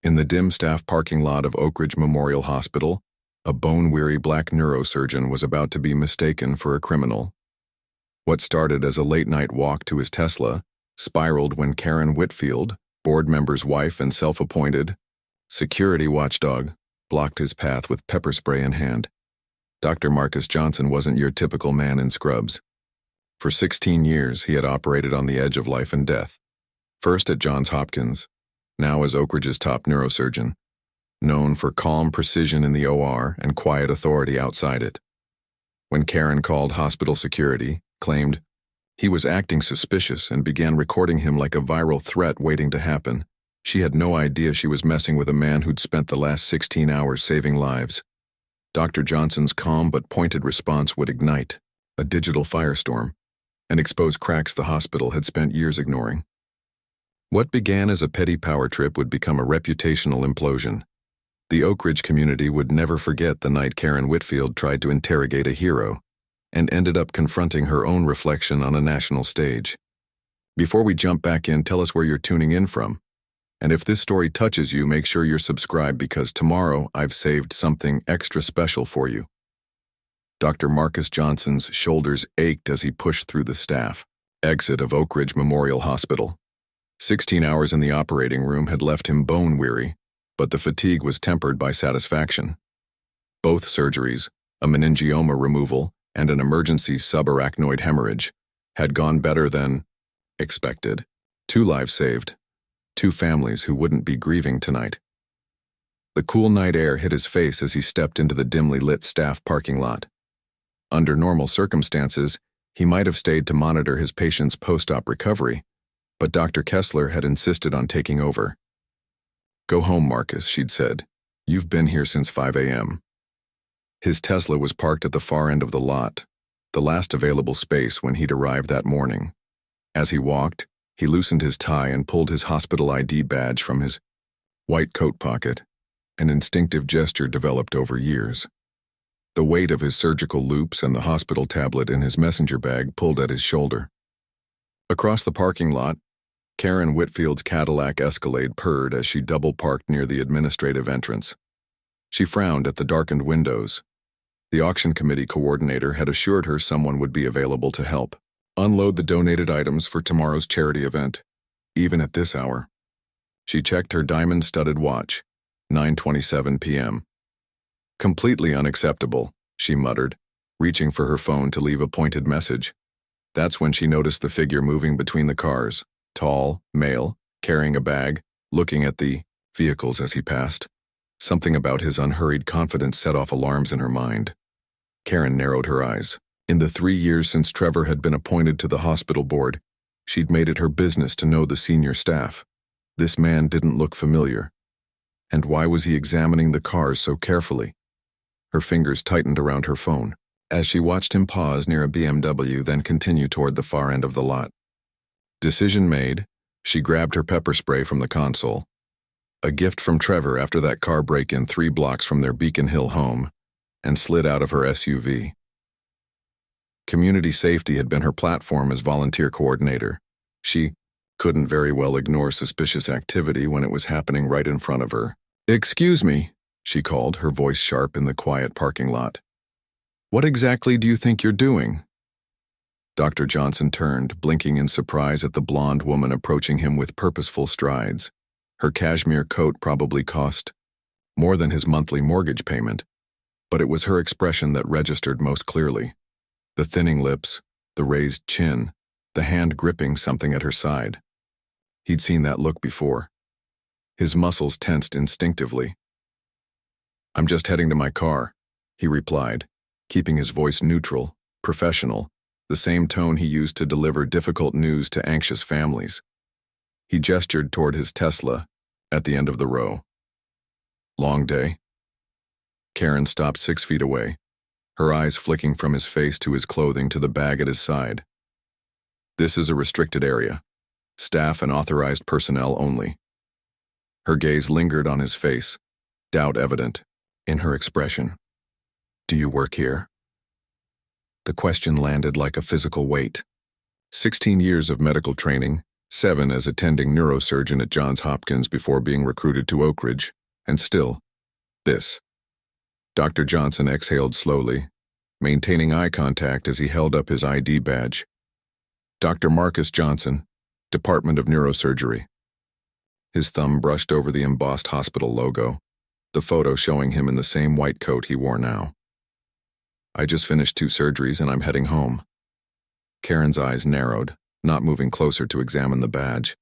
In the dim staff parking lot of Oakridge Memorial Hospital, a bone-weary black neurosurgeon was about to be mistaken for a criminal. What started as a late-night walk to his Tesla spiraled when Karen Whitfield, board member's wife and self-appointed security watchdog, blocked his path with pepper spray in hand. Dr. Marcus Johnson wasn't your typical man in scrubs. For 16 years, he had operated on the edge of life and death. First at Johns Hopkins, now as Oakridge's top neurosurgeon, known for calm precision in the OR and quiet authority outside it. When Karen called hospital security, claimed he was acting suspicious and began recording him like a viral threat waiting to happen, she had no idea she was messing with a man who'd spent the last 16 hours saving lives. Dr. Johnson's calm but pointed response would ignite a digital firestorm and expose cracks the hospital had spent years ignoring. What began as a petty power trip would become a reputational implosion. The Oakridge community would never forget the night Karen Whitfield tried to interrogate a hero and ended up confronting her own reflection on a national stage. Before we jump back in, tell us where you're tuning in from. And if this story touches you, make sure you're subscribed because tomorrow I've saved something extra special for you. Dr. Marcus Johnson's shoulders ached as he pushed through the staff exit of Oakridge Memorial Hospital. 16 hours in the operating room had left him bone-weary, but the fatigue was tempered by satisfaction. Both surgeries, a meningioma removal and an emergency subarachnoid hemorrhage, had gone better than expected. 2 lives saved, 2 families who wouldn't be grieving tonight. The cool night air hit his face as he stepped into the dimly lit staff parking lot. Under normal circumstances, he might have stayed to monitor his patient's post-op recovery, but Dr. Kessler had insisted on taking over. "Go home, Marcus," she'd said. "You've been here since 5 a.m. His Tesla was parked at the far end of the lot, the last available space when he'd arrived that morning. As he walked, he loosened his tie and pulled his hospital ID badge from his white coat pocket, an instinctive gesture developed over years. The weight of his surgical loops and the hospital tablet in his messenger bag pulled at his shoulder. Across the parking lot, Karen Whitfield's Cadillac Escalade purred as she double-parked near the administrative entrance. She frowned at the darkened windows. The auction committee coordinator had assured her someone would be available to help unload the donated items for tomorrow's charity event, even at this hour. She checked her diamond-studded watch, 9:27 p.m. "Completely unacceptable," she muttered, reaching for her phone to leave a pointed message. That's when she noticed the figure moving between the cars. Tall, male, carrying a bag, looking at the vehicles as he passed. Something about his unhurried confidence set off alarms in her mind. Karen narrowed her eyes. In the 3 years since Trevor had been appointed to the hospital board, she'd made it her business to know the senior staff. This man didn't look familiar. And why was he examining the cars so carefully? Her fingers tightened around her phone as she watched him pause near a BMW, then continue toward the far end of the lot. Decision made, she grabbed her pepper spray from the console. A gift from Trevor after that car break-in 3 blocks from their Beacon Hill home, and slid out of her SUV. Community safety had been her platform as volunteer coordinator. She couldn't very well ignore suspicious activity when it was happening right in front of her. "Excuse me," she called, her voice sharp in the quiet parking lot. "What exactly do you think you're doing?" Dr. Johnson turned, blinking in surprise at the blonde woman approaching him with purposeful strides. Her cashmere coat probably cost more than his monthly mortgage payment, but it was her expression that registered most clearly. The thinning lips, the raised chin, the hand gripping something at her side. He'd seen that look before. His muscles tensed instinctively. "I'm just heading to my car," he replied, keeping his voice neutral, professional, the same tone he used to deliver difficult news to anxious families. He gestured toward his Tesla at the end of the row. "Long day?" Karen stopped 6 feet away, her eyes flicking from his face to his clothing to the bag at his side. "This is a restricted area. Staff and authorized personnel only." Her gaze lingered on his face, doubt evident in her expression. "Do you work here?" The question landed like a physical weight. 16 years of medical training, 7 as attending neurosurgeon at Johns Hopkins before being recruited to Oakridge, and still, this. Dr. Johnson exhaled slowly, maintaining eye contact as he held up his ID badge. Dr. Marcus Johnson, Department of Neurosurgery. His thumb brushed over the embossed hospital logo, the photo showing him in the same white coat he wore now. I just finished 2 surgeries and I'm heading home. Karen's eyes narrowed, not moving closer to examine the badge.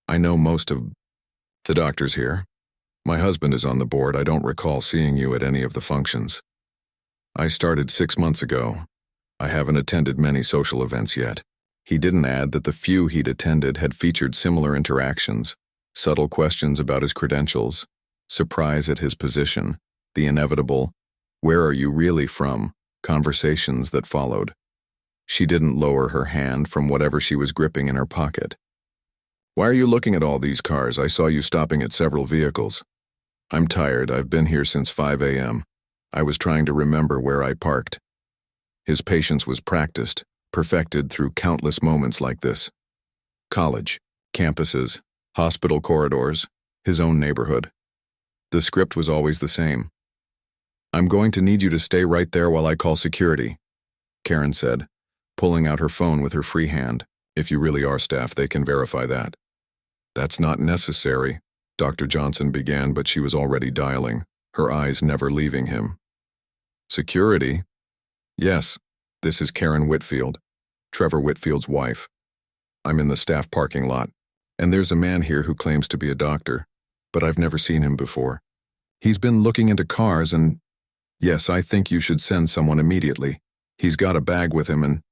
I know most of the doctors here. My husband is on the board. I don't recall seeing you at any of the functions. I started 6 months ago. I haven't attended many social events yet. He didn't add that the few he'd attended had featured similar interactions, subtle questions about his credentials, surprise at his position, the inevitable, "Where are you really from?" conversations that followed. She didn't lower her hand from whatever she was gripping in her pocket. "Why are you looking at all these cars? I saw you stopping at several vehicles." "I'm tired. I've been here since 5 a.m. I was trying to remember where I parked." His patience was practiced, perfected through countless moments like this. College, campuses, hospital corridors, his own neighborhood. The script was always the same. "I'm going to need you to stay right there while I call security," Karen said, pulling out her phone with her free hand. "If you really are staff, they can verify that." "That's not necessary," Dr. Johnson began, but she was already dialing, her eyes never leaving him. "Security?" "Yes, this is Karen Whitfield, Trevor Whitfield's wife. I'm in the staff parking lot, and there's a man here who claims to be a doctor, but I've never seen him before. He's been looking into cars and, yes, I think you should send someone immediately. He's got a bag with him and,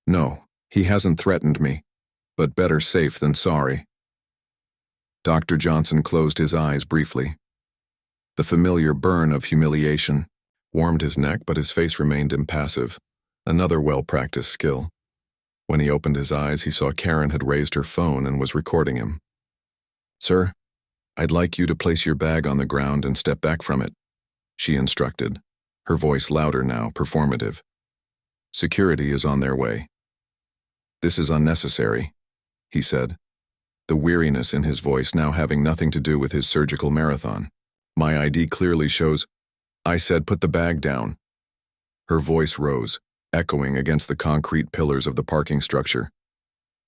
no, he hasn't threatened me, but better safe than sorry." Dr. Johnson closed his eyes briefly. The familiar burn of humiliation warmed his neck, but his face remained impassive, another well-practiced skill. When he opened his eyes, he saw Karen had raised her phone and was recording him. "Sir, I'd like you to place your bag on the ground and step back from it," she instructed, her voice louder now, performative. "Security is on their way." "This is unnecessary," he said, the weariness in his voice now having nothing to do with his surgical marathon. "My ID clearly shows—" "I said put the bag down." Her voice rose, echoing against the concrete pillars of the parking structure.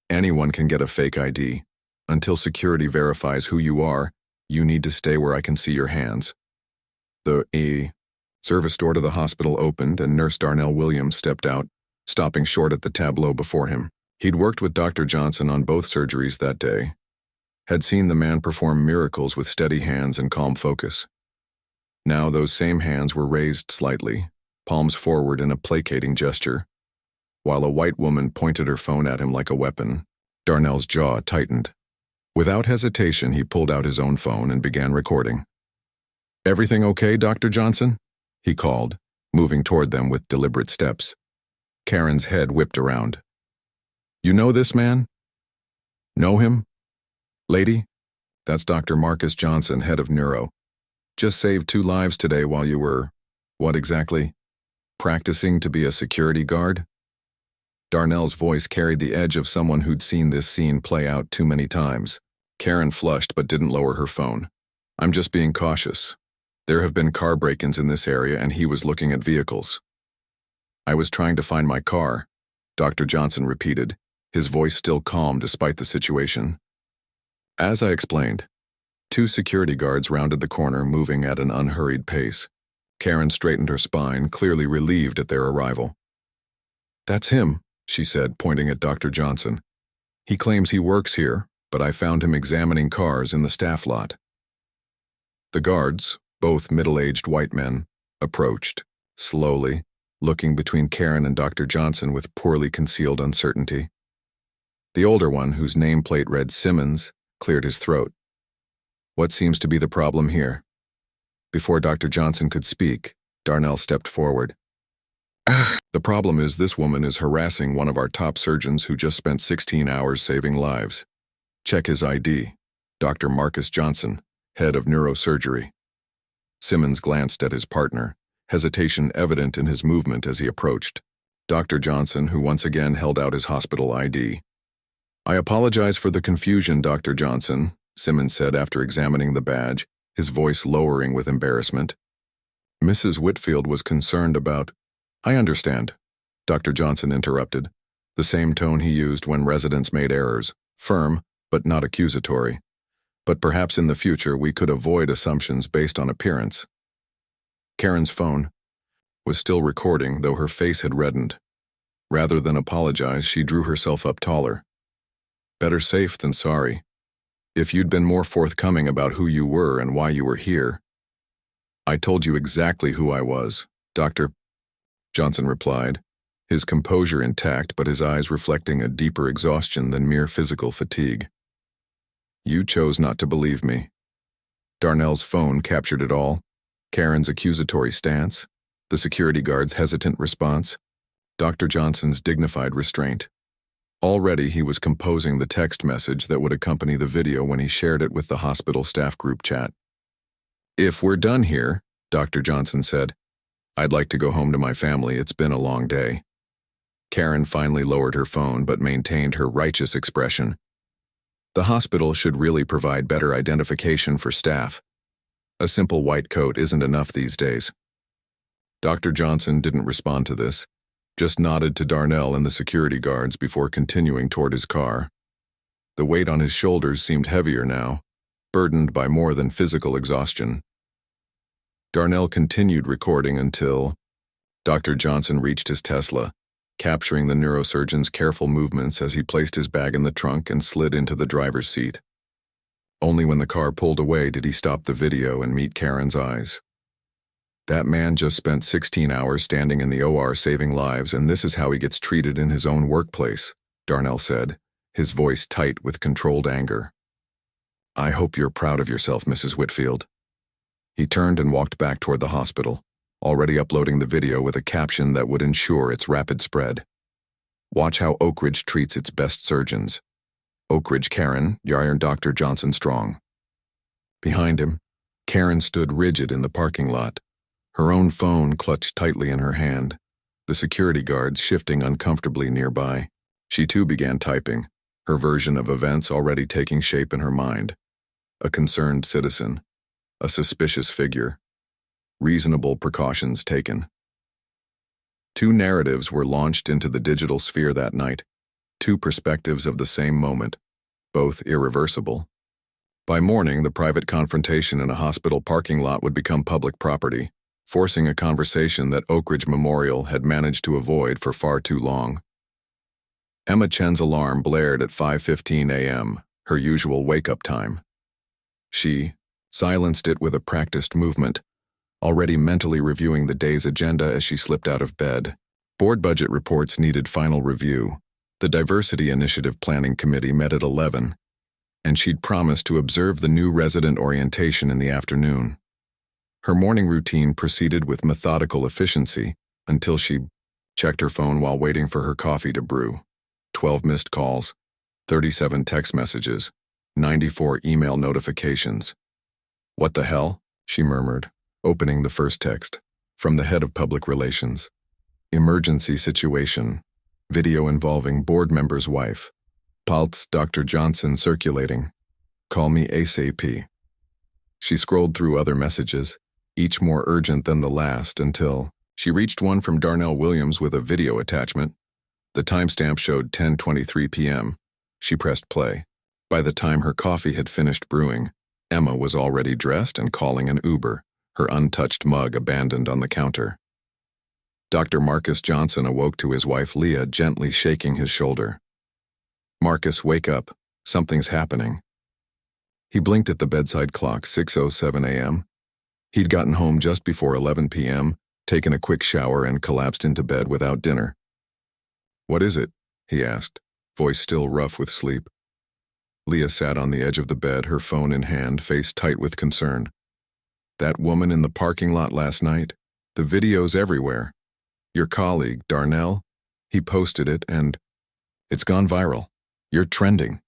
"Anyone can get a fake ID. Until security verifies who you are, you need to stay where I can see your hands." The service door to the hospital opened and Nurse Darnell Williams stepped out, stopping short at the tableau before him. He'd worked with Dr. Johnson on both surgeries that day, had seen the man perform miracles with steady hands and calm focus. Now those same hands were raised slightly, palms forward in a placating gesture. While a white woman pointed her phone at him like a weapon, Darnell's jaw tightened. Without hesitation, he pulled out his own phone and began recording. "Everything okay, Dr. Johnson?" he called, moving toward them with deliberate steps. Karen's head whipped around. "You know this man?" "Know him?" "Lady, that's Dr. Marcus Johnson, head of neuro. Just saved 2 lives today while you were, what exactly? Practicing to be a security guard?" Darnell's voice carried the edge of someone who'd seen this scene play out too many times. Karen flushed but didn't lower her phone. "I'm just being cautious. There have been car break-ins in this area and he was looking at vehicles." "I was trying to find my car," Dr. Johnson repeated, his voice still calm despite the situation. "As I explained." 2 security guards rounded the corner, moving at an unhurried pace. Karen straightened her spine, clearly relieved at their arrival. "That's him," she said, pointing at Dr. Johnson. "He claims he works here, but I found him examining cars in the staff lot." The guards, both middle-aged white men, approached, slowly, looking between Karen and Dr. Johnson with poorly concealed uncertainty. The older one, whose nameplate read Simmons, cleared his throat. "What seems to be the problem here?" Before Dr. Johnson could speak, Darnell stepped forward. "The problem is this woman is harassing one of our top surgeons who just spent 16 hours saving lives. Check his ID. Dr. Marcus Johnson, head of neurosurgery." Simmons glanced at his partner, hesitation evident in his movement as he approached. Dr. Johnson, who once again held out his hospital ID. "I apologize for the confusion, Dr. Johnson," Simmons said after examining the badge, his voice lowering with embarrassment. Mrs. Whitfield was concerned about— "I understand," Dr. Johnson interrupted, the same tone he used when residents made errors, firm but not accusatory. "But perhaps in the future we could avoid assumptions based on appearance." Karen's phone was still recording, though her face had reddened. Rather than apologize, she drew herself up taller. "Better safe than sorry. If you'd been more forthcoming about who you were and why you were here—" "I told you exactly who I was, Dr. Johnson replied, his composure intact but his eyes reflecting a deeper exhaustion than mere physical fatigue. "You chose not to believe me." Darnell's phone captured it all. Karen's accusatory stance, the security guard's hesitant response, Dr. Johnson's dignified restraint. Already he was composing the text message that would accompany the video when he shared it with the hospital staff group chat. "If we're done here," Dr. Johnson said, "I'd like to go home to my family. It's been a long day." Karen finally lowered her phone but maintained her righteous expression. The hospital should really provide better identification for staff. A simple white coat isn't enough these days. Dr. Johnson didn't respond to this, just nodded to Darnell and the security guards before continuing toward his car. The weight on his shoulders seemed heavier now, burdened by more than physical exhaustion. Darnell continued recording until Dr. Johnson reached his Tesla, capturing the neurosurgeon's careful movements as he placed his bag in the trunk and slid into the driver's seat. Only when the car pulled away did he stop the video and meet Karen's eyes. "That man just spent 16 hours standing in the OR saving lives, and this is how he gets treated in his own workplace," Darnell said, his voice tight with controlled anger. "I hope you're proud of yourself, Mrs. Whitfield." He turned and walked back toward the hospital, already uploading the video with a caption that would ensure its rapid spread. "Watch how Oakridge treats its best surgeons. Oakridge Karen, Iron Dr. Johnson Strong." Behind him, Karen stood rigid in the parking lot, her own phone clutched tightly in her hand, the security guards shifting uncomfortably nearby. She too began typing, her version of events already taking shape in her mind. A concerned citizen, a suspicious figure, reasonable precautions taken. Two narratives were launched into the digital sphere that night, two perspectives of the same moment, both irreversible. By morning, the private confrontation in a hospital parking lot would become public property, forcing a conversation that Oakridge Memorial had managed to avoid for far too long. Emma Chen's alarm blared at 5:15 a.m., her usual wake-up time. She silenced it with a practiced movement, already mentally reviewing the day's agenda as she slipped out of bed. Board budget reports needed final review. The Diversity Initiative Planning Committee met at 11, and she'd promised to observe the new resident orientation in the afternoon. Her morning routine proceeded with methodical efficiency until she checked her phone while waiting for her coffee to brew. 12 missed calls, 37 text messages, 94 email notifications. "What the hell?" she murmured, opening the first text, from the head of public relations. "Emergency situation. Video involving board member's wife. Paltz Dr. Johnson circulating. Call me ASAP." She scrolled through other messages, each more urgent than the last, until she reached one from Darnell Williams with a video attachment. The timestamp showed 10:23 p.m. She pressed play. By the time her coffee had finished brewing, Emma was already dressed and calling an Uber, her untouched mug abandoned on the counter. Dr. Marcus Johnson awoke to his wife Leah gently shaking his shoulder. "Marcus, wake up. Something's happening." He blinked at the bedside clock, 6:07 a.m. He'd gotten home just before 11 p.m., taken a quick shower, and collapsed into bed without dinner. "What is it?" he asked, voice still rough with sleep. Leah sat on the edge of the bed, her phone in hand, face tight with concern. "That woman in the parking lot last night? The video's everywhere. Your colleague, Darnell, he posted it and it's gone viral. You're trending."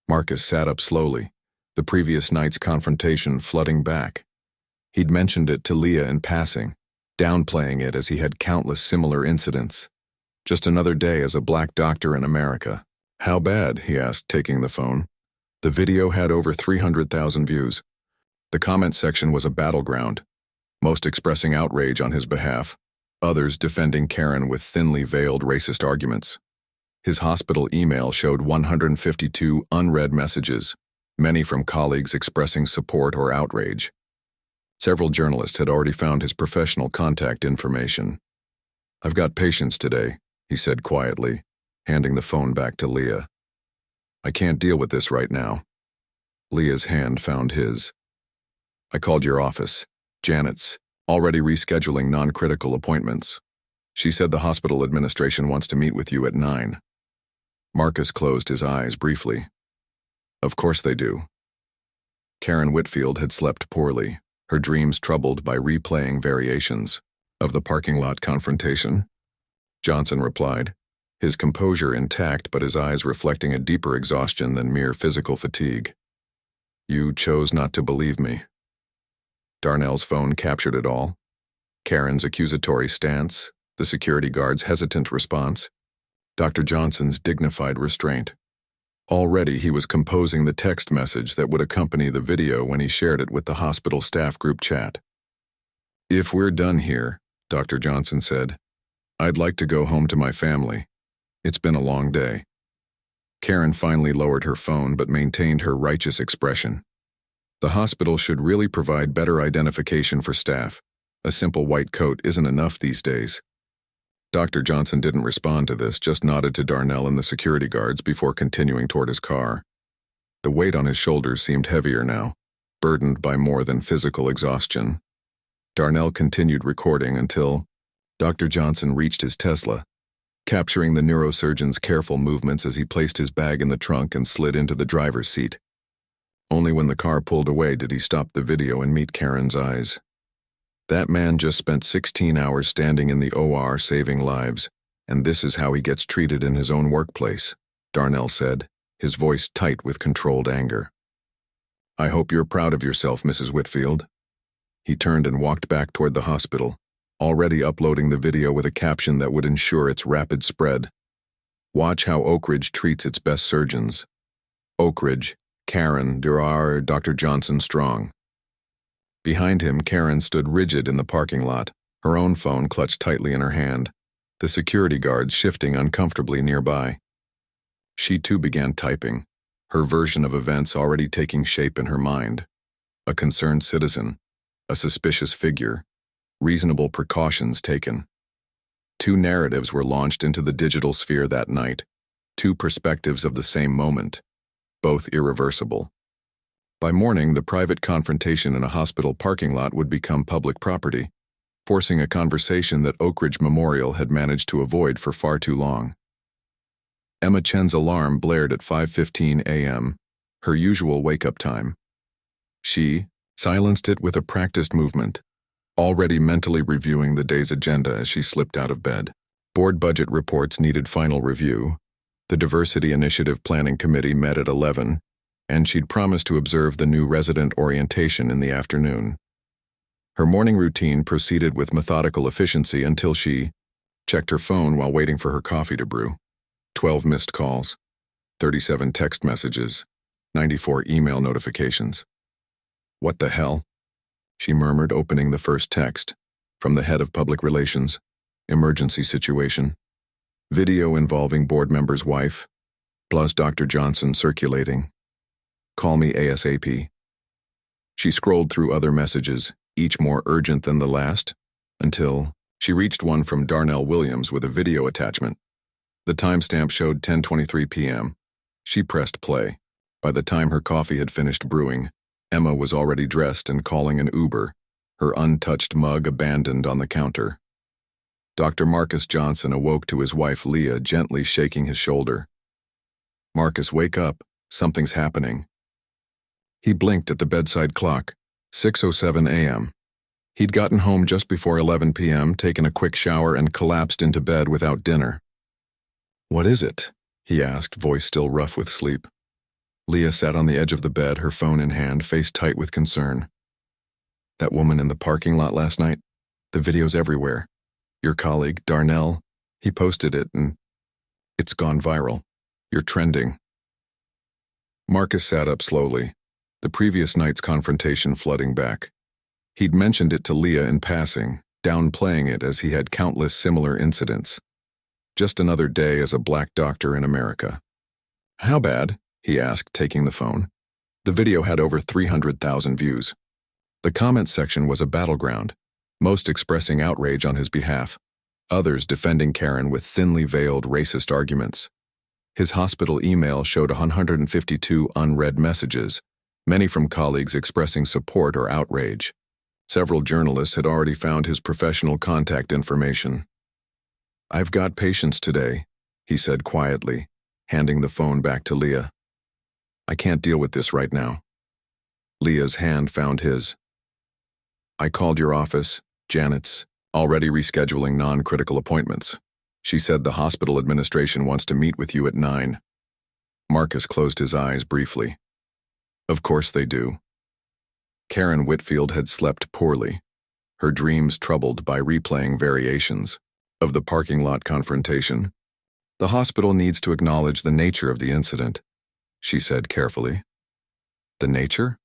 Marcus sat up slowly, the previous night's confrontation flooding back. He'd mentioned it to Leah in passing, downplaying it as he had countless similar incidents. Just another day as a black doctor in America. How bad? He asked, taking the phone. The video had over 300,000 views. The comment section was a battleground, most expressing outrage on his behalf, others defending Karen with thinly veiled racist arguments. His hospital email showed 152 unread messages, many from colleagues expressing support or outrage. Several journalists had already found his professional contact information. "I've got patients today," he said quietly, handing the phone back to Leah. "I can't deal with this right now." Leah's hand found his. "I called your office. Janet's already rescheduling non-critical appointments. She said the hospital administration wants to meet with you at 9. Marcus closed his eyes briefly. Of course they do. Karen Whitfield had slept poorly, her dreams troubled by replaying variations of the parking lot confrontation. Johnson replied, his composure intact but his eyes reflecting a deeper exhaustion than mere physical fatigue. "You chose not to believe me." Darnell's phone captured it all. Karen's accusatory stance, the security guard's hesitant response, Dr. Johnson's dignified restraint. Already he was composing the text message that would accompany the video when he shared it with the hospital staff group chat. "If we're done here," Dr. Johnson said, "I'd like to go home to my family. It's been a long day." Karen finally lowered her phone but maintained her righteous expression. The hospital should really provide better identification for staff. A simple white coat isn't enough these days. Dr. Johnson didn't respond to this, just nodded to Darnell and the security guards before continuing toward his car. The weight on his shoulders seemed heavier now, burdened by more than physical exhaustion. Darnell continued recording until Dr. Johnson reached his Tesla, capturing the neurosurgeon's careful movements as he placed his bag in the trunk and slid into the driver's seat. Only when the car pulled away did he stop the video and meet Karen's eyes. "That man just spent 16 hours standing in the OR saving lives, and this is how he gets treated in his own workplace," Darnell said, his voice tight with controlled anger. "I hope you're proud of yourself, Mrs. Whitfield." He turned and walked back toward the hospital, already uploading the video with a caption that would ensure its rapid spread. "Watch how Oakridge treats its best surgeons. Oakridge, Karen, Dr. Johnson strong." Behind him, Karen stood rigid in the parking lot, her own phone clutched tightly in her hand, the security guards shifting uncomfortably nearby. She too began typing, her version of events already taking shape in her mind. A concerned citizen, a suspicious figure, reasonable precautions taken. Two narratives were launched into the digital sphere that night, two perspectives of the same moment, both irreversible. By morning, the private confrontation in a hospital parking lot would become public property, forcing a conversation that Oakridge Memorial had managed to avoid for far too long. Emma Chen's alarm blared at 5:15 a.m., her usual wake-up time. She silenced it with a practiced movement, already mentally reviewing the day's agenda as she slipped out of bed. Board budget reports needed final review. The Diversity Initiative Planning Committee met at 11, and she'd promised to observe the new resident orientation in the afternoon. Her morning routine proceeded with methodical efficiency until she checked her phone while waiting for her coffee to brew. 12 missed calls, 37 text messages, 94 email notifications. "What the hell?" she murmured, opening the first text, from the head of public relations. "Emergency situation. Video involving board member's wife, plus Dr. Johnson circulating. Call me ASAP." She scrolled through other messages, each more urgent than the last, until she reached one from Darnell Williams with a video attachment. The timestamp showed 10:23 p.m. She pressed play. By the time her coffee had finished brewing, Emma was already dressed and calling an Uber, her untouched mug abandoned on the counter. Dr. Marcus Johnson awoke to his wife Leah gently shaking his shoulder. "Marcus, wake up. Something's happening." He blinked at the bedside clock, 6:07 a.m. He'd gotten home just before 11 p.m., taken a quick shower, and collapsed into bed without dinner. "What is it?" he asked, voice still rough with sleep. Leah sat on the edge of the bed, her phone in hand, face tight with concern. "That woman in the parking lot last night? The video's everywhere. Your colleague, Darnell, he posted it and it's gone viral. You're trending. Marcus sat up slowly, the previous night's confrontation flooding back. He'd mentioned it to Leah in passing, downplaying it as he had countless similar incidents. Just another day as a black doctor in America. How bad? He asked, taking the phone. The video had over 300,000 views. The comment section was a battleground, most expressing outrage on his behalf, others defending Karen with thinly veiled racist arguments. His hospital email showed 152 unread messages, many from colleagues expressing support or outrage. Several journalists had already found his professional contact information. "I've got patients today," he said quietly, handing the phone back to Leah. "I can't deal with this right now." Leah's hand found his. "I called your office, Janet's, already rescheduling non-critical appointments. She said the hospital administration wants to meet with you at 9. Marcus closed his eyes briefly. Of course they do. Karen Whitfield had slept poorly, her dreams troubled by replaying variations of the parking lot confrontation. The hospital needs to acknowledge the nature of the incident, she said carefully. The nature?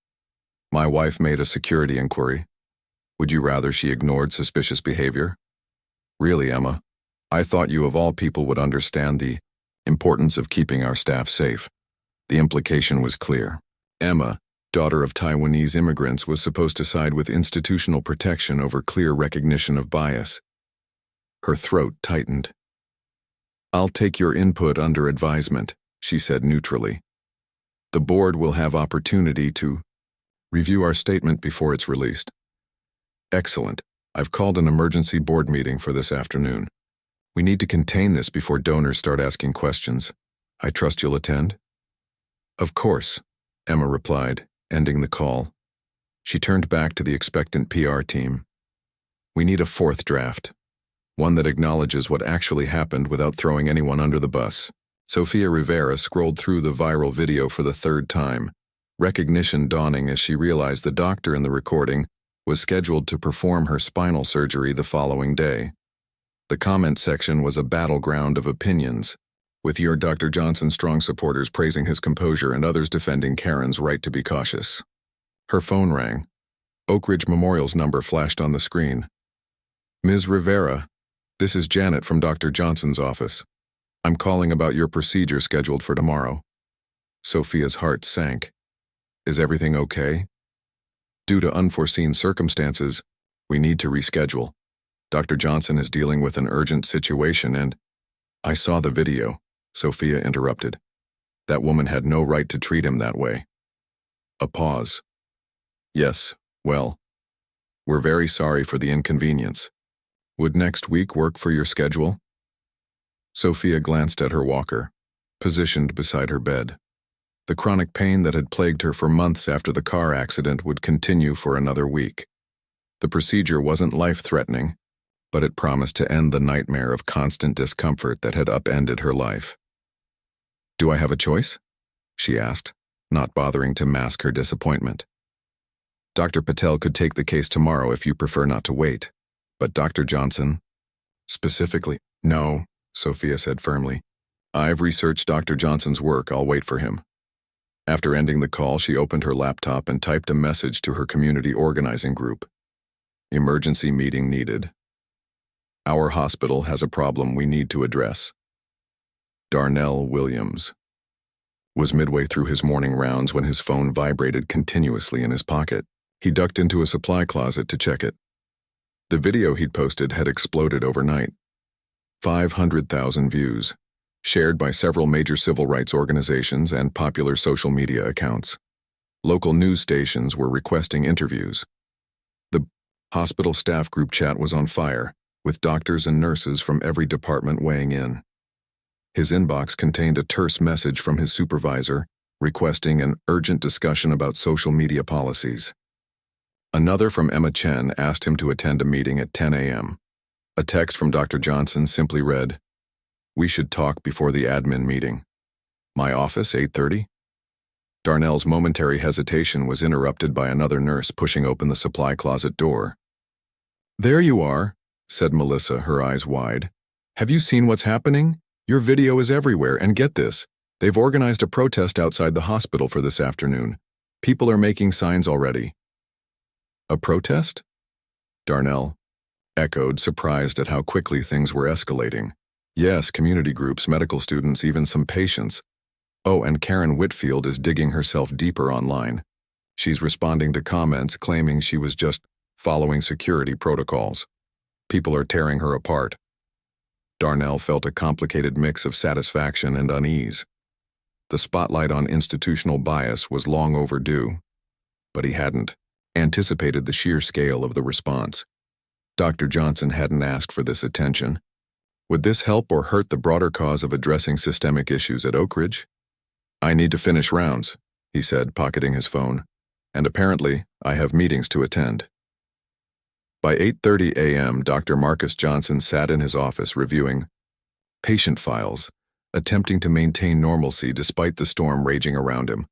My wife made a security inquiry. Would you rather she ignored suspicious behavior? Really, Emma, I thought you of all people would understand the importance of keeping our staff safe. The implication was clear. Emma, daughter of Taiwanese immigrants, was supposed to side with institutional protection over clear recognition of bias. Her throat tightened. I'll take your input under advisement, she said neutrally. The board will have opportunity to review our statement before it's released. Excellent. I've called an emergency board meeting for this afternoon. We need to contain this before donors start asking questions. I trust you'll attend? Of course, Emma replied, ending the call. She turned back to the expectant PR team. We need a fourth draft, one that acknowledges what actually happened without throwing anyone under the bus. Sofia Rivera scrolled through the viral video for the third time, recognition dawning as she realized the doctor in the recording was scheduled to perform her spinal surgery the following day. The comment section was a battleground of opinions, with your Dr. Johnson strong supporters praising his composure and others defending Karen's right to be cautious. Her phone rang. Oakridge Memorial's number flashed on the screen. Ms. Rivera, this is Janet from Dr. Johnson's office. I'm calling about your procedure scheduled for tomorrow. Sophia's heart sank. Is everything okay? Due to unforeseen circumstances, we need to reschedule. Dr. Johnson is dealing with an urgent situation and— I saw the video, Sophia interrupted. That woman had no right to treat him that way. A pause. Yes, well, we're very sorry for the inconvenience. Would next week work for your schedule? Sophia glanced at her walker, positioned beside her bed. The chronic pain that had plagued her for months after the car accident would continue for another week. The procedure wasn't life-threatening, but it promised to end the nightmare of constant discomfort that had upended her life. Do I have a choice? She asked, not bothering to mask her disappointment. Dr. Patel could take the case tomorrow if you prefer not to wait, but Dr. Johnson? Specifically, no, Sophia said firmly. I've researched Dr. Johnson's work, I'll wait for him. After ending the call, she opened her laptop and typed a message to her community organizing group. Emergency meeting needed. Our hospital has a problem we need to address. Darnell Williams was midway through his morning rounds when his phone vibrated continuously in his pocket. He ducked into a supply closet to check it. The video he'd posted had exploded overnight. 500,000 views, shared by several major civil rights organizations and popular social media accounts. Local news stations were requesting interviews. The hospital staff group chat was on fire, with doctors and nurses from every department weighing in. His inbox contained a terse message from his supervisor, requesting an urgent discussion about social media policies. Another from Emma Chen asked him to attend a meeting at 10 a.m. A text from Dr. Johnson simply read, "We should talk before the admin meeting. My office, 8:30? Darnell's momentary hesitation was interrupted by another nurse pushing open the supply closet door. "There you are," said Melissa, her eyes wide. "Have you seen what's happening? Your video is everywhere, and get this. They've organized a protest outside the hospital for this afternoon. People are making signs already. A protest? Darnell echoed, surprised at how quickly things were escalating. Yes, community groups, medical students, even some patients. Oh, and Karen Whitfield is digging herself deeper online. She's responding to comments claiming she was just following security protocols. People are tearing her apart. Darnell felt a complicated mix of satisfaction and unease. The spotlight on institutional bias was long overdue, but he hadn't anticipated the sheer scale of the response. Dr. Johnson hadn't asked for this attention. Would this help or hurt the broader cause of addressing systemic issues at Oakridge? I need to finish rounds, he said, pocketing his phone, and apparently I have meetings to attend. By 8:30 a.m., Dr. Marcus Johnson sat in his office reviewing patient files, attempting to maintain normalcy despite the storm raging around him.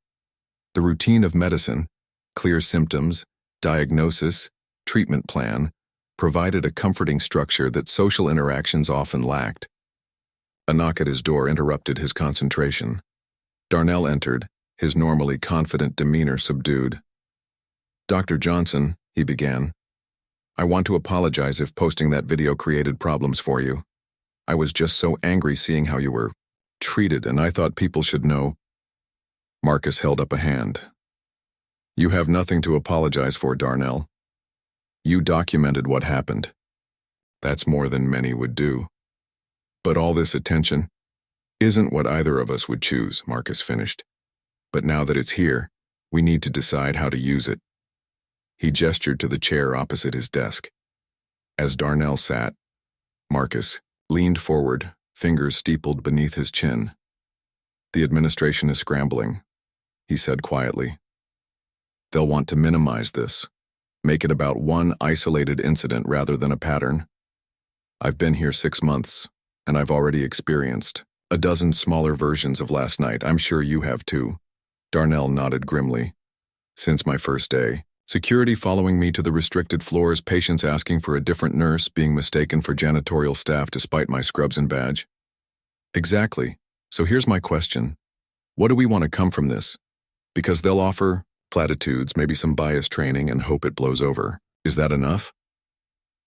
The routine of medicine, clear symptoms, diagnosis, treatment plan, provided a comforting structure that social interactions often lacked. A knock at his door interrupted his concentration. Darnell entered, his normally confident demeanor subdued. Dr. Johnson, he began, I want to apologize if posting that video created problems for you. I was just so angry seeing how you were treated, and I thought people should know. Marcus held up a hand. You have nothing to apologize for, Darnell. You documented what happened. That's more than many would do. But all this attention isn't what either of us would choose, Marcus finished. But now that it's here, we need to decide how to use it. He gestured to the chair opposite his desk. As Darnell sat, Marcus leaned forward, fingers steepled beneath his chin. The administration is scrambling, he said quietly. They'll want to minimize this, make it about one isolated incident rather than a pattern. I've been here 6 months, and I've already experienced a dozen smaller versions of last night. I'm sure you have too. Darnell nodded grimly. Since my first day, security following me to the restricted floors, patients asking for a different nurse, being mistaken for janitorial staff despite my scrubs and badge. Exactly. So here's my question. What do we want to come from this? Because they'll offer platitudes, maybe some bias training, and hope it blows over. Is that enough?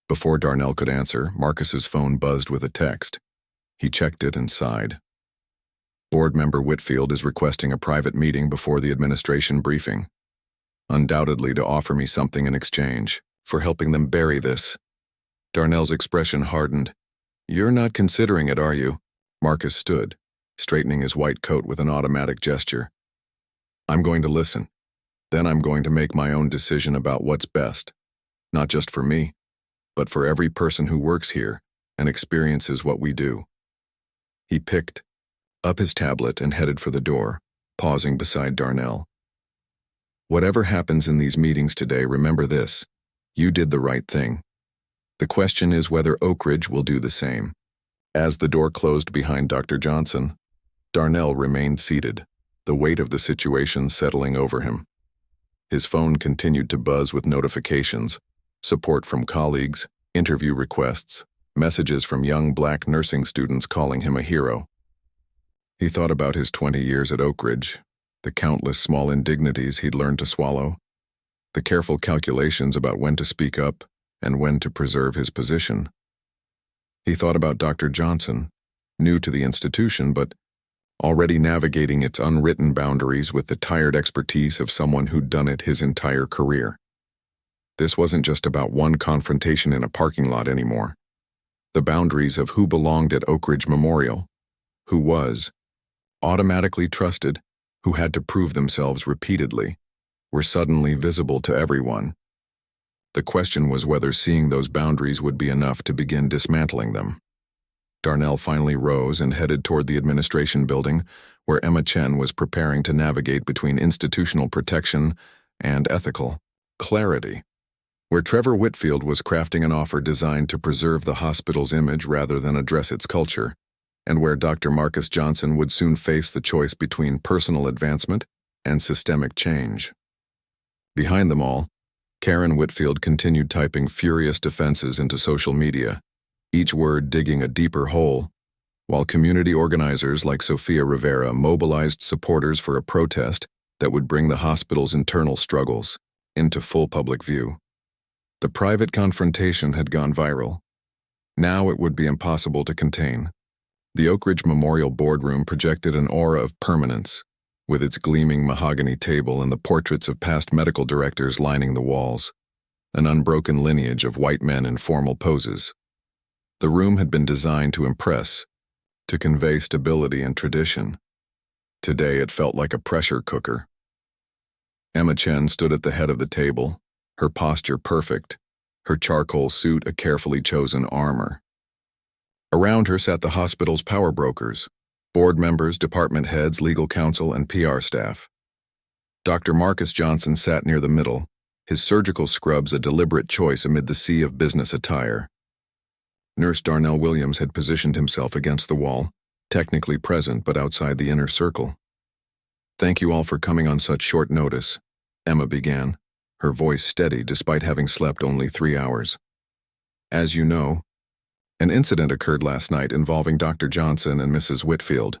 Before Darnell could answer, Marcus's phone buzzed with a text. He checked it and sighed. Board member Whitfield is requesting a private meeting before the administration briefing. Undoubtedly to offer me something in exchange for helping them bury this. Darnell's expression hardened. You're not considering it, are you? Marcus stood, straightening his white coat with an automatic gesture. I'm going to listen. Then I'm going to make my own decision about what's best, not just for me, but for every person who works here and experiences what we do. He picked up his tablet and headed for the door, pausing beside Darnell. Whatever happens in these meetings today, remember this. You did the right thing. The question is whether Oakridge will do the same. As the door closed behind Dr. Johnson, Darnell remained seated, the weight of the situation settling over him. His phone continued to buzz with notifications, support from colleagues, interview requests, messages from young black nursing students calling him a hero. He thought about his 20 years at Oakridge, the countless small indignities he'd learned to swallow, the careful calculations about when to speak up and when to preserve his position. He thought about Dr. Johnson, new to the institution but already navigating its unwritten boundaries with the tired expertise of someone who'd done it his entire career. This wasn't just about one confrontation in a parking lot anymore. The boundaries of who belonged at Oakridge Memorial, who was automatically trusted, who had to prove themselves repeatedly, were suddenly visible to everyone. The question was whether seeing those boundaries would be enough to begin dismantling them. Darnell finally rose and headed toward the administration building, where Emma Chen was preparing to navigate between institutional protection and ethical clarity, where Trevor Whitfield was crafting an offer designed to preserve the hospital's image rather than address its culture, and where Dr. Marcus Johnson would soon face the choice between personal advancement and systemic change. Behind them all, Karen Whitfield continued typing furious defenses into social media, each word digging a deeper hole, while community organizers like Sofia Rivera mobilized supporters for a protest that would bring the hospital's internal struggles into full public view. The private confrontation had gone viral. Now it would be impossible to contain. The Oakridge Memorial boardroom projected an aura of permanence, with its gleaming mahogany table and the portraits of past medical directors lining the walls, an unbroken lineage of white men in formal poses. The room had been designed to impress, to convey stability and tradition. Today it felt like a pressure cooker. Emma Chen stood at the head of the table, her posture perfect, her charcoal suit a carefully chosen armor. Around her sat the hospital's power brokers, board members, department heads, legal counsel, and PR staff. Dr. Marcus Johnson sat near the middle, his surgical scrubs a deliberate choice amid the sea of business attire. Nurse Darnell Williams had positioned himself against the wall, technically present but outside the inner circle. "Thank you all for coming on such short notice," Emma began, her voice steady despite having slept only 3 hours. "As you know, an incident occurred last night involving Dr. Johnson and Mrs. Whitfield.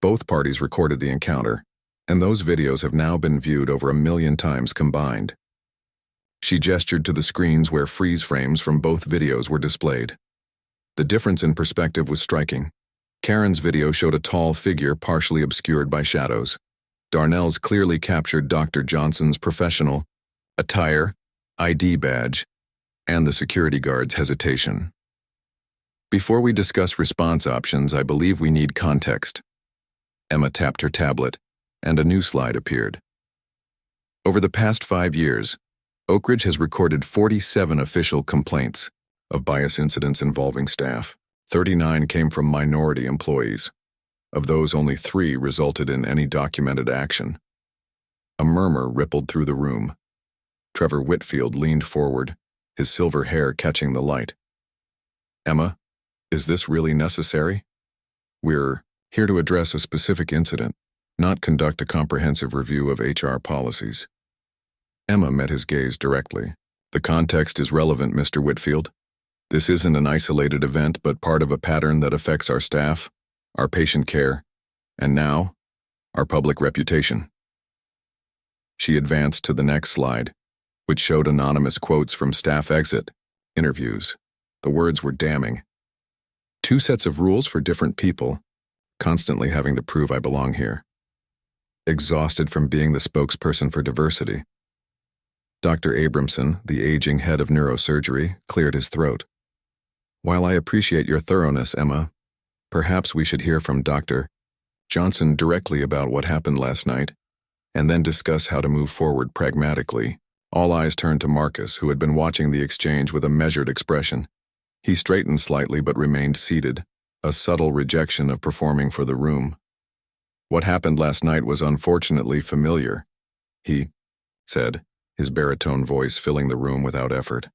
Both parties recorded the encounter, and those videos have now been viewed over 1 million times combined." She gestured to the screens where freeze frames from both videos were displayed. The difference in perspective was striking. Karen's video showed a tall figure partially obscured by shadows. Darnell's clearly captured Dr. Johnson's professional attire, ID badge, and the security guard's hesitation. "Before we discuss response options, I believe we need context." Emma tapped her tablet, and a new slide appeared. Over the past 5 years, Oakridge has recorded 47 official complaints of bias incidents involving staff. 39 came from minority employees. Of those, only 3 resulted in any documented action. A murmur rippled through the room. Trevor Whitfield leaned forward, his silver hair catching the light. "Emma, is this really necessary? We're here to address a specific incident, not conduct a comprehensive review of HR policies." Emma met his gaze directly. "The context is relevant, Mr. Whitfield. This isn't an isolated event, but part of a pattern that affects our staff, our patient care, and now, our public reputation." She advanced to the next slide, which showed anonymous quotes from staff exit interviews. The words were damning. "2 sets of rules for different people, constantly having to prove I belong here. Exhausted from being the spokesperson for diversity." Dr. Abramson, the aging head of neurosurgery, cleared his throat. "While I appreciate your thoroughness, Emma, perhaps we should hear from Dr. Johnson directly about what happened last night, and then discuss how to move forward pragmatically." All eyes turned to Marcus, who had been watching the exchange with a measured expression. He straightened slightly but remained seated, a subtle rejection of performing for the room. "What happened last night was unfortunately familiar," he said, his baritone voice filling the room without effort.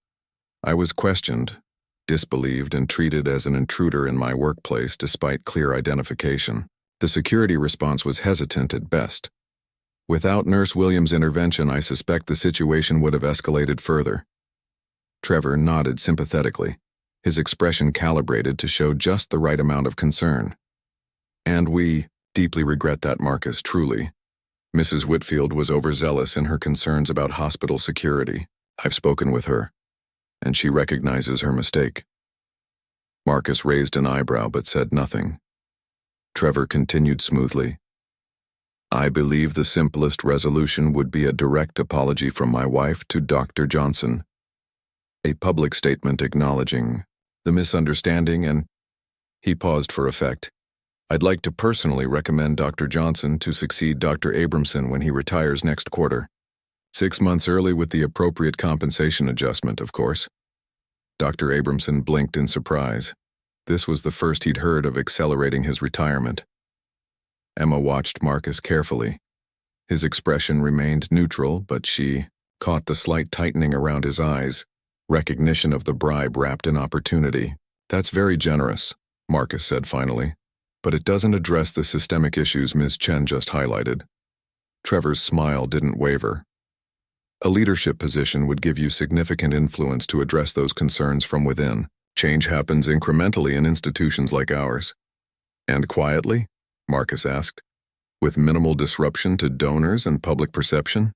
"I was questioned, disbelieved, and treated as an intruder in my workplace despite clear identification. The security response was hesitant at best. Without Nurse Williams' intervention, I suspect the situation would have escalated further." Trevor nodded sympathetically, his expression calibrated to show just the right amount of concern. "And we deeply regret that, Marcus, truly. Mrs. Whitfield was overzealous in her concerns about hospital security. I've spoken with her, and she recognizes her mistake." Marcus raised an eyebrow but said nothing. Trevor continued smoothly. "I believe the simplest resolution would be a direct apology from my wife to Dr. Johnson. A public statement acknowledging the misunderstanding and—" He paused for effect. "I'd like to personally recommend Dr. Johnson to succeed Dr. Abramson when he retires next quarter. 6 months early with the appropriate compensation adjustment, of course." Dr. Abramson blinked in surprise. This was the first he'd heard of accelerating his retirement. Emma watched Marcus carefully. His expression remained neutral, but she caught the slight tightening around his eyes, recognition of the bribe wrapped in opportunity. "That's very generous," Marcus said finally, "but it doesn't address the systemic issues Ms. Chen just highlighted." Trevor's smile didn't waver. "A leadership position would give you significant influence to address those concerns from within. Change happens incrementally in institutions like ours. And quietly? Marcus asked, with minimal disruption to donors and public perception?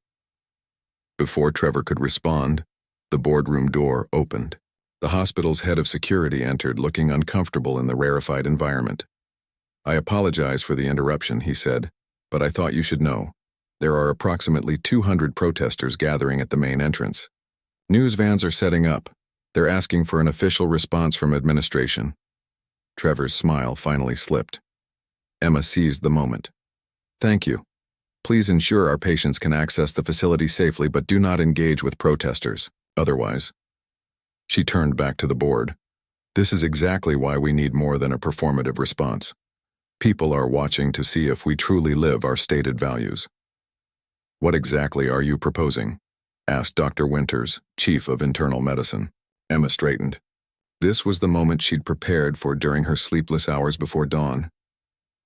Before Trevor could respond, the boardroom door opened. The hospital's head of security entered, looking uncomfortable in the rarefied environment. "I apologize for the interruption," he said, "but I thought you should know. There are approximately 200 protesters gathering at the main entrance. News vans are setting up. They're asking for an official response from administration." Trevor's smile finally slipped. Emma seized the moment. "Thank you. Please ensure our patients can access the facility safely, but do not engage with protesters. Otherwise." She turned back to the board. "This is exactly why we need more than a performative response. People are watching to see if we truly live our stated values." "What exactly are you proposing?" asked Dr. Winters, Chief of Internal Medicine. Emma straightened. This was the moment she'd prepared for during her sleepless hours before dawn.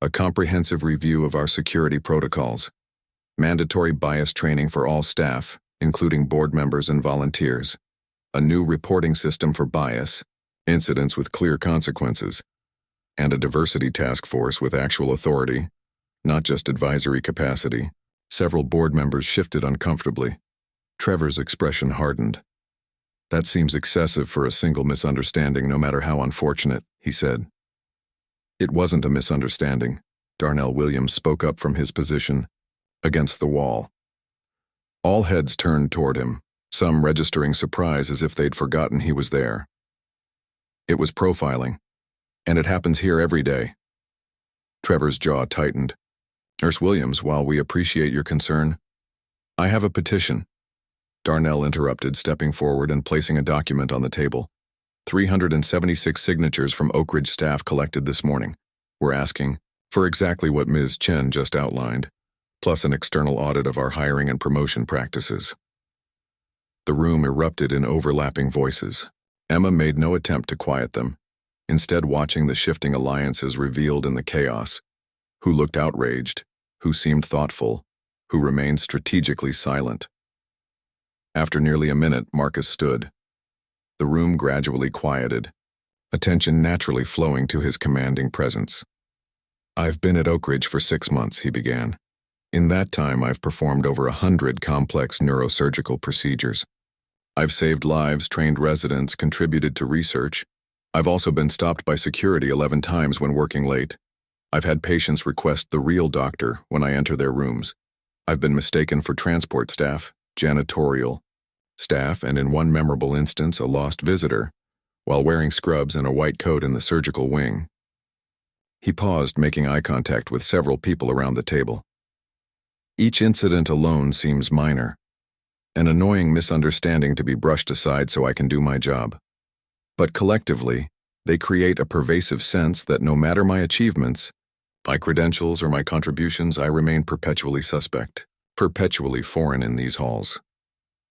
A comprehensive review of our security protocols. Mandatory bias training for all staff, including board members and volunteers. A new reporting system for bias, incidents with clear consequences. And a diversity task force with actual authority, not just advisory capacity. Several board members shifted uncomfortably. Trevor's expression hardened. "That seems excessive for a single misunderstanding, no matter how unfortunate," he said. "It wasn't a misunderstanding," Darnell Williams spoke up from his position against the wall. All heads turned toward him, some registering surprise as if they'd forgotten he was there. "It was profiling, and it happens here every day." Trevor's jaw tightened. "Nurse Williams, while we appreciate your concern, I have a petition." Darnell interrupted, stepping forward and placing a document on the table. 376 signatures from Oakridge staff collected this morning. We're asking for exactly what Ms. Chen just outlined, plus an external audit of our hiring and promotion practices. The room erupted in overlapping voices. Emma made no attempt to quiet them, instead watching the shifting alliances revealed in the chaos. Who looked outraged, who seemed thoughtful, who remained strategically silent. After nearly a minute, Marcus stood. The room gradually quieted, attention naturally flowing to his commanding presence. "I've been at Oakridge for 6 months," he began. "In that time, I've performed over 100 complex neurosurgical procedures. I've saved lives, trained residents, contributed to research. I've also been stopped by security 11 times when working late. I've had patients request the real doctor when I enter their rooms. I've been mistaken for transport staff, janitorial staff, and in one memorable instance, a lost visitor, while wearing scrubs and a white coat in the surgical wing." He paused, making eye contact with several people around the table. "Each incident alone seems minor. An annoying misunderstanding to be brushed aside so I can do my job. But collectively, they create a pervasive sense that no matter my achievements, my credentials or my contributions, I remain perpetually suspect, perpetually foreign in these halls."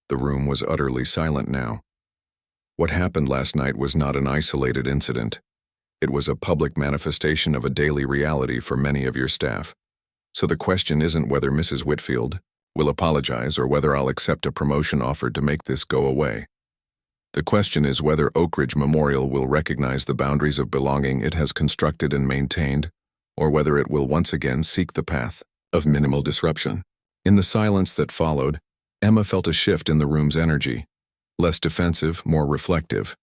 The room was utterly silent now. What happened last night was not an isolated incident. It was a public manifestation of a daily reality for many of your staff. So the question isn't whether Mrs. Whitfield will apologize or whether I'll accept a promotion offered to make this go away. The question is whether Oakridge Memorial will recognize the boundaries of belonging it has constructed and maintained, or whether it will once again seek the path of minimal disruption. In the silence that followed, Emma felt a shift in the room's energy, less defensive, more reflective.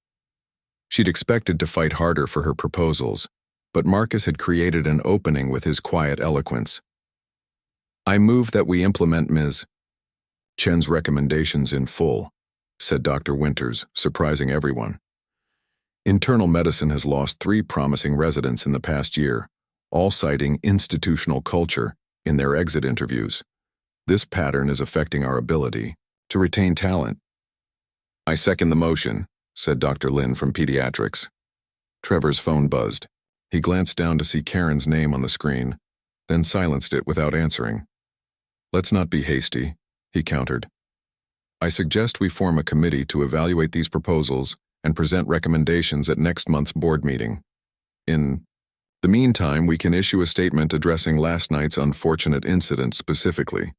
She'd expected to fight harder for her proposals, but Marcus had created an opening with his quiet eloquence. "I move that we implement Ms. Chen's recommendations in full," said Dr. Winters, surprising everyone. "Internal medicine has lost 3 promising residents in the past year, all citing institutional culture in their exit interviews. This pattern is affecting our ability to retain talent." "I second the motion," said Dr. Lin from Pediatrics. Trevor's phone buzzed. He glanced down to see Karen's name on the screen, then silenced it without answering. "Let's not be hasty," he countered. "I suggest we form a committee to evaluate these proposals and present recommendations at next month's board meeting. In the meantime, we can issue a statement addressing last night's unfortunate incident specifically."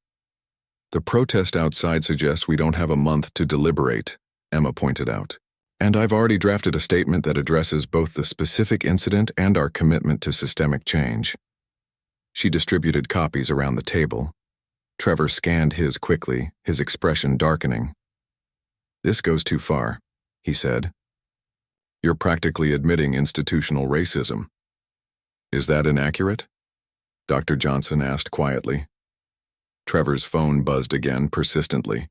"The protest outside suggests we don't have a month to deliberate," Emma pointed out. And I've already drafted a statement that addresses both the specific incident and our commitment to systemic change. She distributed copies around the table. Trevor scanned his quickly, his expression darkening. "This goes too far," he said. "You're practically admitting institutional racism." "Is that inaccurate?" Dr. Johnson asked quietly. Trevor's phone buzzed again persistently.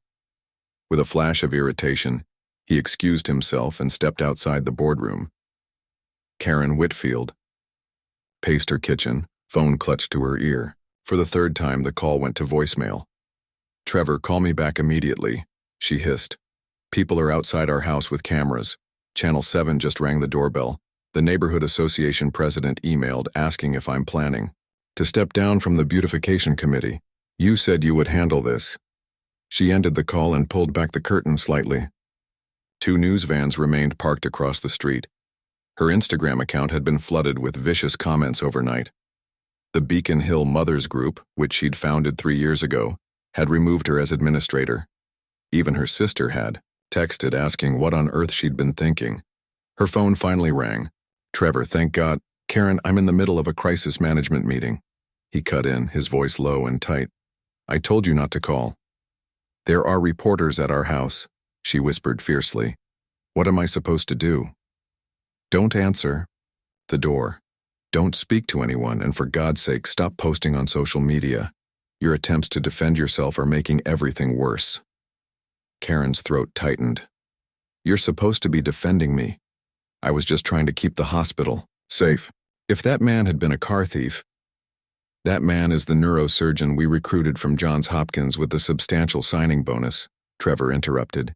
With a flash of irritation, he excused himself and stepped outside the boardroom. Karen Whitfield paced her kitchen, phone clutched to her ear. For the third time, the call went to voicemail. "Trevor, call me back immediately," she hissed. "People are outside our house with cameras. Channel 7 just rang the doorbell. The neighborhood association president emailed asking if I'm planning to step down from the beautification committee. You said you would handle this." She ended the call and pulled back the curtain slightly. 2 news vans remained parked across the street. Her Instagram account had been flooded with vicious comments overnight. The Beacon Hill Mothers Group, which she'd founded 3 years ago, had removed her as administrator. Even her sister had texted asking what on earth she'd been thinking. Her phone finally rang. "Trevor, thank God. Karen, I'm in the middle of a crisis management meeting." He cut in, his voice low and tight. "I told you not to call." "There are reporters at our house," she whispered fiercely. "What am I supposed to do?" "Don't answer the door. Don't speak to anyone, and for God's sake, stop posting on social media. Your attempts to defend yourself are making everything worse." Karen's throat tightened. "You're supposed to be defending me. I was just trying to keep the hospital safe. If that man had been a car thief..." "That man is the neurosurgeon we recruited from Johns Hopkins with a substantial signing bonus," Trevor interrupted.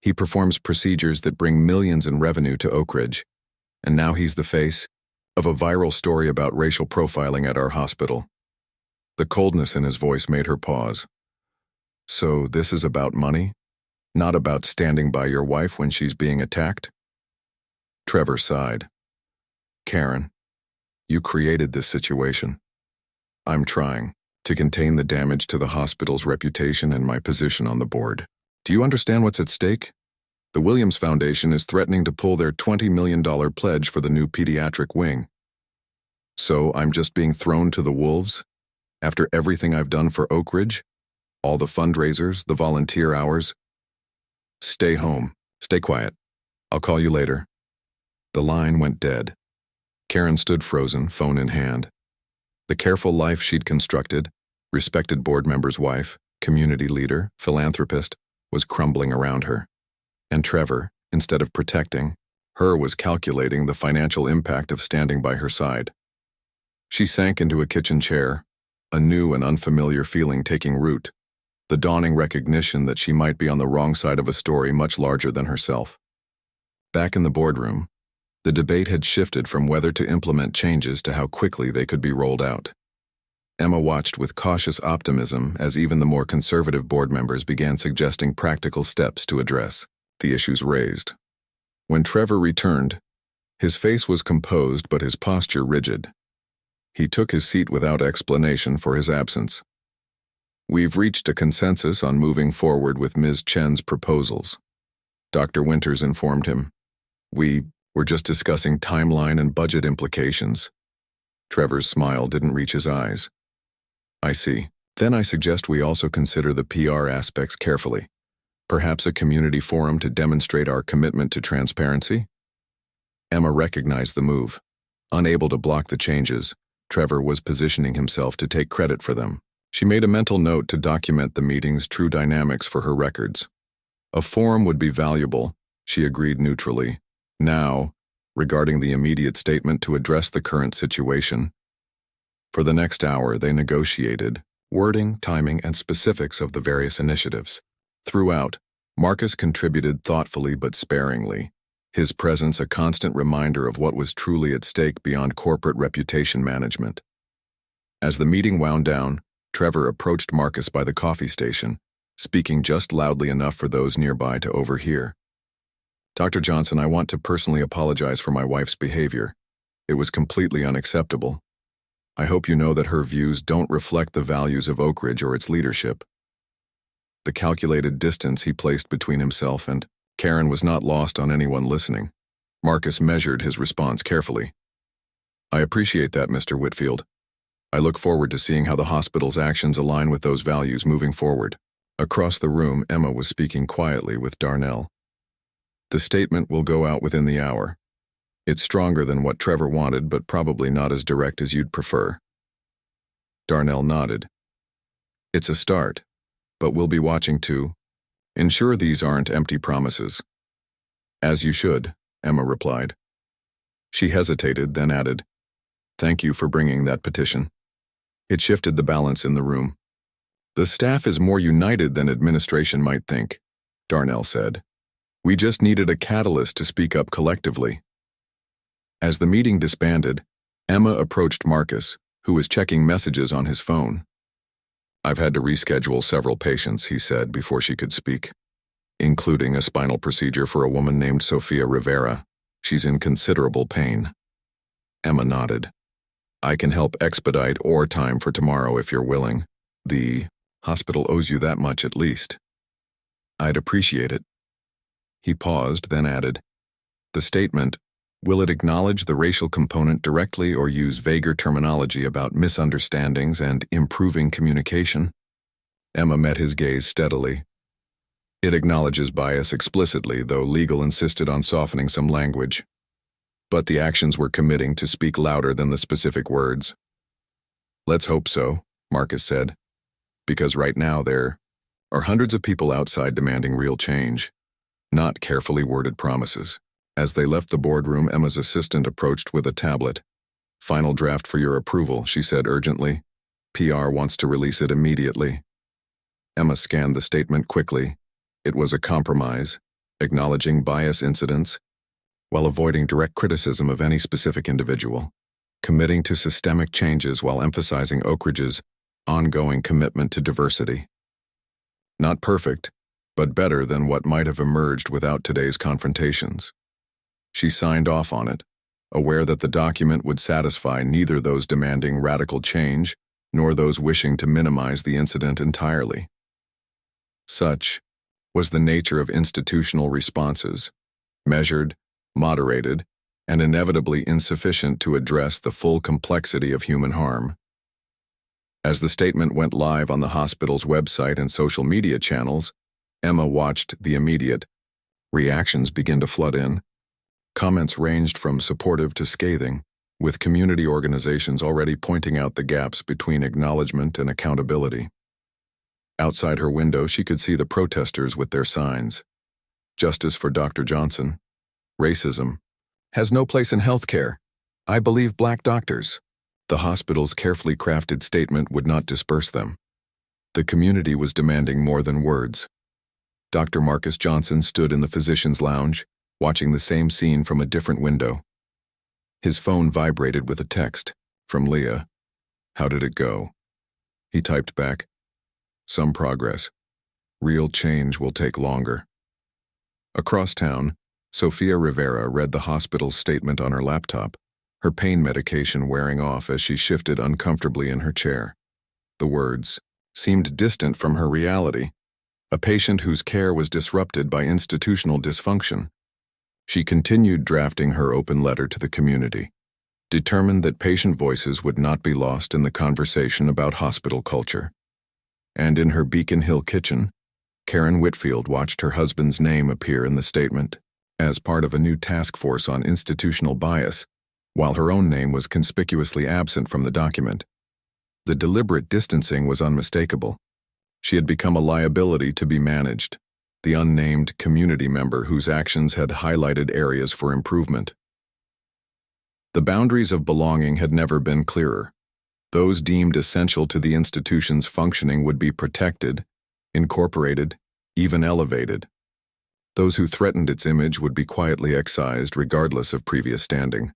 "He performs procedures that bring millions in revenue to Oakridge. And now he's the face of a viral story about racial profiling at our hospital." The coldness in his voice made her pause. "So this is about money? Not about standing by your wife when she's being attacked?" Trevor sighed. "Karen, you created this situation. I'm trying to contain the damage to the hospital's reputation and my position on the board. Do you understand what's at stake? The Williams Foundation is threatening to pull their $20 million pledge for the new pediatric wing. So I'm just being thrown to the wolves? After everything I've done for Oakridge? All the fundraisers, the volunteer hours? Stay home. Stay quiet. I'll call you later." The line went dead. Karen stood frozen, phone in hand. The careful life she'd constructed, respected board member's wife, community leader, philanthropist, was crumbling around her. And Trevor, instead of protecting her, was calculating the financial impact of standing by her side. She sank into a kitchen chair, a new and unfamiliar feeling taking root, the dawning recognition that she might be on the wrong side of a story much larger than herself. Back in the boardroom, the debate had shifted from whether to implement changes to how quickly they could be rolled out. Emma watched with cautious optimism as even the more conservative board members began suggesting practical steps to address the issues raised. When Trevor returned, his face was composed but his posture rigid. He took his seat without explanation for his absence. "We've reached a consensus on moving forward with Ms. Chen's proposals," Dr. Winters informed him. "We were just discussing timeline and budget implications." Trevor's smile didn't reach his eyes. "I see. Then I suggest we also consider the PR aspects carefully. Perhaps a community forum to demonstrate our commitment to transparency?" Emma recognized the move. Unable to block the changes, Trevor was positioning himself to take credit for them. She made a mental note to document the meeting's true dynamics for her records. A forum would be valuable, she agreed neutrally. Now, regarding the immediate statement to address the current situation. For the next hour, they negotiated wording, timing, and specifics of the various initiatives. Throughout, Marcus contributed thoughtfully but sparingly, his presence a constant reminder of what was truly at stake beyond corporate reputation management. As the meeting wound down, Trevor approached Marcus by the coffee station, speaking just loudly enough for those nearby to overhear. "Dr. Johnson, I want to personally apologize for my wife's behavior. It was completely unacceptable. I hope you know that her views don't reflect the values of Oakridge or its leadership." The calculated distance he placed between himself and Karen was not lost on anyone listening. Marcus measured his response carefully. I appreciate that, Mr. Whitfield. I look forward to seeing how the hospital's actions align with those values moving forward. Across the room, Emma was speaking quietly with Darnell. The statement will go out within the hour. It's stronger than what Trevor wanted, but probably not as direct as you'd prefer. Darnell nodded. It's a start, but we'll be watching to ensure these aren't empty promises. As you should, Emma replied. She hesitated, then added, Thank you for bringing that petition. It shifted the balance in the room. The staff is more united than administration might think, Darnell said. We just needed a catalyst to speak up collectively. As the meeting disbanded, Emma approached Marcus, who was checking messages on his phone. I've had to reschedule several patients, he said before she could speak, including a spinal procedure for a woman named Sofia Rivera. She's in considerable pain. Emma nodded. I can help expedite or time for tomorrow if you're willing. The hospital owes you that much at least. I'd appreciate it. He paused, then added, The statement, will it acknowledge the racial component directly or use vaguer terminology about misunderstandings and improving communication? Emma met his gaze steadily. It acknowledges bias explicitly, though legal insisted on softening some language. But the actions we're committing to speak louder than the specific words. Let's hope so, Marcus said, because right now there are hundreds of people outside demanding real change, not carefully worded promises. As they left the boardroom, Emma's assistant approached with a tablet. Final draft for your approval, she said urgently. PR wants to release it immediately. Emma scanned the statement quickly. It was a compromise, acknowledging bias incidents, while avoiding direct criticism of any specific individual, committing to systemic changes while emphasizing Oakridge's ongoing commitment to diversity. Not perfect, but better than what might have emerged without today's confrontations. She signed off on it, aware that the document would satisfy neither those demanding radical change nor those wishing to minimize the incident entirely. Such was the nature of institutional responses, measured, moderated, and inevitably insufficient to address the full complexity of human harm. As the statement went live on the hospital's website and social media channels, Emma watched the immediate reactions begin to flood in. Comments ranged from supportive to scathing, with community organizations already pointing out the gaps between acknowledgement and accountability. Outside her window, she could see the protesters with their signs. Justice for Dr. Johnson. Racism has no place in healthcare. I believe black doctors. The hospital's carefully crafted statement would not disperse them. The community was demanding more than words. Dr. Marcus Johnson stood in the physician's lounge, watching the same scene from a different window. His phone vibrated with a text from Leah. How did it go? He typed back, Some progress. Real change will take longer. Across town, Sofia Rivera read the hospital's statement on her laptop, her pain medication wearing off as she shifted uncomfortably in her chair. The words seemed distant from her reality, a patient whose care was disrupted by institutional dysfunction. She continued drafting her open letter to the community, determined that patient voices would not be lost in the conversation about hospital culture. And in her Beacon Hill kitchen, Karen Whitfield watched her husband's name appear in the statement as part of a new task force on institutional bias, while her own name was conspicuously absent from the document. The deliberate distancing was unmistakable. She had become a liability to be managed, the unnamed community member whose actions had highlighted areas for improvement. The boundaries of belonging had never been clearer. Those deemed essential to the institution's functioning would be protected, incorporated, even elevated. Those who threatened its image would be quietly excised regardless of previous standing.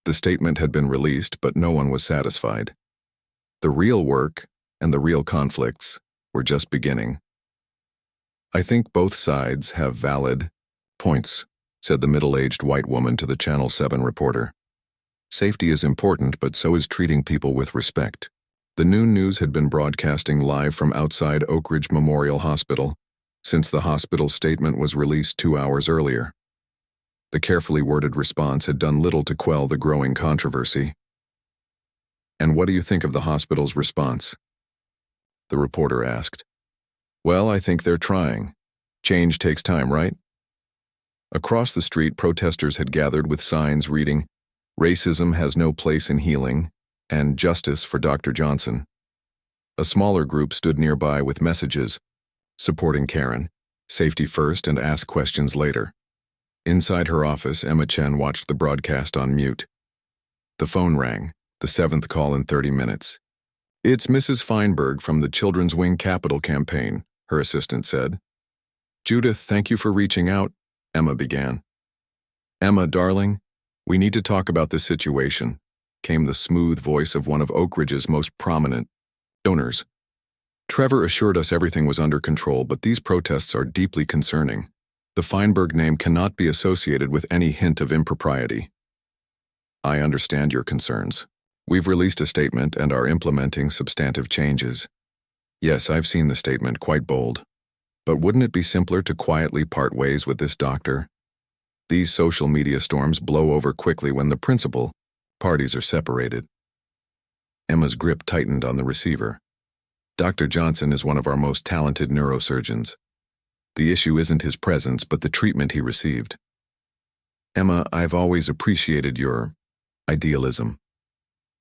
The statement had been released, but no one was satisfied. The real work and the real conflicts were just beginning. I think both sides have valid points, said the middle-aged white woman to the Channel 7 reporter. Safety is important, but so is treating people with respect. The noon news had been broadcasting live from outside Oakridge Memorial Hospital, since the hospital's statement was released 2 hours earlier. The carefully worded response had done little to quell the growing controversy. "And what do you think of the hospital's response?" the reporter asked. "Well, I think they're trying. Change takes time, right?" Across the street, protesters had gathered with signs reading, "Racism has no place in healing," and "Justice for Dr. Johnson." A smaller group stood nearby with messages, supporting Karen, "Safety first and ask questions later." Inside her office, Emma Chen watched the broadcast on mute. The phone rang, the 7th call in 30 minutes. "It's Mrs. Feinberg from the Children's Wing Capital Campaign," her assistant said. "Judith, thank you for reaching out," Emma began. "Emma, darling, we need to talk about this situation," came the smooth voice of one of Oakridge's most prominent donors. "Trevor assured us everything was under control, but these protests are deeply concerning. The Feinberg name cannot be associated with any hint of impropriety." "I understand your concerns. We've released a statement and are implementing substantive changes." "Yes, I've seen the statement, quite bold. But wouldn't it be simpler to quietly part ways with this doctor? These social media storms blow over quickly when the principal parties are separated." Emma's grip tightened on the receiver. "Dr. Johnson is one of our most talented neurosurgeons. The issue isn't his presence, but the treatment he received." "Emma, I've always appreciated your idealism.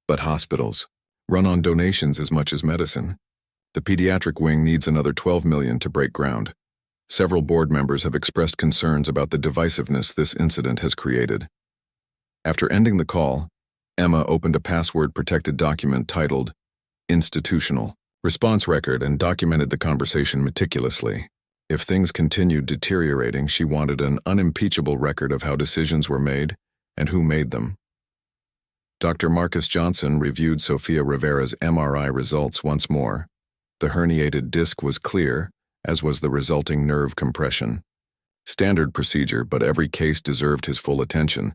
But hospitals run on donations as much as medicine. The pediatric wing needs another $12 million to break ground. Several board members have expressed concerns about the divisiveness this incident has created." After ending the call, Emma opened a password-protected document titled Institutional Response Record and documented the conversation meticulously. If things continued deteriorating, she wanted an unimpeachable record of how decisions were made and who made them. Dr. Marcus Johnson reviewed Sofia Rivera's MRI results once more. The herniated disc was clear, as was the resulting nerve compression. Standard procedure, but every case deserved his full attention,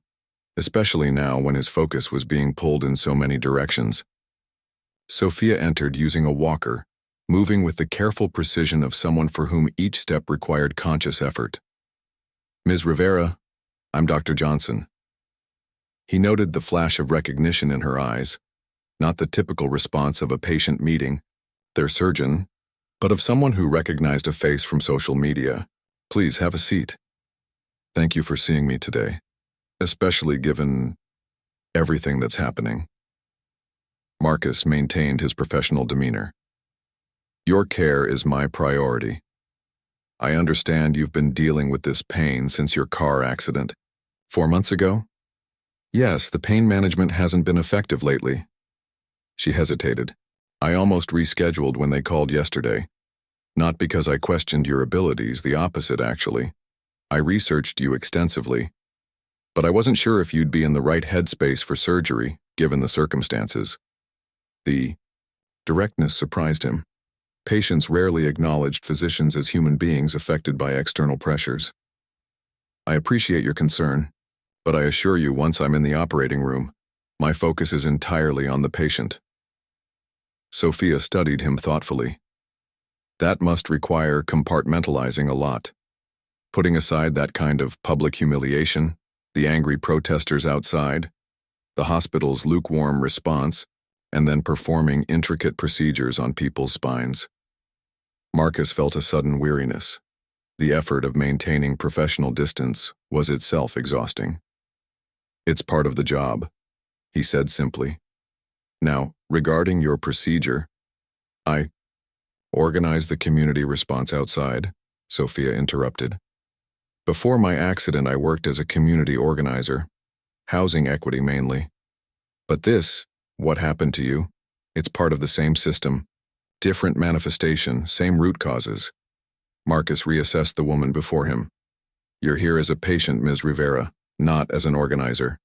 especially now when his focus was being pulled in so many directions. Sofia entered using a walker, moving with the careful precision of someone for whom each step required conscious effort. "Ms. Rivera, I'm Dr. Johnson." He noted the flash of recognition in her eyes, not the typical response of a patient meeting, their surgeon, but of someone who recognized a face from social media. "Please have a seat. Thank you for seeing me today, especially given everything that's happening." Marcus maintained his professional demeanor. "Your care is my priority. I understand you've been dealing with this pain since your car accident. 4 months ago?" "Yes, the pain management hasn't been effective lately." She hesitated. "I almost rescheduled when they called yesterday. Not because I questioned your abilities, the opposite actually. I researched you extensively. But I wasn't sure if you'd be in the right headspace for surgery, given the circumstances." The directness surprised him. Patients rarely acknowledged physicians as human beings affected by external pressures. "I appreciate your concern, but I assure you once I'm in the operating room, my focus is entirely on the patient." Sofia studied him thoughtfully. "That must require compartmentalizing a lot. Putting aside that kind of public humiliation, the angry protesters outside, the hospital's lukewarm response, and then performing intricate procedures on people's spines." Marcus felt a sudden weariness. The effort of maintaining professional distance was itself exhausting. "It's part of the job," he said simply. "Now, regarding your procedure, I organized the community response outside," Sofia interrupted. "Before my accident, I worked as a community organizer, housing equity mainly. But this, what happened to you, it's part of the same system, different manifestation, same root causes." Marcus reassessed the woman before him. "You're here as a patient, Ms. Rivera, not as an organizer."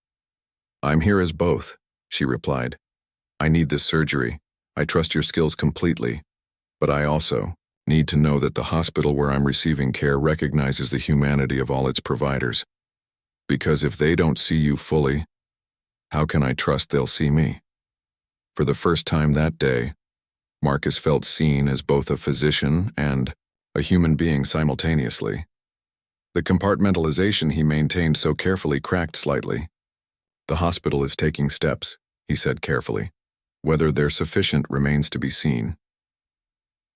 "I'm here as both," she replied. "I need this surgery. I trust your skills completely. But I also need to know that the hospital where I'm receiving care recognizes the humanity of all its providers. Because if they don't see you fully, how can I trust they'll see me?" For the first time that day, Marcus felt seen as both a physician and a human being simultaneously. The compartmentalization he maintained so carefully cracked slightly. "The hospital is taking steps," he said carefully. "Whether they're sufficient remains to be seen."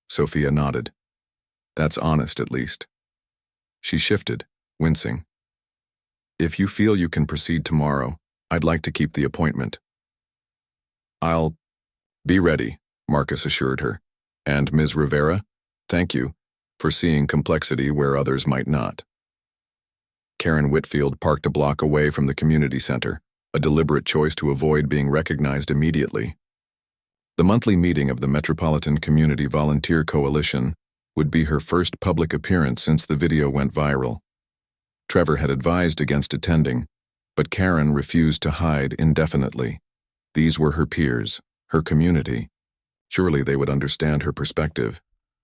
Sophia nodded. "That's honest, at least." She shifted, wincing. "If you feel you can proceed tomorrow, I'd like to keep the appointment." "I'll be ready," Marcus assured her. "And Ms. Rivera, thank you for seeing complexity where others might not." Karen Whitfield parked a block away from the community center, a deliberate choice to avoid being recognized immediately. The monthly meeting of the Metropolitan Community Volunteer Coalition would be her first public appearance since the video went viral. Trevor had advised against attending, but Karen refused to hide indefinitely. These were her peers, her community. Surely they would understand her perspective.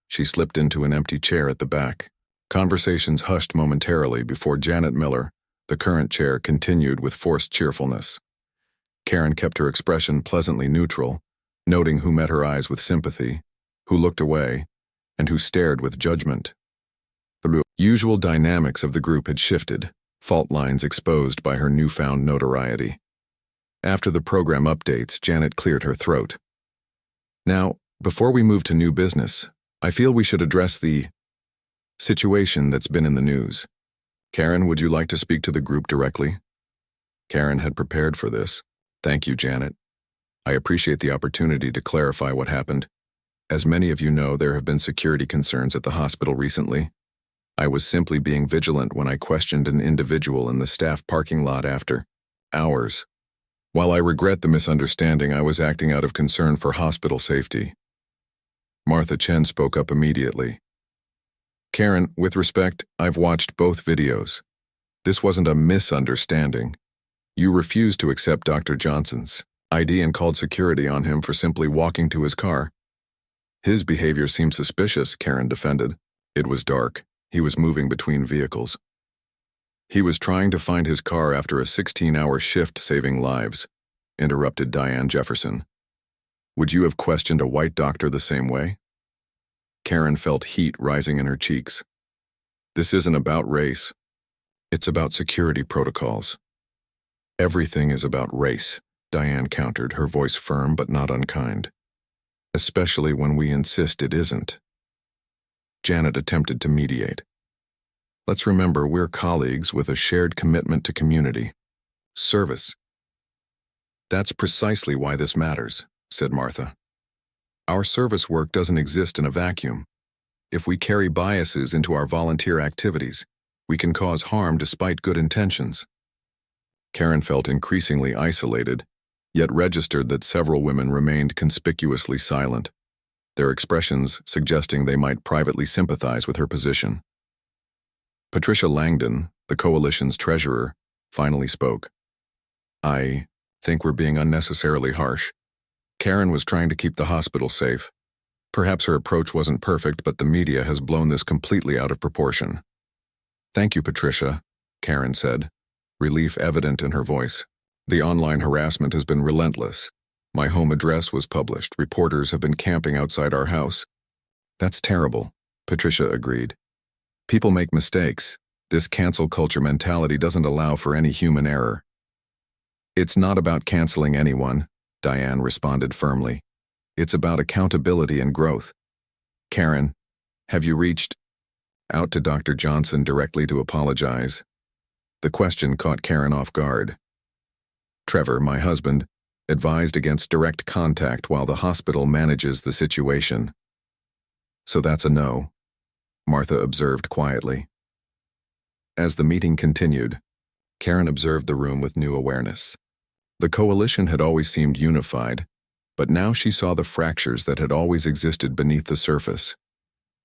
She slipped into an empty chair at the back. Conversations hushed momentarily before Janet Miller, the current chair, continued with forced cheerfulness. Karen kept her expression pleasantly neutral, noting who met her eyes with sympathy, who looked away, and who stared with judgment. The usual dynamics of the group had shifted, fault lines exposed by her newfound notoriety. After the program updates, Janet cleared her throat. "Now, before we move to new business, I feel we should address the situation that's been in the news. Karen, would you like to speak to the group directly?" Karen had prepared for this. "Thank you, Janet. I appreciate the opportunity to clarify what happened. As many of you know, there have been security concerns at the hospital recently. I was simply being vigilant when I questioned an individual in the staff parking lot after hours. While I regret the misunderstanding, I was acting out of concern for hospital safety." Martha Chen spoke up immediately. "Karen, with respect, I've watched both videos. This wasn't a misunderstanding. You refused to accept Dr. Johnson's ID and called security on him for simply walking to his car." "His behavior seemed suspicious," Karen defended. "It was dark. He was moving between vehicles." "He was trying to find his car after a 16-hour shift saving lives," interrupted Diane Jefferson. "Would you have questioned a white doctor the same way?" Karen felt heat rising in her cheeks. "This isn't about race. It's about security protocols." "Everything is about race," Diane countered, her voice firm but not unkind. "Especially when we insist it isn't." Janet attempted to mediate. "Let's remember we're colleagues with a shared commitment to community. Service." "That's precisely why this matters," said Martha. "Our service work doesn't exist in a vacuum. If we carry biases into our volunteer activities, we can cause harm despite good intentions." Karen felt increasingly isolated, yet registered that several women remained conspicuously silent, their expressions suggesting they might privately sympathize with her position. Patricia Langdon, the coalition's treasurer, finally spoke. "I think we're being unnecessarily harsh. Karen was trying to keep the hospital safe. Perhaps her approach wasn't perfect, but the media has blown this completely out of proportion." "Thank you, Patricia," Karen said, relief evident in her voice. "The online harassment has been relentless. My home address was published. Reporters have been camping outside our house." "That's terrible," Patricia agreed. "People make mistakes. This cancel culture mentality doesn't allow for any human error." "It's not about canceling anyone," Diane responded firmly. "It's about accountability and growth. Karen, have you reached out to Dr. Johnson directly to apologize?" The question caught Karen off guard. "Trevor, my husband, advised against direct contact while the hospital manages the situation." "So that's a no," Martha observed quietly. As the meeting continued, Karen observed the room with new awareness. The coalition had always seemed unified, but now she saw the fractures that had always existed beneath the surface.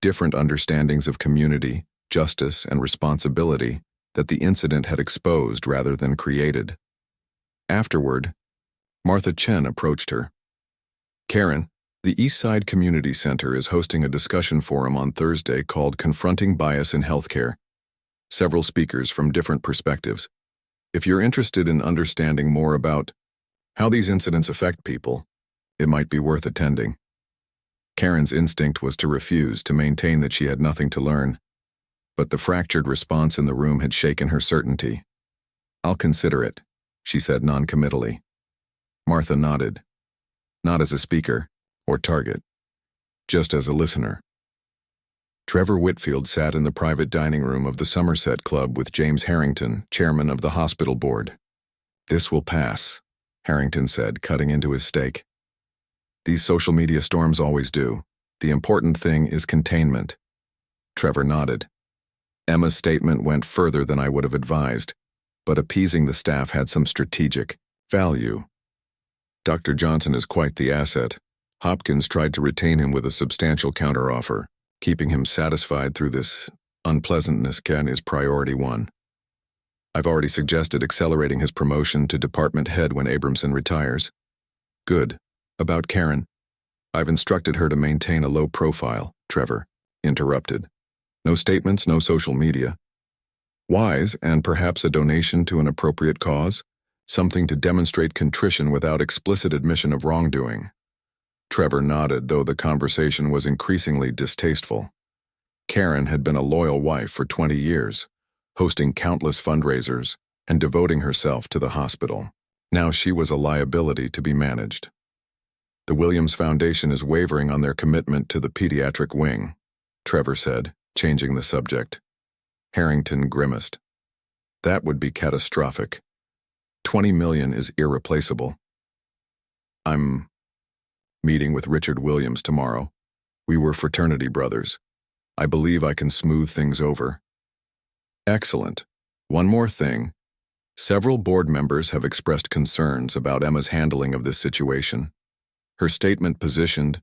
Different understandings of community, justice, and responsibility that the incident had exposed rather than created. Afterward, Martha Chen approached her. "Karen, the Eastside Community Center is hosting a discussion forum on Thursday called Confronting Bias in Healthcare. Several speakers from different perspectives. If you're interested in understanding more about how these incidents affect people, it might be worth attending." Karen's instinct was to refuse, to maintain that she had nothing to learn. But the fractured response in the room had shaken her certainty. "I'll consider it," she said noncommittally. Martha nodded. Not as a speaker or target, just as a listener. Trevor Whitfield sat in the private dining room of the Somerset Club with James Harrington, chairman of the hospital board. "This will pass," Harrington said, cutting into his steak. "These social media storms always do. The important thing is containment." Trevor nodded. Emma's statement went further than I would have advised, but appeasing the staff had some strategic value. Dr. Johnson is quite the asset. Hopkins tried to retain him with a substantial counteroffer. Keeping him satisfied through this unpleasantness, Ken, is priority one. I've already suggested accelerating his promotion to department head when Abramson retires. Good. About Karen. I've instructed her to maintain a low profile, Trevor interrupted. No statements, no social media. Wise, and perhaps a donation to an appropriate cause? Something to demonstrate contrition without explicit admission of wrongdoing. Trevor nodded, though the conversation was increasingly distasteful. Karen had been a loyal wife for 20 years, hosting countless fundraisers and devoting herself to the hospital. Now she was a liability to be managed. The Williams Foundation is wavering on their commitment to the pediatric wing, Trevor said, changing the subject. Harrington grimaced. That would be catastrophic. 20 million is irreplaceable. I'm meeting with Richard Williams tomorrow. We were fraternity brothers. I believe I can smooth things over. Excellent. One more thing. Several board members have expressed concerns about Emma's handling of this situation. Her statement positioned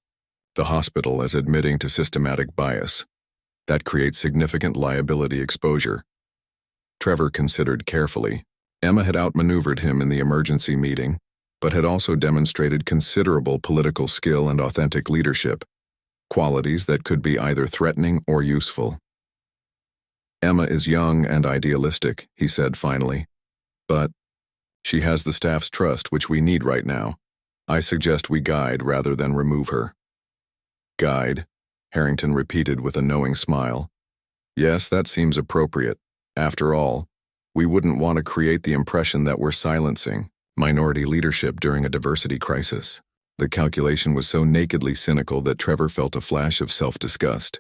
the hospital as admitting to systematic bias. That creates significant liability exposure. Trevor considered carefully. Emma had outmaneuvered him in the emergency meeting, but had also demonstrated considerable political skill and authentic leadership, qualities that could be either threatening or useful. Emma is young and idealistic, he said finally, but she has the staff's trust, which we need right now. I suggest we guide rather than remove her. Guide, Harrington repeated with a knowing smile. Yes, that seems appropriate. After all, we wouldn't want to create the impression that we're silencing minority leadership during a diversity crisis. The calculation was so nakedly cynical that Trevor felt a flash of self-disgust.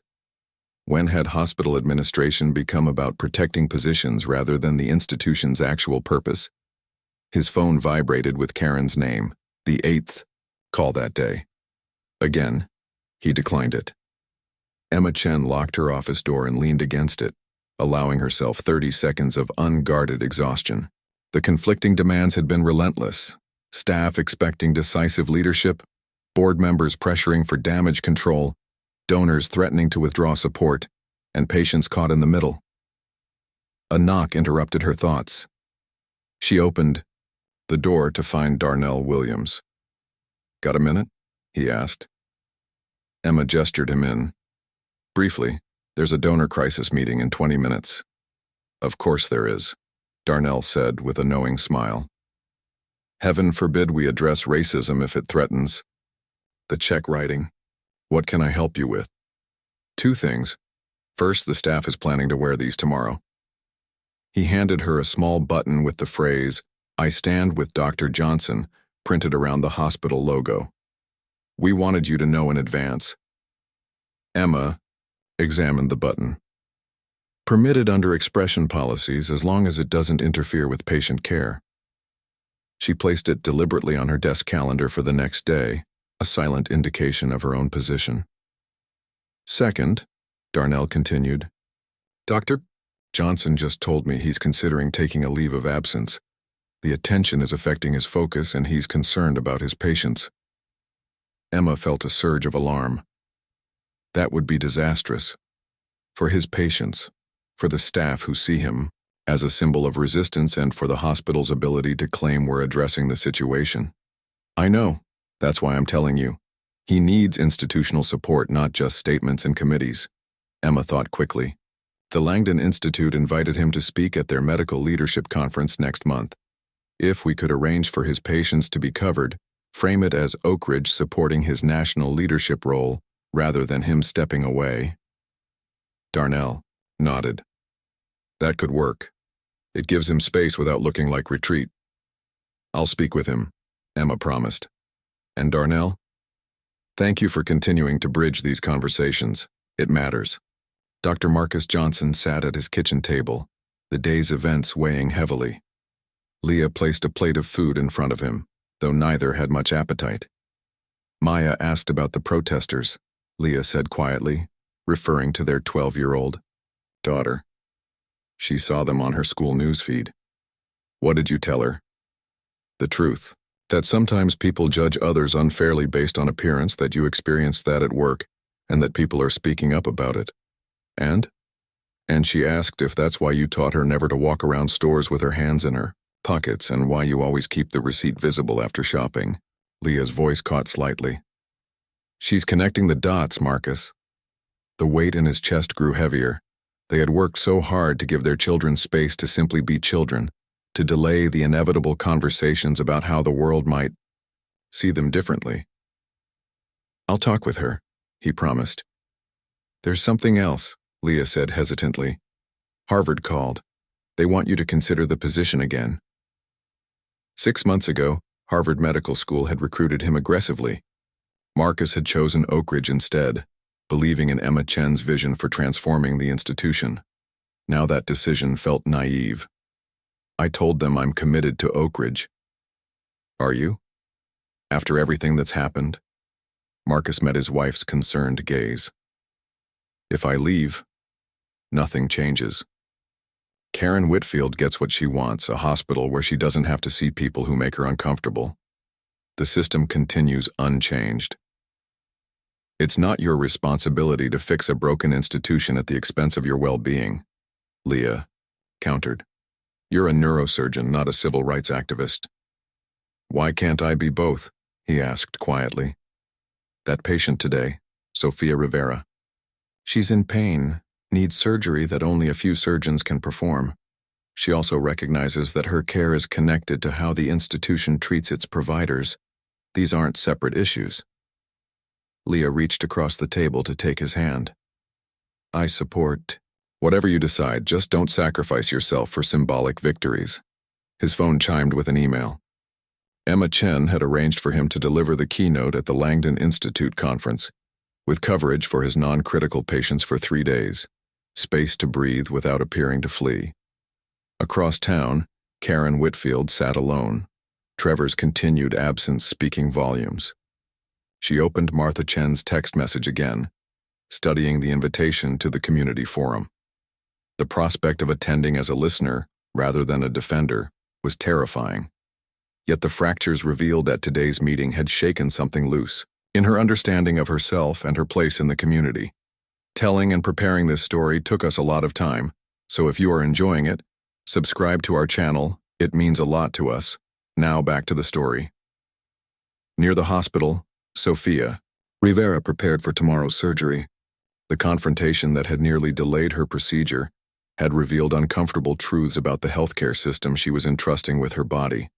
When had hospital administration become about protecting positions rather than the institution's actual purpose? His phone vibrated with Karen's name, the 8th call that day. Again, he declined it. Emma Chen locked her office door and leaned against it, allowing herself 30 seconds of unguarded exhaustion. The conflicting demands had been relentless. Staff expecting decisive leadership, board members pressuring for damage control, donors threatening to withdraw support, and patients caught in the middle. A knock interrupted her thoughts. She opened the door to find Darnell Williams. "Got a minute?" he asked. Emma gestured him in. "Briefly, there's a donor crisis meeting in 20 minutes. "Of course there is," Darnell said with a knowing smile. "Heaven forbid we address racism if it threatens." The check writing. "What can I help you with?" "Two things. First, the staff is planning to wear these tomorrow." He handed her a small button with the phrase, "I stand with Dr. Johnson," printed around the hospital logo. "We wanted you to know in advance." Emma examined the button. "Permitted under expression policies as long as it doesn't interfere with patient care." She placed it deliberately on her desk calendar for the next day, a silent indication of her own position. "Second," Darnell continued, "Dr. Johnson just told me he's considering taking a leave of absence. The attention is affecting his focus and he's concerned about his patients." Emma felt a surge of alarm. That would be disastrous. For his patients, for the staff who see him as a symbol of resistance, and for the hospital's ability to claim we're addressing the situation. "I know. That's why I'm telling you. He needs institutional support, not just statements and committees." Emma thought quickly. The Langdon Institute invited him to speak at their medical leadership conference next month. If we could arrange for his patients to be covered, frame it as Oakridge supporting his national leadership role rather than him stepping away. Darnell nodded. That could work. It gives him space without looking like retreat. I'll speak with him, Emma promised. And Darnell? Thank you for continuing to bridge these conversations. It matters. Dr. Marcus Johnson sat at his kitchen table, the day's events weighing heavily. Leah placed a plate of food in front of him, though neither had much appetite. Maya asked about the protesters, Leah said quietly, referring to their 12-year-old daughter. She saw them on her school newsfeed. What did you tell her? The truth, that sometimes people judge others unfairly based on appearance, that you experienced that at work, and that people are speaking up about it. And she asked if that's why you taught her never to walk around stores with her hands in her pockets and why you always keep the receipt visible after shopping. Leah's voice caught slightly. She's connecting the dots, Marcus. The weight in his chest grew heavier. They had worked so hard to give their children space to simply be children, to delay the inevitable conversations about how the world might see them differently. I'll talk with her, he promised. There's something else, Leah said hesitantly. Harvard called. They want you to consider the position again. 6 months ago, Harvard Medical School had recruited him aggressively. Marcus had chosen Oakridge instead, believing in Emma Chen's vision for transforming the institution. Now that decision felt naive. I told them I'm committed to Oakridge. Are you? After everything that's happened? Marcus met his wife's concerned gaze. If I leave, nothing changes. Karen Whitfield gets what she wants, a hospital where she doesn't have to see people who make her uncomfortable. The system continues unchanged. It's not your responsibility to fix a broken institution at the expense of your well-being, Leah countered. You're a neurosurgeon, not a civil rights activist. Why can't I be both? He asked quietly. That patient today, Sophia Rivera. She's in pain, needs surgery that only a few surgeons can perform. She also recognizes that her care is connected to how the institution treats its providers. These aren't separate issues. Leah reached across the table to take his hand. I support. Whatever you decide, just don't sacrifice yourself for symbolic victories. His phone chimed with an email. Emma Chen had arranged for him to deliver the keynote at the Langdon Institute conference, with coverage for his non-critical patients for 3 days, space to breathe without appearing to flee. Across town, Karen Whitfield sat alone, Trevor's continued absence speaking volumes. She opened Martha Chen's text message again, studying the invitation to the community forum. The prospect of attending as a listener, rather than a defender, was terrifying. Yet the fractures revealed at today's meeting had shaken something loose in her understanding of herself and her place in the community. Telling and preparing this story took us a lot of time, so if you are enjoying it, subscribe to our channel. It means a lot to us. Now back to the story. Near the hospital, Sophia Rivera prepared for tomorrow's surgery. The confrontation that had nearly delayed her procedure had revealed uncomfortable truths about the healthcare system she was entrusting with her body.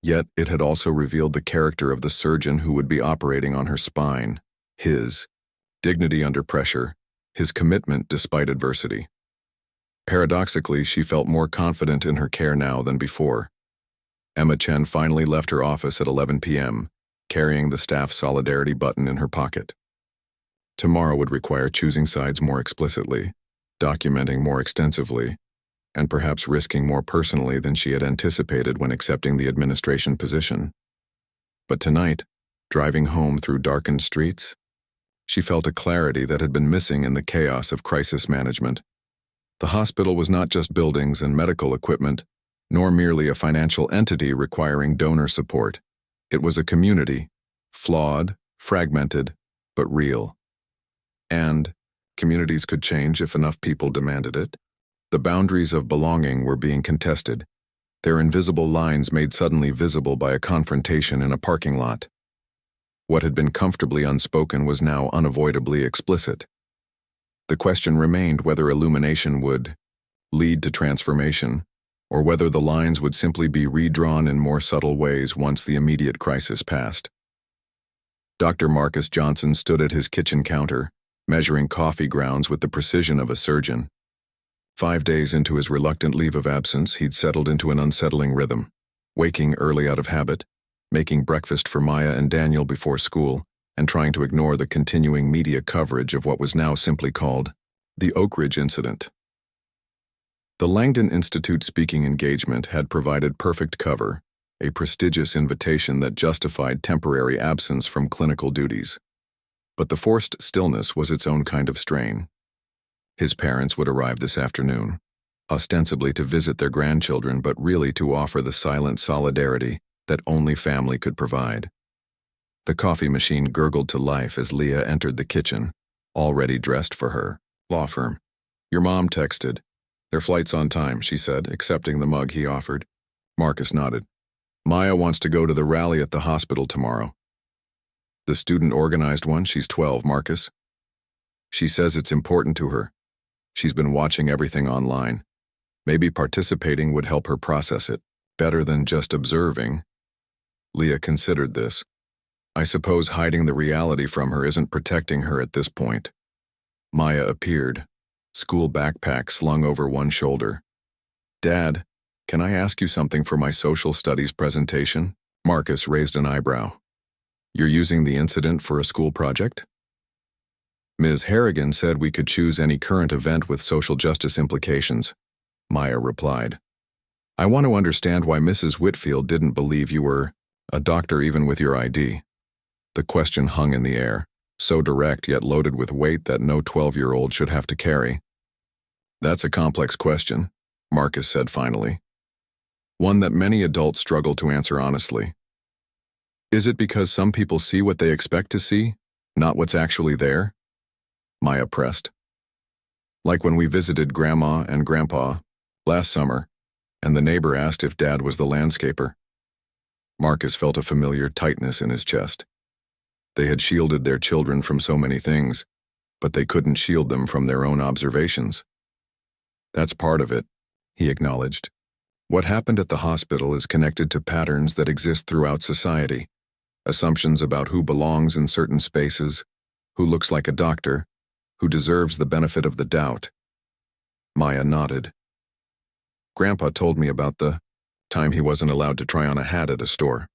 Yet it had also revealed the character of the surgeon who would be operating on her spine, his dignity under pressure, his commitment despite adversity. Paradoxically, she felt more confident in her care now than before. Emma Chen finally left her office at 11 p.m., carrying the staff solidarity button in her pocket. Tomorrow would require choosing sides more explicitly, documenting more extensively, and perhaps risking more personally than she had anticipated when accepting the administration position. But tonight, driving home through darkened streets, she felt a clarity that had been missing in the chaos of crisis management. The hospital was not just buildings and medical equipment, nor merely a financial entity requiring donor support. It was a community, flawed, fragmented, but real. And communities could change if enough people demanded it. The boundaries of belonging were being contested, their invisible lines made suddenly visible by a confrontation in a parking lot. What had been comfortably unspoken was now unavoidably explicit. The question remained whether illumination would lead to transformation, or whether the lines would simply be redrawn in more subtle ways once the immediate crisis passed. Dr. Marcus Johnson stood at his kitchen counter, measuring coffee grounds with the precision of a surgeon. 5 days into his reluctant leave of absence, he'd settled into an unsettling rhythm, waking early out of habit, making breakfast for Maya and Daniel before school, and trying to ignore the continuing media coverage of what was now simply called the Oakridge incident. The Langdon Institute speaking engagement had provided perfect cover, a prestigious invitation that justified temporary absence from clinical duties. But the forced stillness was its own kind of strain. His parents would arrive this afternoon, ostensibly to visit their grandchildren, but really to offer the silent solidarity that only family could provide. The coffee machine gurgled to life as Leah entered the kitchen, already dressed for her law firm. "Your mom texted. Their flight's on time," she said, accepting the mug he offered. Marcus nodded. "Maya wants to go to the rally at the hospital tomorrow." "The student-organized one? She's 12, Marcus." "She says it's important to her. She's been watching everything online. Maybe participating would help her process it, better than just observing." Leah considered this. "I suppose hiding the reality from her isn't protecting her at this point." Maya appeared, school backpack slung over one shoulder. "Dad, can I ask you something for my social studies presentation?" Marcus raised an eyebrow. "You're using the incident for a school project?" "Ms. Harrigan said we could choose any current event with social justice implications," Maya replied. "I want to understand why Mrs. Whitfield didn't believe you were a doctor even with your ID." The question hung in the air, so direct yet loaded with weight that no 12-year-old should have to carry. "That's a complex question," Marcus said finally. "One that many adults struggle to answer honestly. Is it because some people see what they expect to see, not what's actually there?" Maya pressed. "Like when we visited Grandma and Grandpa last summer, and the neighbor asked if Dad was the landscaper." Marcus felt a familiar tightness in his chest. They had shielded their children from so many things, but they couldn't shield them from their own observations. "That's part of it," he acknowledged. "What happened at the hospital is connected to patterns that exist throughout society, assumptions about who belongs in certain spaces, who looks like a doctor, who deserves the benefit of the doubt." Maya nodded. "Grandpa told me about the time he wasn't allowed to try on a hat at a store.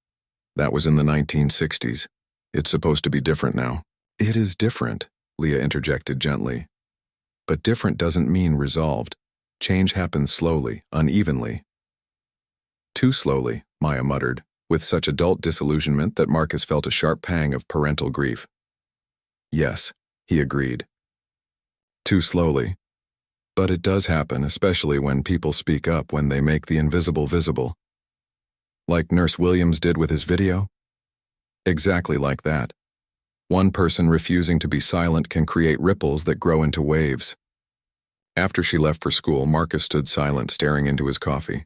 That was in the 1960s. It's supposed to be different now." "It is different," Leah interjected gently. "But different doesn't mean resolved. Change happens slowly, unevenly." "Too slowly," Maya muttered, with such adult disillusionment that Marcus felt a sharp pang of parental grief. "Yes," he agreed. "Too slowly. But it does happen, especially when people speak up, when they make the invisible visible. Like Nurse Williams did with his video? Exactly like that. One person refusing to be silent can create ripples that grow into waves." After she left for school, Marcus stood silent, staring into his coffee.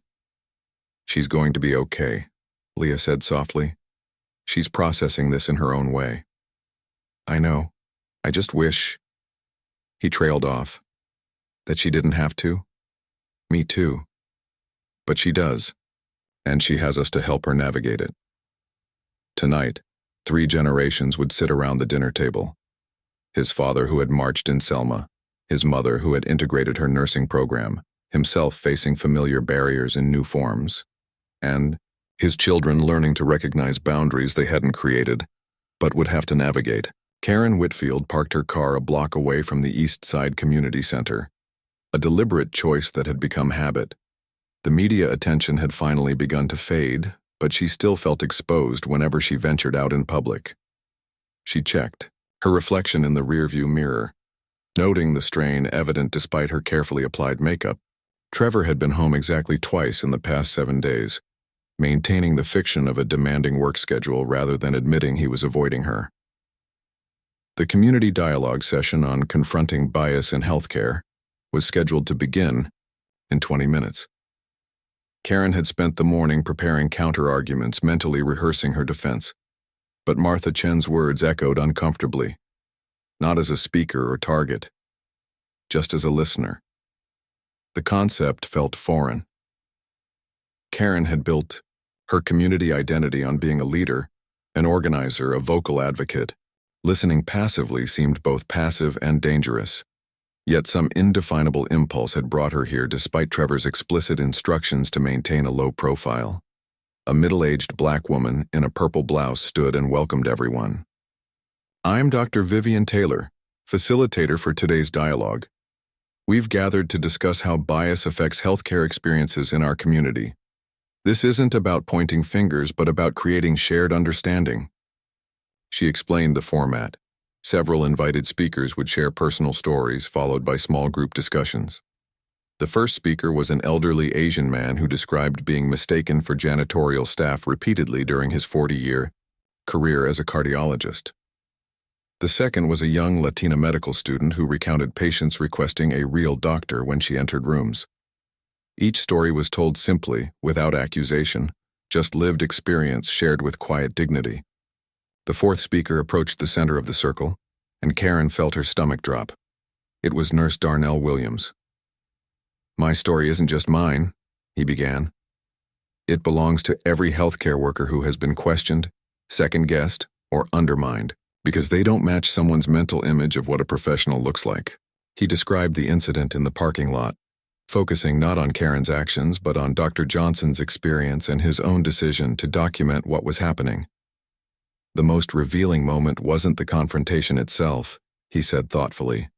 "She's going to be okay," Leah said softly. "She's processing this in her own way." "I know. I just wish—" He trailed off. "That she didn't have to? Me too. But she does, and she has us to help her navigate it." Tonight, 3 generations would sit around the dinner table. His father, who had marched in Selma, his mother, who had integrated her nursing program, himself facing familiar barriers in new forms, and his children learning to recognize boundaries they hadn't created, but would have to navigate. Karen Whitfield parked her car a block away from the East Side Community Center, a deliberate choice that had become habit. The media attention had finally begun to fade, but she still felt exposed whenever she ventured out in public. She checked, her reflection in the rearview mirror, noting the strain evident despite her carefully applied makeup. Trevor had been home exactly twice in the past 7 days, maintaining the fiction of a demanding work schedule rather than admitting he was avoiding her. The community dialogue session on confronting bias in healthcare was scheduled to begin in 20 minutes. Karen had spent the morning preparing counter-arguments, mentally rehearsing her defense. But Martha Chen's words echoed uncomfortably, not as a speaker or target, just as a listener. The concept felt foreign. Karen had built her community identity on being a leader, An organizer, a vocal advocate. Listening passively seemed both passive and dangerous. Yet some indefinable impulse had brought her here despite Trevor's explicit instructions to maintain a low profile. A middle-aged black woman in a purple blouse stood and welcomed everyone. "I'm Dr. Vivian Taylor, facilitator for today's dialogue. We've gathered to discuss how bias affects healthcare experiences in our community. This isn't about pointing fingers, but about creating shared understanding." She explained the format. Several invited speakers would share personal stories, followed by small group discussions. The first speaker was an elderly Asian man who described being mistaken for janitorial staff repeatedly during his 40-year career as a cardiologist. The second was a young Latina medical student who recounted patients requesting a real doctor when she entered rooms. Each story was told simply, without accusation, just lived experience shared with quiet dignity. The fourth speaker approached the center of the circle, and Karen felt her stomach drop. It was Nurse Darnell Williams. "My story isn't just mine," he began. "It belongs to every healthcare worker who has been questioned, second-guessed, or undermined, because they don't match someone's mental image of what a professional looks like." He described the incident in the parking lot, focusing not on Karen's actions but on Dr. Johnson's experience and his own decision to document what was happening. "The most revealing moment wasn't the confrontation itself," he said thoughtfully.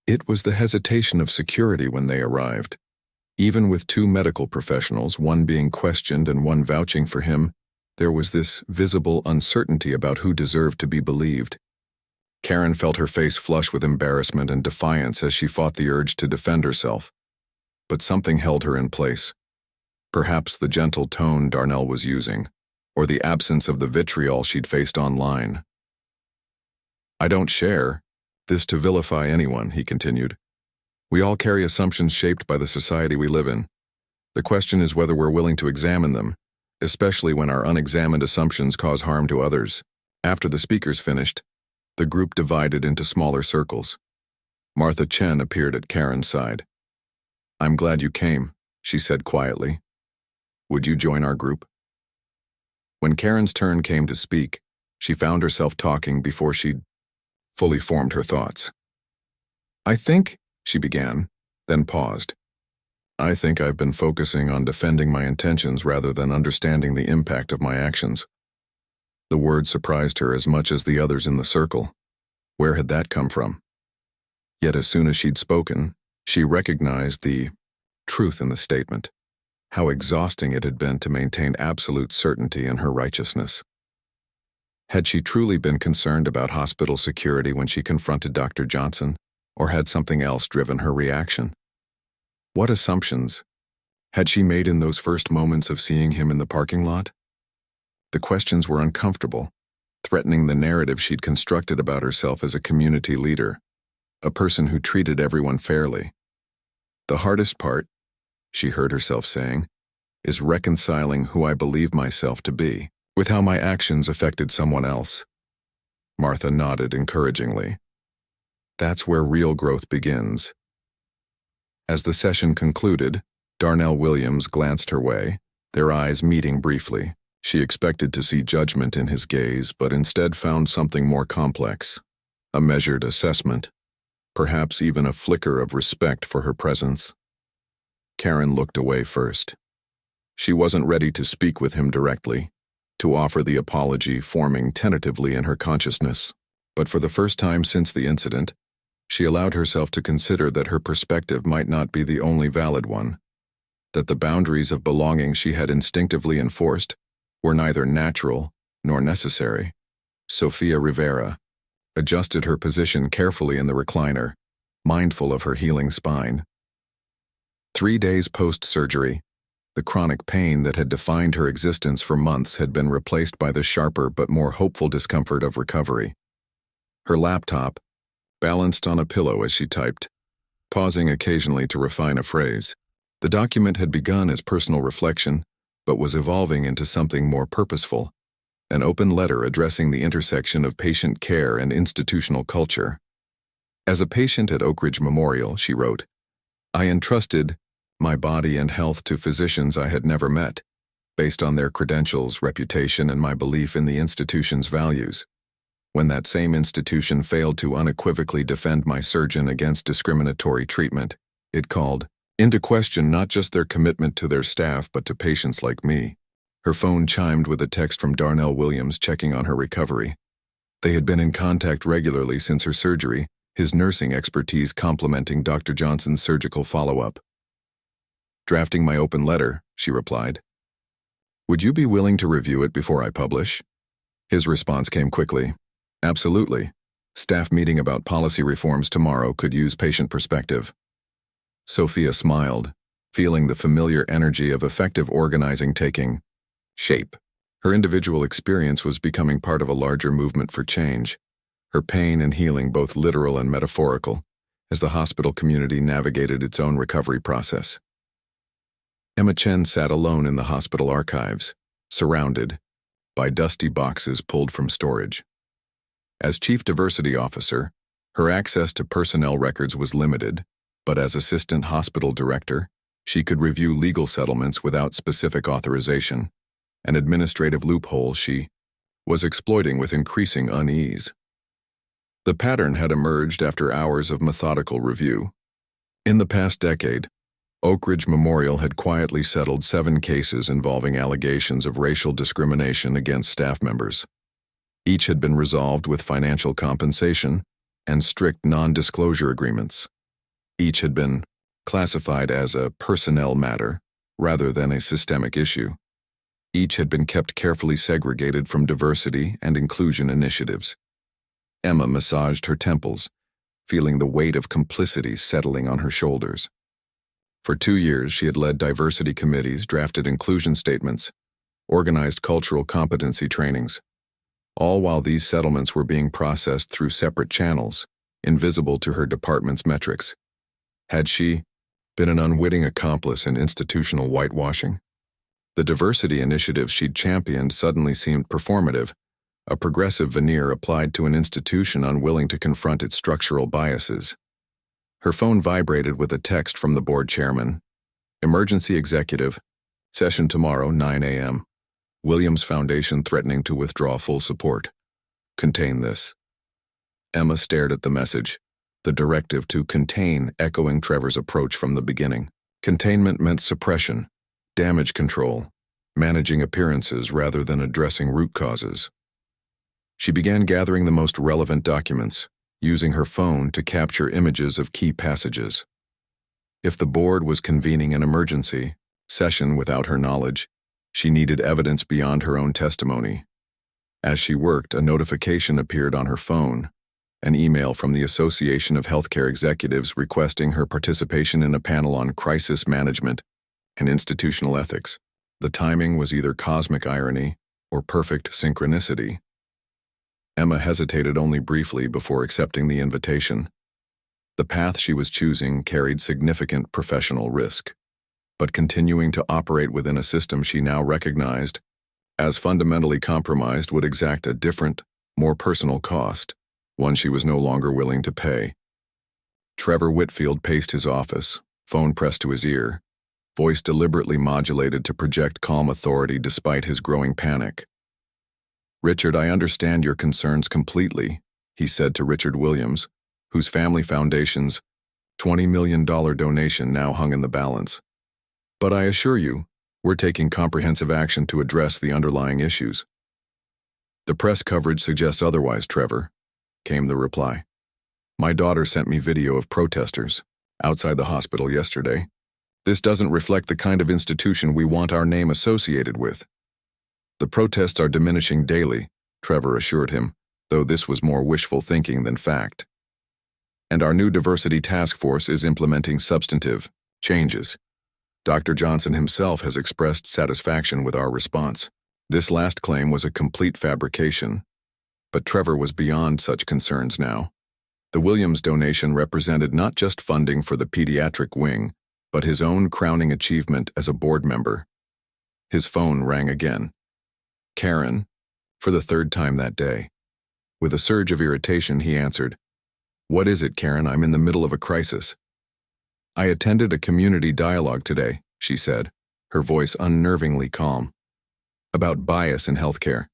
"It was the hesitation of security when they arrived. Even with two medical professionals, one being questioned and one vouching for him, there was this visible uncertainty about who deserved to be believed." Karen felt her face flush with embarrassment and defiance as she fought the urge to defend herself. But something held her in place. Perhaps the gentle tone Darnell was using, or the absence of the vitriol she'd faced online. "I don't share this to vilify anyone," he continued. "We all carry assumptions shaped by the society we live in. The question is whether we're willing to examine them, especially when our unexamined assumptions cause harm to others." After the speakers finished, the group divided into smaller circles. Martha Chen appeared at Karen's side. "I'm glad you came," she said quietly. "Would you join our group?" When Karen's turn came to speak, she found herself talking before she'd fully formed her thoughts. "I think," she began, then paused. "I think I've been focusing on defending my intentions rather than understanding the impact of my actions." The word surprised her as much as the others in the circle. Where had that come from? Yet as soon as she'd spoken, she recognized the truth in the statement. How exhausting it had been to maintain absolute certainty in her righteousness. Had she truly been concerned about hospital security when she confronted Dr. Johnson, or had something else driven her reaction? What assumptions had she made in those first moments of seeing him in the parking lot? The questions were uncomfortable, threatening the narrative she'd constructed about herself as a community leader, a person who treated everyone fairly. "The hardest part," she heard herself saying, "is reconciling who I believe myself to be with how my actions affected someone else." Martha nodded encouragingly. "That's where real growth begins." As the session concluded, Darnell Williams glanced her way, their eyes meeting briefly. She expected to see judgment in his gaze, but instead found something more complex, a measured assessment, perhaps even a flicker of respect for her presence. Karen looked away first. She wasn't ready to speak with him directly, to offer the apology forming tentatively in her consciousness, but for the first time since the incident, she allowed herself to consider that her perspective might not be the only valid one, that the boundaries of belonging she had instinctively enforced were neither natural nor necessary. Sofia Rivera adjusted her position carefully in the recliner, mindful of her healing spine. 3 days post-surgery, the chronic pain that had defined her existence for months had been replaced by the sharper but more hopeful discomfort of recovery. Her laptop balanced on a pillow as she typed, pausing occasionally to refine a phrase. The document had begun as personal reflection, but was evolving into something more purposeful, an open letter addressing the intersection of patient care and institutional culture. "As a patient at Oakridge Memorial," she wrote, "I entrusted my body and health to physicians I had never met, based on their credentials, reputation, and my belief in the institution's values. When that same institution failed to unequivocally defend my surgeon against discriminatory treatment, it called into question not just their commitment to their staff but to patients like me. Her phone chimed with a text from Darnell Williams checking on her recovery. They had been in contact regularly since her surgery, his nursing expertise complementing Dr. Johnson's surgical follow-up. "Drafting my open letter," she replied. "Would you be willing to review it before I publish?" His response came quickly. "Absolutely. Staff meeting about policy reforms tomorrow could use patient perspective." Sophia smiled, feeling the familiar energy of effective organizing taking shape. Her individual experience was becoming part of a larger movement for change, her pain and healing both literal and metaphorical, as the hospital community navigated its own recovery process. Emma Chen sat alone in the hospital archives, surrounded by dusty boxes pulled from storage. As Chief Diversity Officer, her access to personnel records was limited, but as Assistant Hospital Director, she could review legal settlements without specific authorization, an administrative loophole she was exploiting with increasing unease. The pattern had emerged after hours of methodical review. In the past decade, Oakridge Memorial had quietly settled 7 cases involving allegations of racial discrimination against staff members. Each had been resolved with financial compensation and strict non-disclosure agreements. Each had been classified as a personnel matter rather than a systemic issue. Each had been kept carefully segregated from diversity and inclusion initiatives. Emma massaged her temples, feeling the weight of complicity settling on her shoulders. For 2 years, she had led diversity committees, drafted inclusion statements, organized cultural competency trainings, all while these settlements were being processed through separate channels, invisible to her department's metrics. Had she been an unwitting accomplice in institutional whitewashing? The diversity initiatives she'd championed suddenly seemed performative, a progressive veneer applied to an institution unwilling to confront its structural biases. Her phone vibrated with a text from the board chairman. "Emergency executive. Session tomorrow, 9 a.m. Williams Foundation threatening to withdraw full support. Contain this." Emma stared at the message, the directive to contain echoing Trevor's approach from the beginning. Containment meant suppression, damage control, managing appearances rather than addressing root causes. She began gathering the most relevant documents, using her phone to capture images of key passages. If the board was convening an emergency session without her knowledge, she needed evidence beyond her own testimony. As she worked, a notification appeared on her phone, an email from the Association of Healthcare Executives requesting her participation in a panel on crisis management and institutional ethics. The timing was either cosmic irony or perfect synchronicity. Emma hesitated only briefly before accepting the invitation. The path she was choosing carried significant professional risk, but continuing to operate within a system she now recognized as fundamentally compromised would exact a different, more personal cost, one she was no longer willing to pay. Trevor Whitfield paced his office, phone pressed to his ear, voice deliberately modulated to project calm authority despite his growing panic. "Richard, I understand your concerns completely," he said to Richard Williams, whose family foundation's $20 million donation now hung in the balance. "But I assure you, we're taking comprehensive action to address the underlying issues." "The press coverage suggests otherwise, Trevor," came the reply. "My daughter sent me video of protesters outside the hospital yesterday. This doesn't reflect the kind of institution we want our name associated with." "The protests are diminishing daily," Trevor assured him, though this was more wishful thinking than fact. "And our new diversity task force is implementing substantive changes. Dr. Johnson himself has expressed satisfaction with our response." This last claim was a complete fabrication, but Trevor was beyond such concerns now. The Williams donation represented not just funding for the pediatric wing, but his own crowning achievement as a board member. His phone rang again. Karen, for the 3rd time that day. With a surge of irritation, he answered. "What is it, Karen? I'm in the middle of a crisis." "I attended a community dialogue today," she said, her voice unnervingly calm. about bias in healthcare.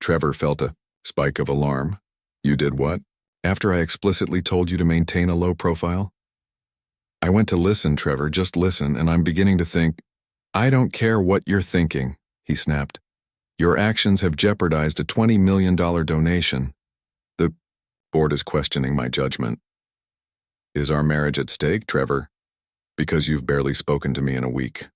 Trevor felt a spike of alarm. You did what? After I explicitly told you to maintain a low profile? I went to listen, Trevor, just listen, and I'm beginning to think, I don't care what you're thinking, he snapped. Your actions have jeopardized a $20 million donation. The board is questioning my judgment. Is our marriage at stake, Trevor? Because you've barely spoken to me in a week.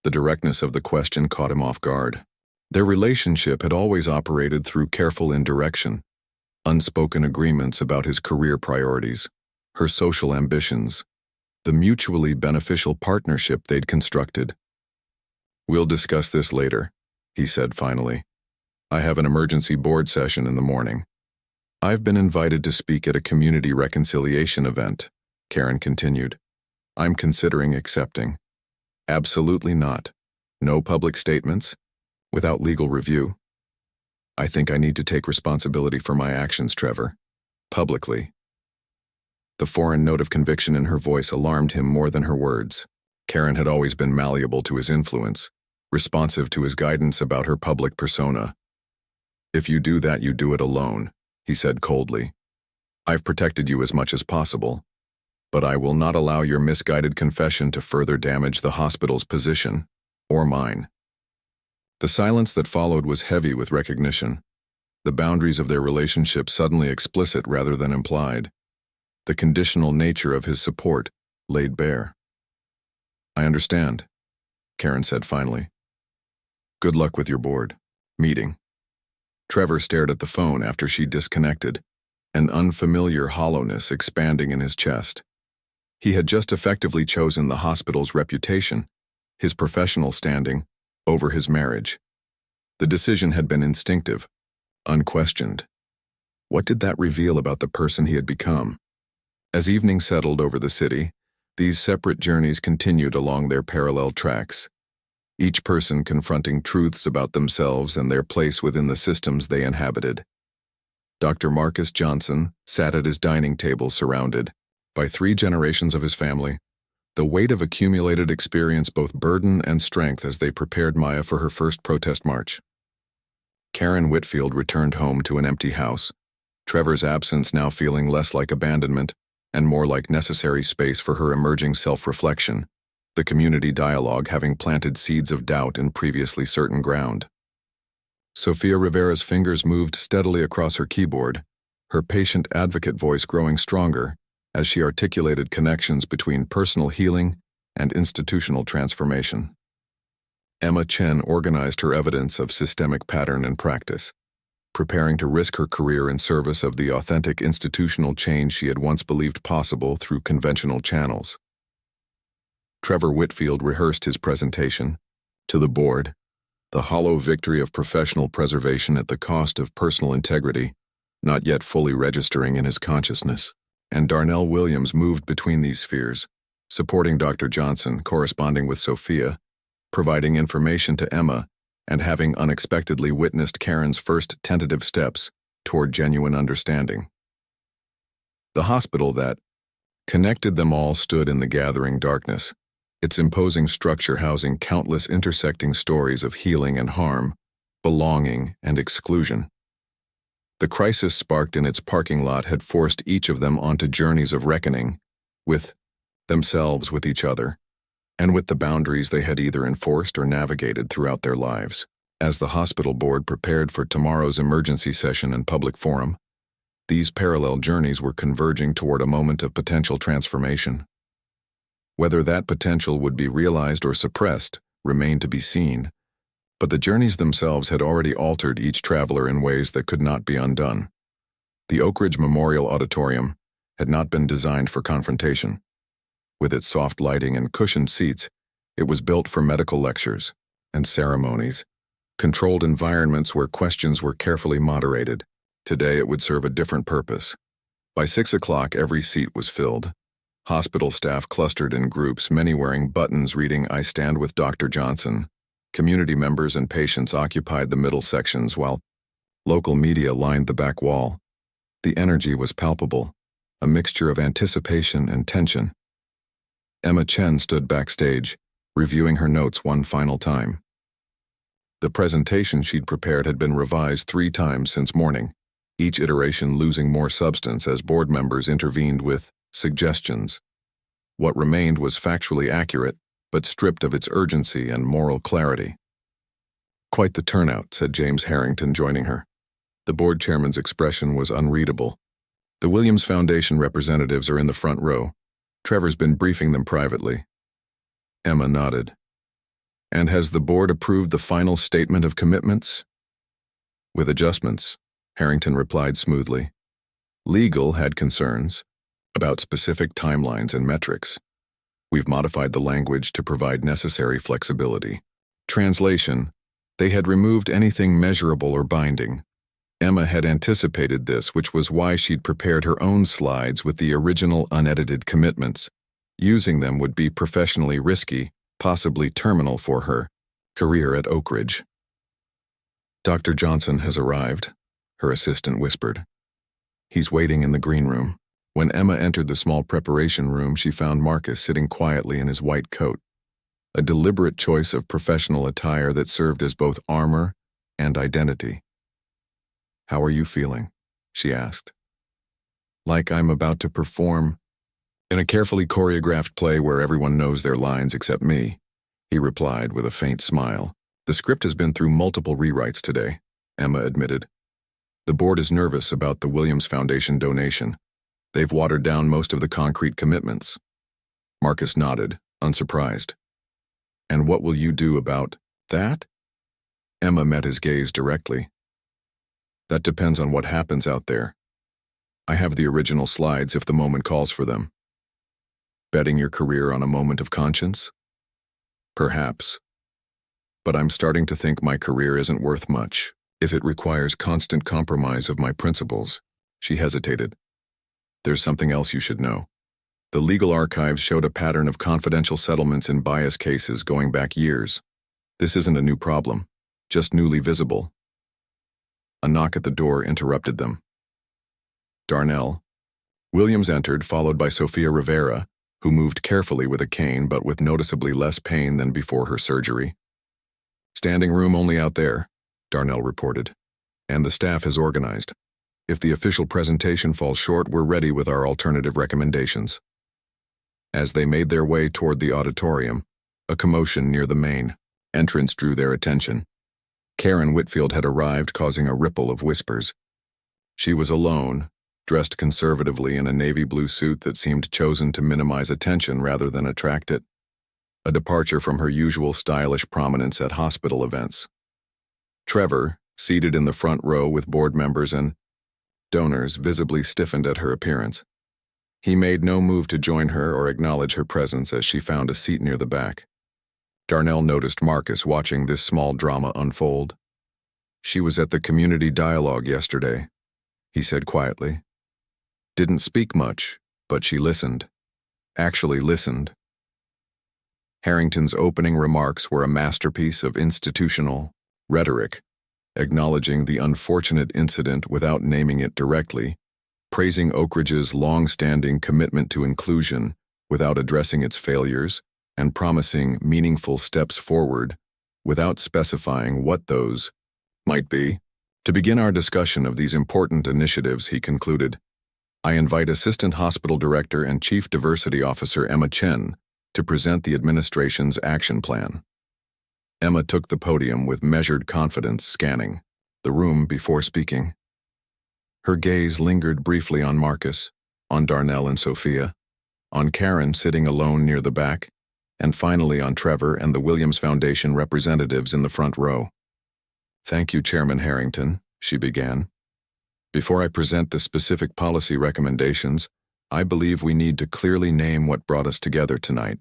The directness of the question caught him off guard. Their relationship had always operated through careful indirection, unspoken agreements about his career priorities, her social ambitions, the mutually beneficial partnership they'd constructed. We'll discuss this later, he said finally. I have an emergency board session in the morning. I've been invited to speak at a community reconciliation event, Karen continued. I'm considering accepting. Absolutely not. No public statements, without legal review. I think I need to take responsibility for my actions, Trevor. Publicly. The foreign note of conviction in her voice alarmed him more than her words. Karen had always been malleable to his influence, responsive to his guidance about her public persona. If you do that, you do it alone, he said coldly. I've protected you as much as possible, but I will not allow your misguided confession to further damage the hospital's position, or mine. The silence that followed was heavy with recognition. The boundaries of their relationship suddenly explicit rather than implied. The conditional nature of his support laid bare. I understand, Karen said finally. Good luck with your board meeting. Trevor stared at the phone after she disconnected, an unfamiliar hollowness expanding in his chest. He had just effectively chosen the hospital's reputation, his professional standing, over his marriage. The decision had been instinctive, unquestioned. What did that reveal about the person he had become? As evening settled over the city, these separate journeys continued along their parallel tracks, each person confronting truths about themselves and their place within the systems they inhabited. Dr. Marcus Johnson sat at his dining table surrounded by 3 generations of his family. The weight of accumulated experience both burden and strength as they prepared Maya for her first protest march. Karen Whitfield returned home to an empty house, Trevor's absence now feeling less like abandonment and more like necessary space for her emerging self-reflection, the community dialogue having planted seeds of doubt in previously certain ground. Sofia Rivera's fingers moved steadily across her keyboard, her patient advocate voice growing stronger as she articulated connections between personal healing and institutional transformation. Emma Chen organized her evidence of systemic pattern and practice, preparing to risk her career in service of the authentic institutional change she had once believed possible through conventional channels. Trevor Whitfield rehearsed his presentation to the board, the hollow victory of professional preservation at the cost of personal integrity, not yet fully registering in his consciousness. And Darnell Williams moved between these spheres, supporting Dr. Johnson, corresponding with Sophia, providing information to Emma, and having unexpectedly witnessed Karen's first tentative steps toward genuine understanding. The hospital that connected them all stood in the gathering darkness, its imposing structure housing countless intersecting stories of healing and harm, belonging and exclusion. The crisis sparked in its parking lot had forced each of them onto journeys of reckoning, with themselves, with each other, and with the boundaries they had either enforced or navigated throughout their lives. As the hospital board prepared for tomorrow's emergency session and public forum, these parallel journeys were converging toward a moment of potential transformation. Whether that potential would be realized or suppressed remained to be seen, but the journeys themselves had already altered each traveler in ways that could not be undone. The Oakridge Memorial Auditorium had not been designed for confrontation. With its soft lighting and cushioned seats, it was built for medical lectures and ceremonies, controlled environments where questions were carefully moderated. Today it would serve a different purpose. By 6 o'clock, every seat was filled. Hospital staff clustered in groups, many wearing buttons reading "I stand with Dr. Johnson." Community members and patients occupied the middle sections while local media lined the back wall. The energy was palpable, a mixture of anticipation and tension. Emma Chen stood backstage, reviewing her notes one final time. The presentation she'd prepared had been revised 3 times since morning, each iteration losing more substance as board members intervened with suggestions. What remained was factually accurate, but stripped of its urgency and moral clarity. "Quite the turnout," said James Harrington, joining her. The board chairman's expression was unreadable. "The Williams Foundation representatives are in the front row. Trevor's been briefing them privately." Emma nodded. "And has the board approved the final statement of commitments?" "With adjustments," Harrington replied smoothly. "Legal had concerns about specific timelines and metrics. We've modified the language to provide necessary flexibility. Translation: they had removed anything measurable or binding. Emma had anticipated this, which was why she'd prepared her own slides with the original unedited commitments. Using them would be professionally risky, possibly terminal for her career at Oakridge. "Dr. Johnson has arrived," her assistant whispered. "He's waiting in the green room." When Emma entered the small preparation room, she found Marcus sitting quietly in his white coat, a deliberate choice of professional attire that served as both armor and identity. "How are you feeling?" she asked. "Like I'm about to perform in a carefully choreographed play where everyone knows their lines except me," he replied with a faint smile. "The script has been through multiple rewrites today," Emma admitted. "The board is nervous about the Williams Foundation donation. They've watered down most of the concrete commitments." Marcus nodded, unsurprised. "And what will you do about that?" Emma met his gaze directly. "That depends on what happens out there. I have the original slides if the moment calls for them." "Betting your career on a moment of conscience?" "Perhaps. But I'm starting to think my career isn't worth much if it requires constant compromise of my principles." She hesitated. "There's something else you should know. The legal archives showed a pattern of confidential settlements in bias cases going back years. This isn't a new problem, just newly visible." A knock at the door interrupted them. Darnell. Williams entered, followed by Sophia Rivera, who moved carefully with a cane but with noticeably less pain than before her surgery. "Standing room only out there," Darnell reported, "and the staff has organized. If the official presentation falls short, we're ready with our alternative recommendations." As they made their way toward the auditorium, a commotion near the main entrance drew their attention. Karen Whitfield had arrived, causing a ripple of whispers. She was alone, dressed conservatively in a navy blue suit that seemed chosen to minimize attention rather than attract it, a departure from her usual stylish prominence at hospital events. Trevor, seated in the front row with board members and donors, visibly stiffened at her appearance. He made no move to join her or acknowledge her presence as she found a seat near the back. Darnell noticed Marcus watching this small drama unfold. "She was at the community dialogue yesterday," he said quietly. "Didn't speak much, but she listened. Actually listened." Harrington's opening remarks were a masterpiece of institutional rhetoric, acknowledging the unfortunate incident without naming it directly, praising Oakridge's long-standing commitment to inclusion without addressing its failures, and promising meaningful steps forward without specifying what those might be. "To begin our discussion of these important initiatives," he concluded, "I invite Assistant Hospital Director and Chief Diversity Officer Emma Chen to present the administration's action plan." Emma took the podium with measured confidence, scanning the room before speaking. Her gaze lingered briefly on Marcus, on Darnell and Sophia, on Karen sitting alone near the back, and finally on Trevor and the Williams Foundation representatives in the front row. "Thank you, Chairman Harrington," she began. "Before I present the specific policy recommendations, I believe we need to clearly name what brought us together tonight."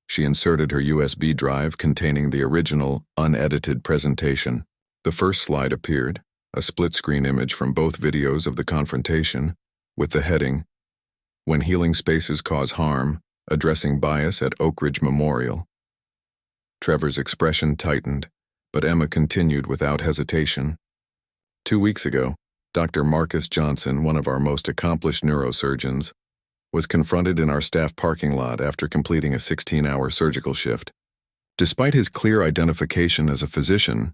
She inserted her USB drive containing the original, unedited presentation. The first slide appeared, a split-screen image from both videos of the confrontation, with the heading, "When Healing Spaces Cause Harm, Addressing Bias at Oakridge Memorial." Trevor's expression tightened, but Emma continued without hesitation. 2 weeks ago, Dr. Marcus Johnson, one of our most accomplished neurosurgeons, was confronted in our staff parking lot after completing a 16-hour surgical shift. Despite his clear identification as a physician,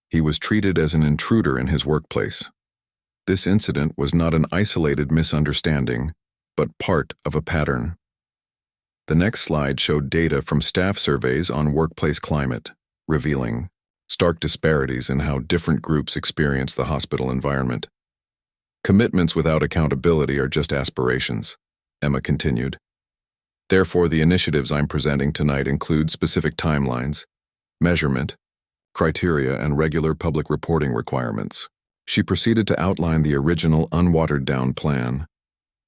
he was treated as an intruder in his workplace. This incident was not an isolated misunderstanding, but part of a pattern. The next slide showed data from staff surveys on workplace climate, revealing stark disparities in how different groups experience the hospital environment. Commitments without accountability are just aspirations, Emma continued. Therefore, the initiatives I'm presenting tonight include specific timelines, measurement, criteria, and regular public reporting requirements. She proceeded to outline the original unwatered-down plan: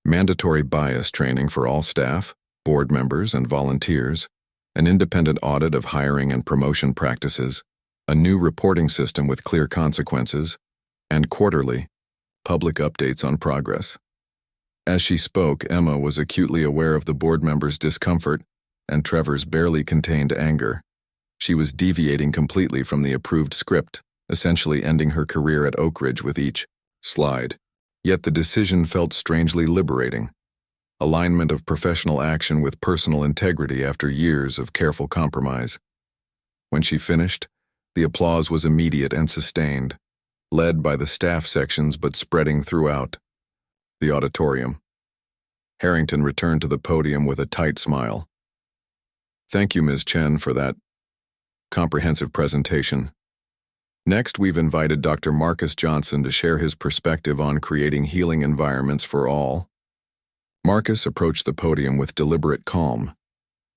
mandatory bias training for all staff, board members, and volunteers, an independent audit of hiring and promotion practices, a new reporting system with clear consequences, and quarterly, public updates on progress. As she spoke, Emma was acutely aware of the board members' discomfort and Trevor's barely contained anger. She was deviating completely from the approved script, essentially ending her career at Oakridge with each slide. Yet the decision felt strangely liberating. Alignment of professional action with personal integrity after years of careful compromise. When she finished, the applause was immediate and sustained, led by the staff sections but spreading throughout the auditorium. Harrington returned to the podium with a tight smile. Thank you, Ms. Chen, for that comprehensive presentation. Next, we've invited Dr. Marcus Johnson to share his perspective on creating healing environments for all. Marcus approached the podium with deliberate calm.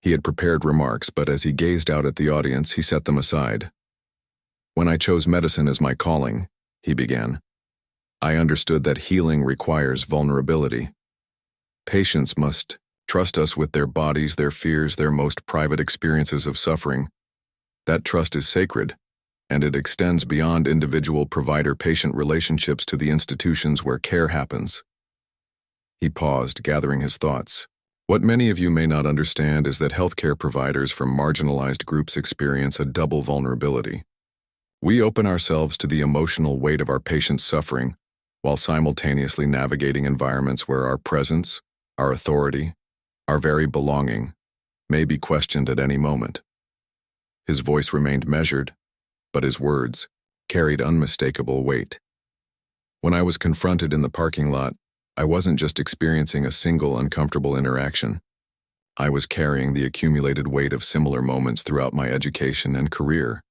He had prepared remarks, but as he gazed out at the audience, he set them aside. When I chose medicine as my calling, he began, I understood that healing requires vulnerability. Patients must trust us with their bodies, their fears, their most private experiences of suffering. That trust is sacred, and it extends beyond individual provider-patient relationships to the institutions where care happens. He paused, gathering his thoughts. What many of you may not understand is that healthcare providers from marginalized groups experience a double vulnerability. We open ourselves to the emotional weight of our patients' suffering, while simultaneously navigating environments where our presence, our authority, our very belonging, may be questioned at any moment. His voice remained measured, but his words carried unmistakable weight. When I was confronted in the parking lot, I wasn't just experiencing a single uncomfortable interaction. I was carrying the accumulated weight of similar moments throughout my education and career.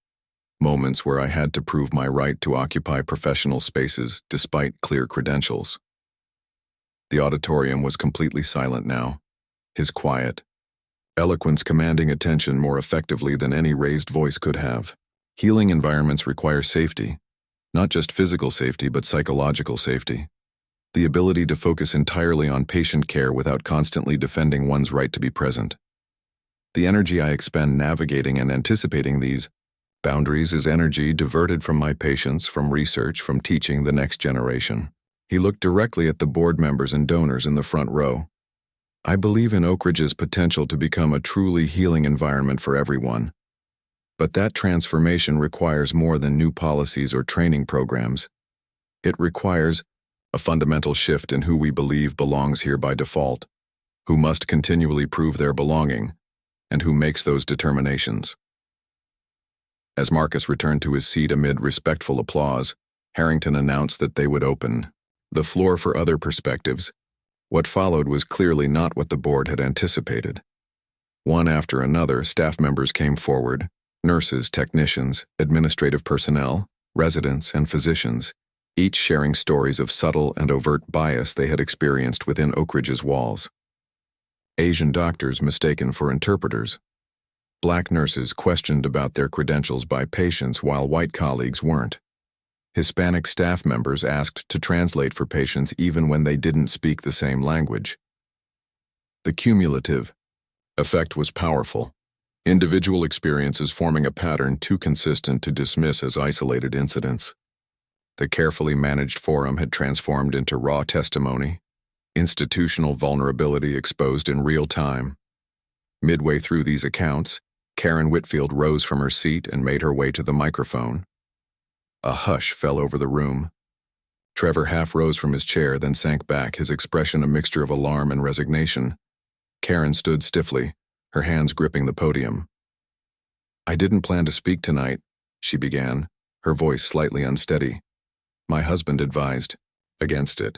Moments where I had to prove my right to occupy professional spaces despite clear credentials. The auditorium was completely silent now, his quiet eloquence commanding attention more effectively than any raised voice could have. Healing environments require safety, not just physical safety but psychological safety. The ability to focus entirely on patient care without constantly defending one's right to be present. The energy I expend navigating and anticipating these boundaries is energy diverted from my patients, from research, from teaching the next generation. He looked directly at the board members and donors in the front row. I believe in Oakridge's potential to become a truly healing environment for everyone. But that transformation requires more than new policies or training programs. It requires a fundamental shift in who we believe belongs here by default, who must continually prove their belonging, and who makes those determinations. As Marcus returned to his seat amid respectful applause, Harrington announced that they would open the floor for other perspectives. What followed was clearly not what the board had anticipated. One after another, staff members came forward, nurses, technicians, administrative personnel, residents, and physicians, each sharing stories of subtle and overt bias they had experienced within Oakridge's walls. Asian doctors mistaken for interpreters. Black nurses questioned about their credentials by patients while white colleagues weren't. Hispanic staff members asked to translate for patients even when they didn't speak the same language. The cumulative effect was powerful. Individual experiences forming a pattern too consistent to dismiss as isolated incidents. The carefully managed forum had transformed into raw testimony, institutional vulnerability exposed in real time. Midway through these accounts, Karen Whitfield rose from her seat and made her way to the microphone. A hush fell over the room. Trevor half rose from his chair, then sank back, his expression a mixture of alarm and resignation. Karen stood stiffly, her hands gripping the podium. "I didn't plan to speak tonight," she began, her voice slightly unsteady. "My husband advised against it.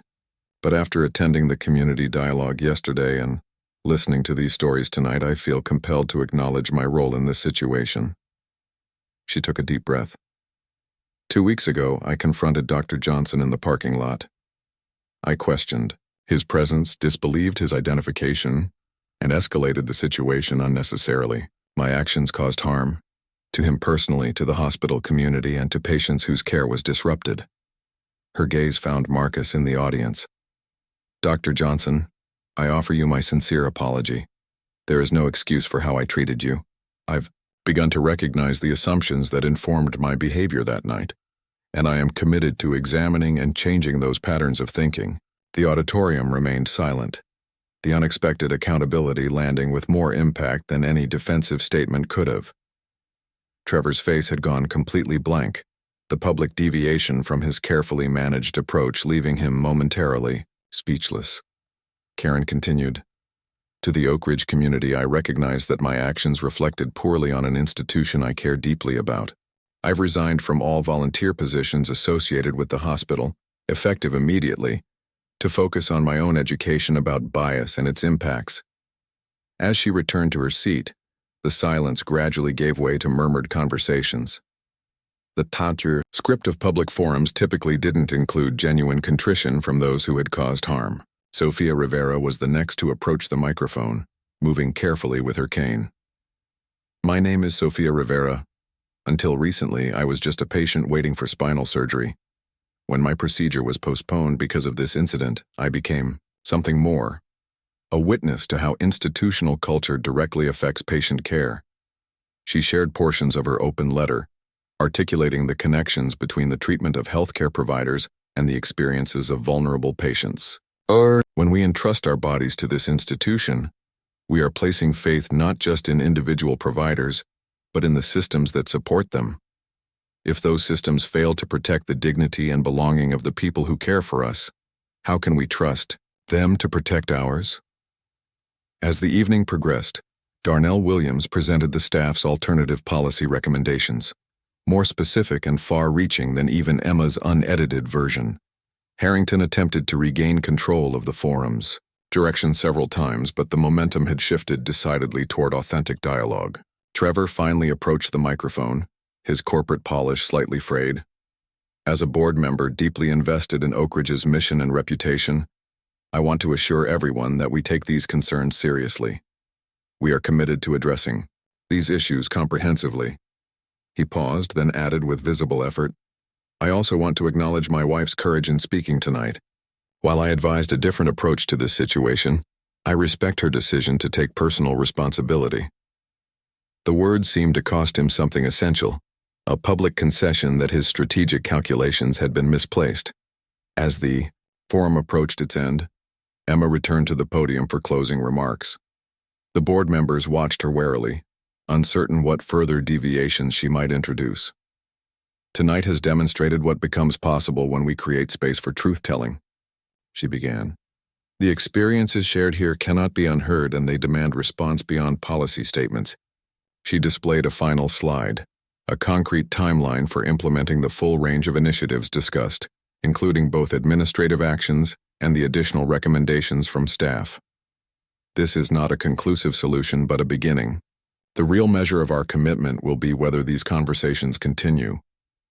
But after attending the community dialogue yesterday and listening to these stories tonight, I feel compelled to acknowledge my role in this situation." She took a deep breath. "2 weeks ago, I confronted Dr. Johnson in the parking lot. I questioned his presence, disbelieved his identification, and escalated the situation unnecessarily. My actions caused harm to him personally, to the hospital community, and to patients whose care was disrupted." Her gaze found Marcus in the audience. "Dr. Johnson, I offer you my sincere apology. There is no excuse for how I treated you. I've begun to recognize the assumptions that informed my behavior that night, and I am committed to examining and changing those patterns of thinking." The auditorium remained silent, the unexpected accountability landing with more impact than any defensive statement could have. Trevor's face had gone completely blank, the public deviation from his carefully managed approach leaving him momentarily speechless. Karen continued, "To the Oakridge community, I recognize that my actions reflected poorly on an institution I care deeply about. I've resigned from all volunteer positions associated with the hospital, effective immediately, to focus on my own education about bias and its impacts." As she returned to her seat, the silence gradually gave way to murmured conversations. The Tatr script of public forums typically didn't include genuine contrition from those who had caused harm. Sofia Rivera was the next to approach the microphone, moving carefully with her cane. "My name is Sofia Rivera. Until recently, I was just a patient waiting for spinal surgery. When my procedure was postponed because of this incident, I became something more, a witness to how institutional culture directly affects patient care." She shared portions of her open letter, articulating the connections between the treatment of healthcare providers and the experiences of vulnerable patients. When we entrust our bodies to this institution, we are placing faith not just in individual providers, but in the systems that support them. If those systems fail to protect the dignity and belonging of the people who care for us, how can we trust them to protect ours? As the evening progressed, Darnell Williams presented the staff's alternative policy recommendations, more specific and far-reaching than even Emma's unedited version. Harrington attempted to regain control of the forum's direction several times, but the momentum had shifted decidedly toward authentic dialogue. Trevor finally approached the microphone, his corporate polish slightly frayed. "As a board member deeply invested in Oakridge's mission and reputation, I want to assure everyone that we take these concerns seriously. We are committed to addressing these issues comprehensively." He paused, then added with visible effort, "I also want to acknowledge my wife's courage in speaking tonight. While I advised a different approach to this situation, I respect her decision to take personal responsibility." The words seemed to cost him something essential, a public concession that his strategic calculations had been misplaced. As the forum approached its end, Emma returned to the podium for closing remarks. The board members watched her warily, uncertain what further deviations she might introduce. "Tonight has demonstrated what becomes possible when we create space for truth-telling," she began. "The experiences shared here cannot be unheard, and they demand response beyond policy statements." She displayed a final slide, a concrete timeline for implementing the full range of initiatives discussed, including both administrative actions and the additional recommendations from staff. "This is not a conclusive solution, but a beginning. The real measure of our commitment will be whether these conversations continue,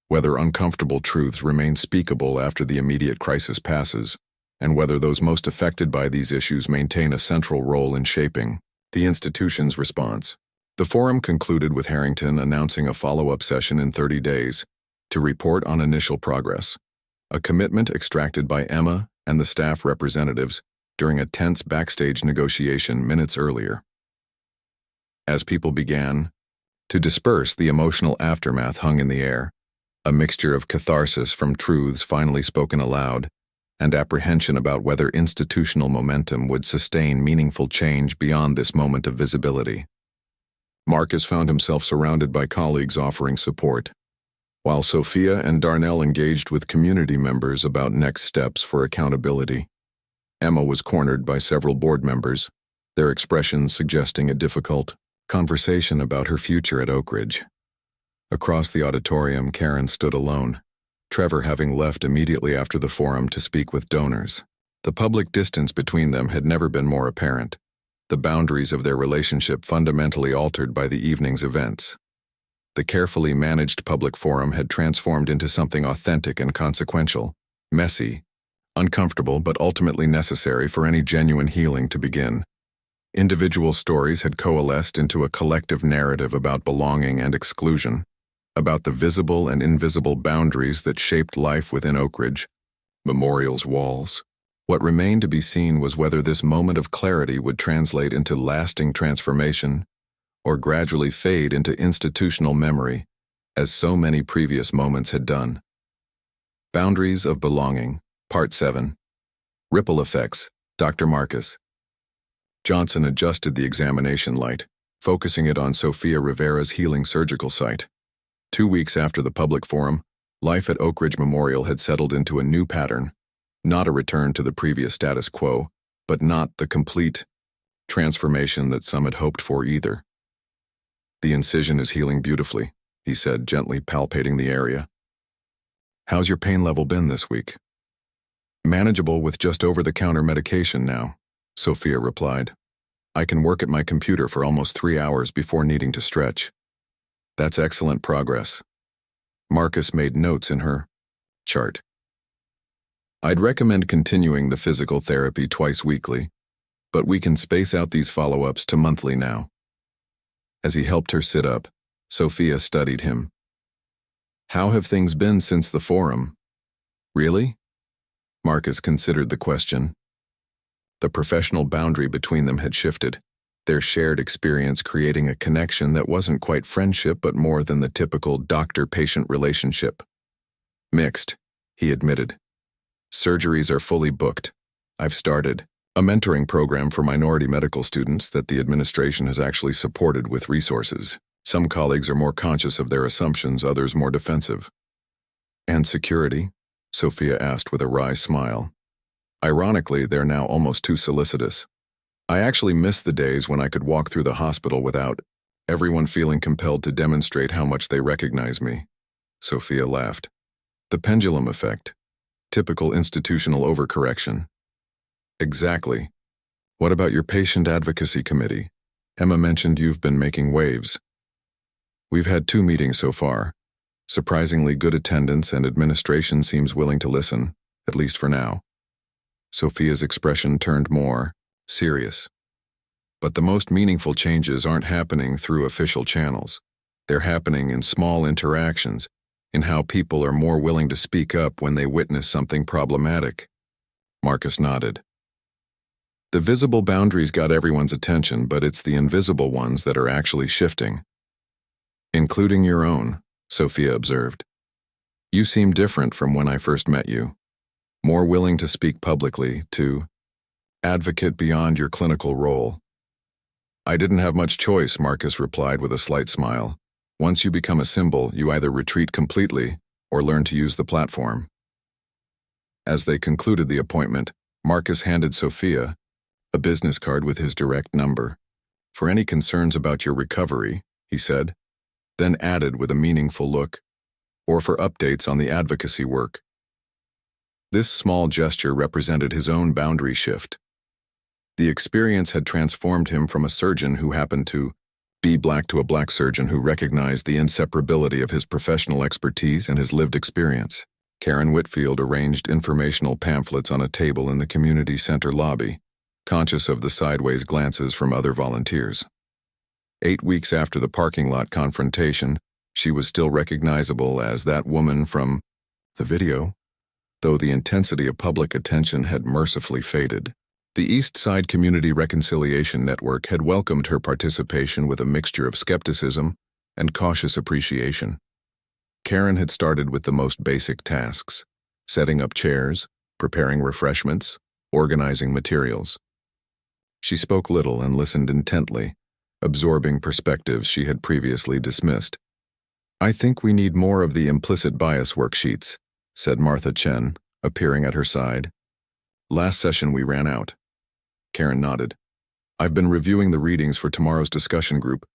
whether uncomfortable truths remain speakable after the immediate crisis passes, and whether those most affected by these issues maintain a central role in shaping the institution's response." The forum concluded with Harrington announcing a follow-up session in 30 days to report on initial progress, a commitment extracted by Emma and the staff representatives during a tense backstage negotiation minutes earlier. As people began to disperse, the emotional aftermath hung in the air, a mixture of catharsis from truths finally spoken aloud and apprehension about whether institutional momentum would sustain meaningful change beyond this moment of visibility. Marcus found himself surrounded by colleagues offering support, while Sophia and Darnell engaged with community members about next steps for accountability. Emma was cornered by several board members, their expressions suggesting a difficult Conversation about her future at Oakridge. Across the auditorium, Karen stood alone, Trevor having left immediately after the forum to speak with donors. The public distance between them had never been more apparent, the boundaries of their relationship fundamentally altered by the evening's events. The carefully managed public forum had transformed into something authentic and consequential, messy, uncomfortable but ultimately necessary for any genuine healing to begin. Individual stories had coalesced into a collective narrative about belonging and exclusion, about the visible and invisible boundaries that shaped life within Oakridge Memorial's walls. What remained to be seen was whether this moment of clarity would translate into lasting transformation or gradually fade into institutional memory, as so many previous moments had done. Boundaries of Belonging, Part 7. Ripple Effects, Dr. Marcus. Johnson adjusted the examination light, focusing it on Sofia Rivera's healing surgical site. 2 weeks after the public forum, life at Oakridge Memorial had settled into a new pattern, not a return to the previous status quo, but not the complete transformation that some had hoped for either. "The incision is healing beautifully," he said, gently palpating the area. "How's your pain level been this week?" "Manageable with just over-the-counter medication now," Sofia replied. "I can work at my computer for almost 3 hours before needing to stretch." "That's excellent progress." Marcus made notes in her chart. "I'd recommend continuing the physical therapy twice weekly, but we can space out these follow-ups to monthly now." As he helped her sit up, Sofia studied him. "How have things been since the forum?" "Really?" Marcus considered the question. The professional boundary between them had shifted, their shared experience creating a connection that wasn't quite friendship but more than the typical doctor-patient relationship. "Mixed," he admitted. "Surgeries are fully booked. I've started a mentoring program for minority medical students that the administration has actually supported with resources. Some colleagues are more conscious of their assumptions, others more defensive." "And security?" Sofia asked with a wry smile. "Ironically, they're now almost too solicitous. I actually miss the days when I could walk through the hospital without everyone feeling compelled to demonstrate how much they recognize me." Sofia laughed. "The pendulum effect. Typical institutional overcorrection." "Exactly. What about your patient advocacy committee? Emma mentioned you've been making waves." "We've had 2 meetings so far. Surprisingly good attendance, and administration seems willing to listen, at least for now." Sofia's expression turned more serious. "But the most meaningful changes aren't happening through official channels. They're happening in small interactions, in how people are more willing to speak up when they witness something problematic." Marcus nodded. "The visible boundaries got everyone's attention, but it's the invisible ones that are actually shifting." "Including your own," Sofia observed. "You seem different from when I first met you. More willing to speak publicly, to advocate beyond your clinical role." "I didn't have much choice," Marcus replied with a slight smile. "Once you become a symbol, you either retreat completely or learn to use the platform." As they concluded the appointment, Marcus handed Sofia a business card with his direct number. "For any concerns about your recovery," he said, then added with a meaningful look, "or for updates on the advocacy work." This small gesture represented his own boundary shift. The experience had transformed him from a surgeon who happened to be black to a black surgeon who recognized the inseparability of his professional expertise and his lived experience. Karen Whitfield arranged informational pamphlets on a table in the community center lobby, conscious of the sideways glances from other volunteers. 8 weeks after the parking lot confrontation, she was still recognizable as that woman from the video, though the intensity of public attention had mercifully faded. The East Side Community Reconciliation Network had welcomed her participation with a mixture of skepticism and cautious appreciation. Karen had started with the most basic tasks: setting up chairs, preparing refreshments, organizing materials. She spoke little and listened intently, absorbing perspectives she had previously dismissed. "I think we need more of the implicit bias worksheets," said Martha Chen, appearing at her side. "Last session we ran out." Karen nodded. "I've been reviewing the readings for tomorrow's discussion group.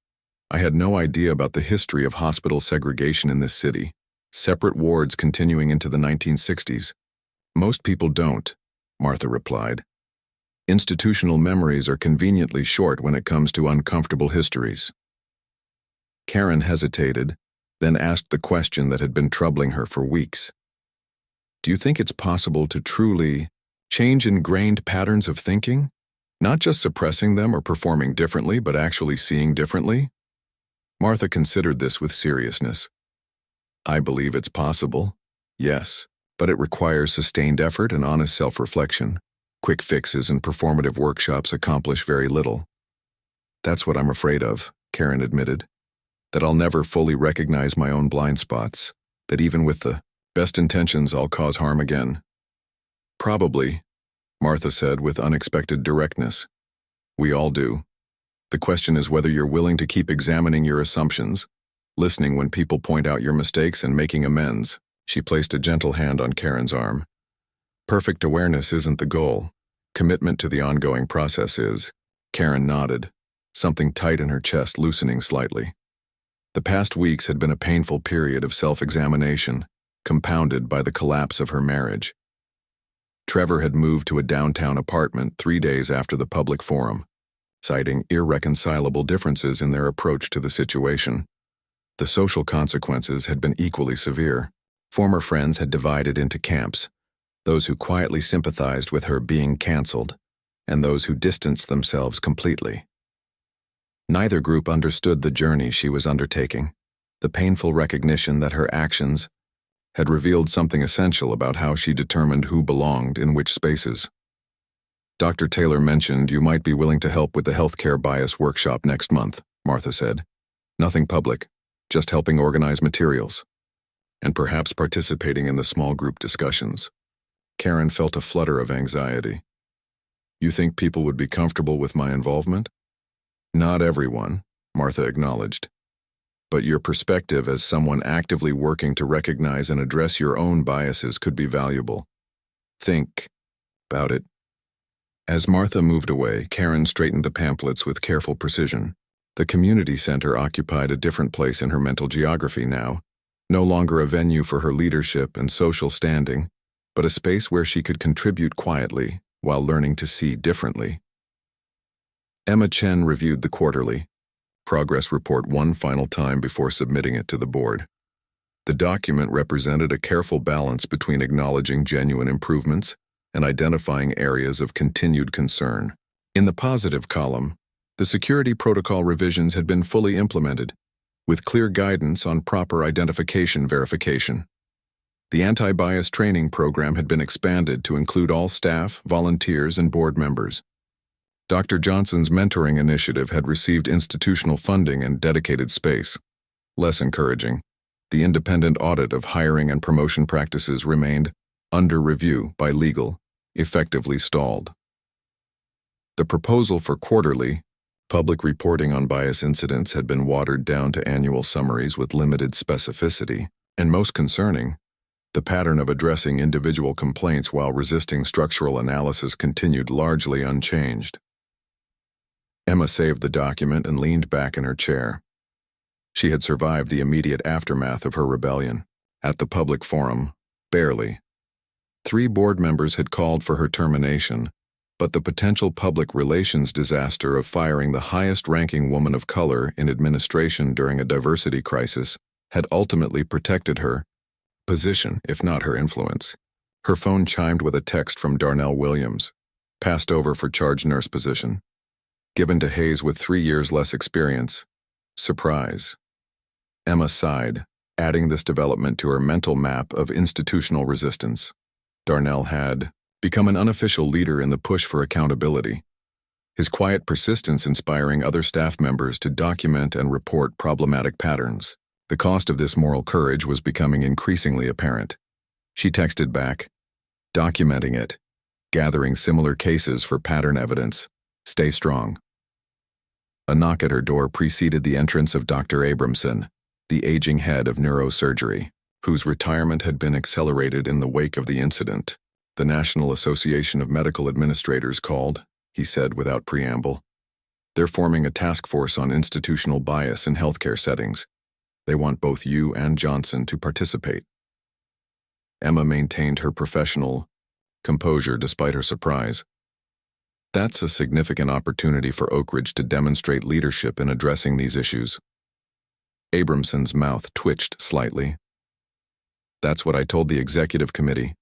I had no idea about the history of hospital segregation in this city, separate wards continuing into the 1960s. Most people don't, Martha replied. Institutional memories are conveniently short when it comes to uncomfortable histories. Karen hesitated, then asked the question that had been troubling her for weeks. Do you think it's possible to truly change ingrained patterns of thinking? Not just suppressing them or performing differently, but actually seeing differently? Martha considered this with seriousness. I believe it's possible, yes, but it requires sustained effort and honest self-reflection. Quick fixes and performative workshops accomplish very little. That's what I'm afraid of, Karen admitted. That I'll never fully recognize my own blind spots, that even with the best intentions I'll cause harm again. Probably, Martha said with unexpected directness. We all do. The question is whether you're willing to keep examining your assumptions, listening when people point out your mistakes and making amends. She placed a gentle hand on Karen's arm. Perfect awareness isn't the goal. Commitment to the ongoing process is. Karen nodded, something tight in her chest loosening slightly. The past weeks had been a painful period of self-examination, compounded by the collapse of her marriage. Trevor had moved to a downtown apartment 3 days after the public forum, citing irreconcilable differences in their approach to the situation. The social consequences had been equally severe. Former friends had divided into camps, those who quietly sympathized with her being canceled, and those who distanced themselves completely. Neither group understood the journey she was undertaking, the painful recognition that her actions had revealed something essential about how she determined who belonged in which spaces. Dr. Taylor mentioned you might be willing to help with the healthcare bias workshop next month, Martha said. Nothing public, just helping organize materials, and perhaps participating in the small group discussions. Karen felt a flutter of anxiety. You think people would be comfortable with my involvement? Not everyone, Martha acknowledged. But your perspective as someone actively working to recognize and address your own biases could be valuable. Think about it. As Martha moved away, Karen straightened the pamphlets with careful precision. The community center occupied a different place in her mental geography now, no longer a venue for her leadership and social standing, but a space where she could contribute quietly while learning to see differently. Emma Chen reviewed the quarterly progress report one final time before submitting it to the board. The document represented a careful balance between acknowledging genuine improvements and identifying areas of continued concern. In the positive column, the security protocol revisions had been fully implemented, with clear guidance on proper identification verification. The anti-bias training program had been expanded to include all staff, volunteers, and board members. Dr. Johnson's mentoring initiative had received institutional funding and dedicated space. Less encouraging, the independent audit of hiring and promotion practices remained under review by legal, effectively stalled. The proposal for quarterly public reporting on bias incidents had been watered down to annual summaries with limited specificity, and most concerning, the pattern of addressing individual complaints while resisting structural analysis continued largely unchanged. Emma saved the document and leaned back in her chair. She had survived the immediate aftermath of her rebellion. At the public forum, barely. 3 board members had called for her termination, but the potential public relations disaster of firing the highest-ranking woman of color in administration during a diversity crisis had ultimately protected her position, if not her influence. Her phone chimed with a text from Darnell Williams, passed over for charge nurse position. Given to Hayes with 3 years less experience. Surprise. Emma sighed, adding this development to her mental map of institutional resistance. Darnell had become an unofficial leader in the push for accountability, his quiet persistence inspiring other staff members to document and report problematic patterns. The cost of this moral courage was becoming increasingly apparent. She texted back, documenting it, gathering similar cases for pattern evidence. Stay strong. A knock at her door preceded the entrance of Dr. Abramson, the aging head of neurosurgery, whose retirement had been accelerated in the wake of the incident. The National Association of Medical Administrators called, he said without preamble. They're forming a task force on institutional bias in healthcare settings. They want both you and Johnson to participate. Emma maintained her professional composure despite her surprise. That's a significant opportunity for Oakridge to demonstrate leadership in addressing these issues. Abramson's mouth twitched slightly. That's what I told the executive committee.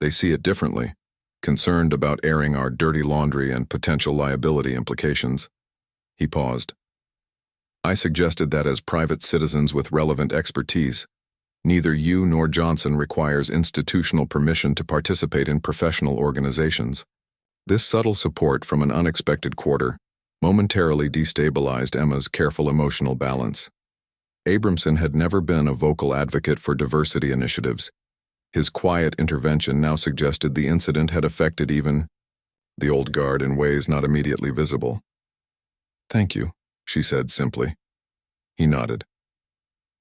They see it differently, concerned about airing our dirty laundry and potential liability implications. He paused. I suggested that as private citizens with relevant expertise, neither you nor Johnson requires institutional permission to participate in professional organizations. This subtle support from an unexpected quarter momentarily destabilized Emma's careful emotional balance. Abramson had never been a vocal advocate for diversity initiatives. His quiet intervention now suggested the incident had affected even the old guard in ways not immediately visible. Thank you, she said simply. He nodded.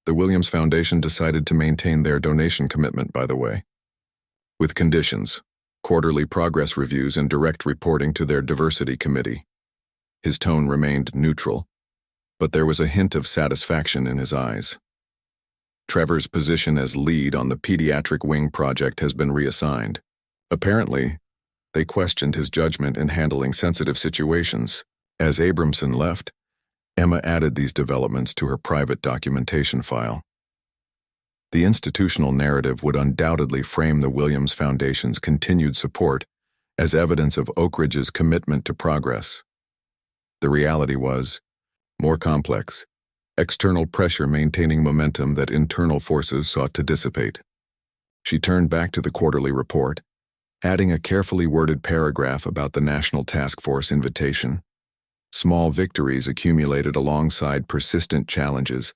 The Williams Foundation decided to maintain their donation commitment, by the way, with conditions, quarterly progress reviews and direct reporting to their diversity committee. His tone remained neutral, but there was a hint of satisfaction in his eyes. Trevor's position as lead on the pediatric wing project has been reassigned. Apparently, they questioned his judgment in handling sensitive situations. As Abramson left, Emma added these developments to her private documentation file. The institutional narrative would undoubtedly frame the Williams Foundation's continued support as evidence of Oakridge's commitment to progress. The reality was more complex, external pressure maintaining momentum that internal forces sought to dissipate. She turned back to the quarterly report, adding a carefully worded paragraph about the National Task Force invitation. Small victories accumulated alongside persistent challenges,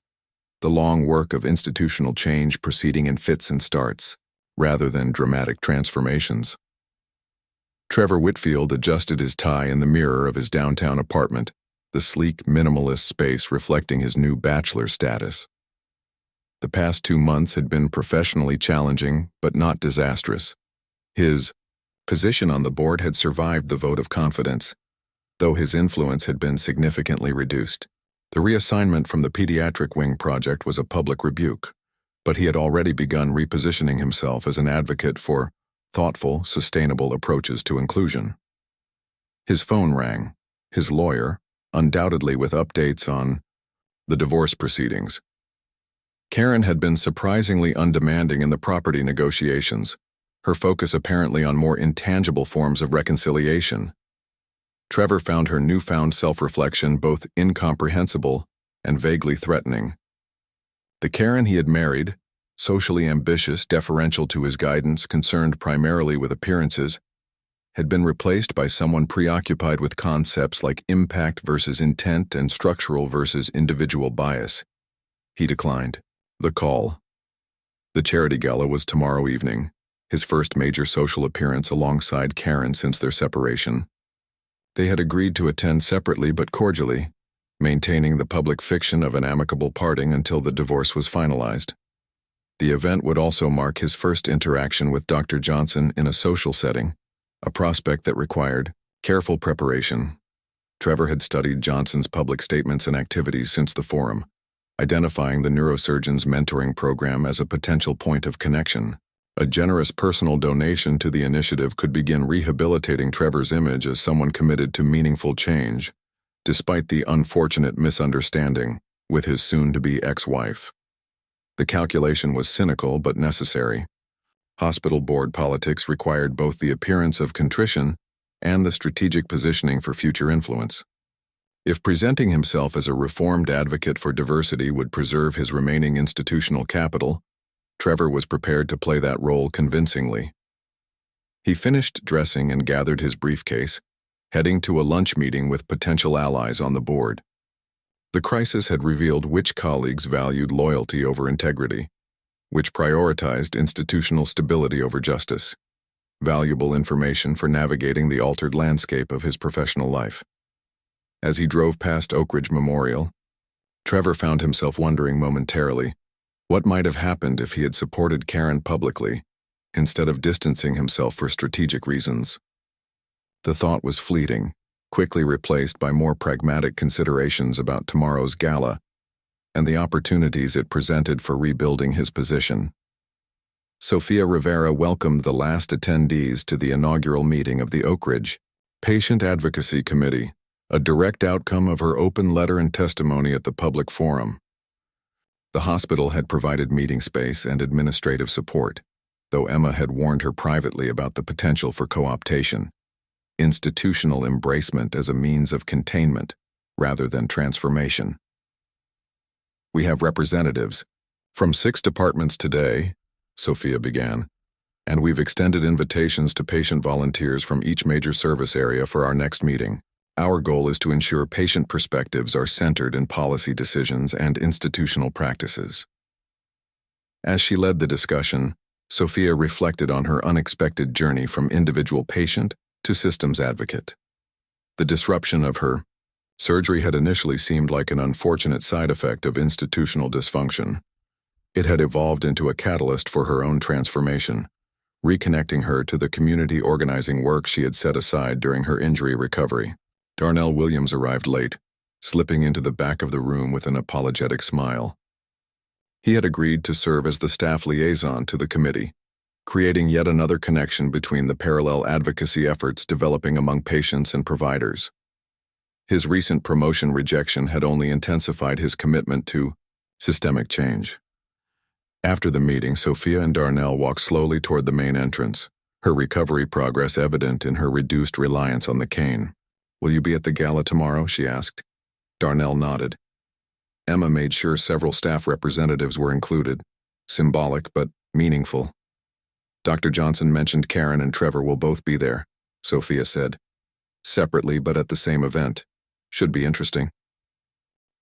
the long work of institutional change proceeding in fits and starts, rather than dramatic transformations. Trevor Whitfield adjusted his tie in the mirror of his downtown apartment, the sleek, minimalist space reflecting his new bachelor status. The past 2 months had been professionally challenging, but not disastrous. His position on the board had survived the vote of confidence, though his influence had been significantly reduced. The reassignment from the pediatric wing project was a public rebuke, but he had already begun repositioning himself as an advocate for thoughtful, sustainable approaches to inclusion. His phone rang, his lawyer, undoubtedly with updates on the divorce proceedings. Karen had been surprisingly undemanding in the property negotiations, her focus apparently on more intangible forms of reconciliation. Trevor found her newfound self-reflection both incomprehensible and vaguely threatening. The Karen he had married, socially ambitious, deferential to his guidance, concerned primarily with appearances, had been replaced by someone preoccupied with concepts like impact versus intent and structural versus individual bias. He declined the call. The charity gala was tomorrow evening, his first major social appearance alongside Karen since their separation. They had agreed to attend separately but cordially, maintaining the public fiction of an amicable parting until the divorce was finalized. The event would also mark his first interaction with Dr. Johnson in a social setting, a prospect that required careful preparation. Trevor had studied Johnson's public statements and activities since the forum, identifying the neurosurgeon's mentoring program as a potential point of connection. A generous personal donation to the initiative could begin rehabilitating Trevor's image as someone committed to meaningful change, despite the unfortunate misunderstanding with his soon-to-be ex-wife. The calculation was cynical but necessary. Hospital board politics required both the appearance of contrition and the strategic positioning for future influence. If presenting himself as a reformed advocate for diversity would preserve his remaining institutional capital, Trevor was prepared to play that role convincingly. He finished dressing and gathered his briefcase, heading to a lunch meeting with potential allies on the board. The crisis had revealed which colleagues valued loyalty over integrity, which prioritized institutional stability over justice. Valuable information for navigating the altered landscape of his professional life. As he drove past Oakridge Memorial, Trevor found himself wondering momentarily what might have happened if he had supported Karen publicly, instead of distancing himself for strategic reasons. The thought was fleeting, quickly replaced by more pragmatic considerations about tomorrow's gala and the opportunities it presented for rebuilding his position. Sofia Rivera welcomed the last attendees to the inaugural meeting of the Oakridge Patient Advocacy Committee, a direct outcome of her open letter and testimony at the public forum. The hospital had provided meeting space and administrative support, though Emma had warned her privately about the potential for co-optation, institutional embracement as a means of containment rather than transformation. "We have representatives from 6 departments today," Sofia began, "and we've extended invitations to patient volunteers from each major service area for our next meeting. Our goal is to ensure patient perspectives are centered in policy decisions and institutional practices." As she led the discussion, Sofia reflected on her unexpected journey from individual patient to systems advocate. The disruption of her surgery had initially seemed like an unfortunate side effect of institutional dysfunction. It had evolved into a catalyst for her own transformation, reconnecting her to the community organizing work she had set aside during her injury recovery. Darnell Williams arrived late, slipping into the back of the room with an apologetic smile. He had agreed to serve as the staff liaison to the committee, creating yet another connection between the parallel advocacy efforts developing among patients and providers. His recent promotion rejection had only intensified his commitment to systemic change. After the meeting, Sofia and Darnell walked slowly toward the main entrance, her recovery progress evident in her reduced reliance on the cane. "Will you be at the gala tomorrow?" she asked. Darnell nodded. Emma made sure several staff representatives were included, symbolic but meaningful. "Dr. Johnson mentioned Karen and Trevor will both be there," Sofia said. "Separately but at the same event. Should be interesting."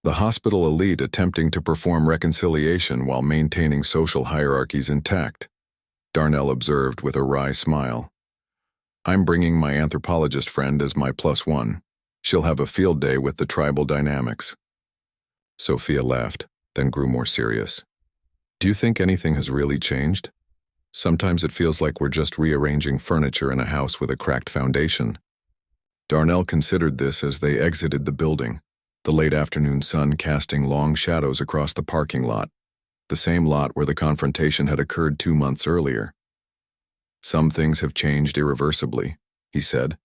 The hospital elite attempting to perform reconciliation while maintaining social hierarchies intact, Darnell observed with a wry smile. "I'm bringing my anthropologist friend as my +1. She'll have a field day with the tribal dynamics." Sofia laughed, then grew more serious. "Do you think anything has really changed? Sometimes it feels like we're just rearranging furniture in a house with a cracked foundation." Darnell considered this as they exited the building, the late afternoon sun casting long shadows across the parking lot, the same lot where the confrontation had occurred 2 months earlier. "Some things have changed irreversibly," he said,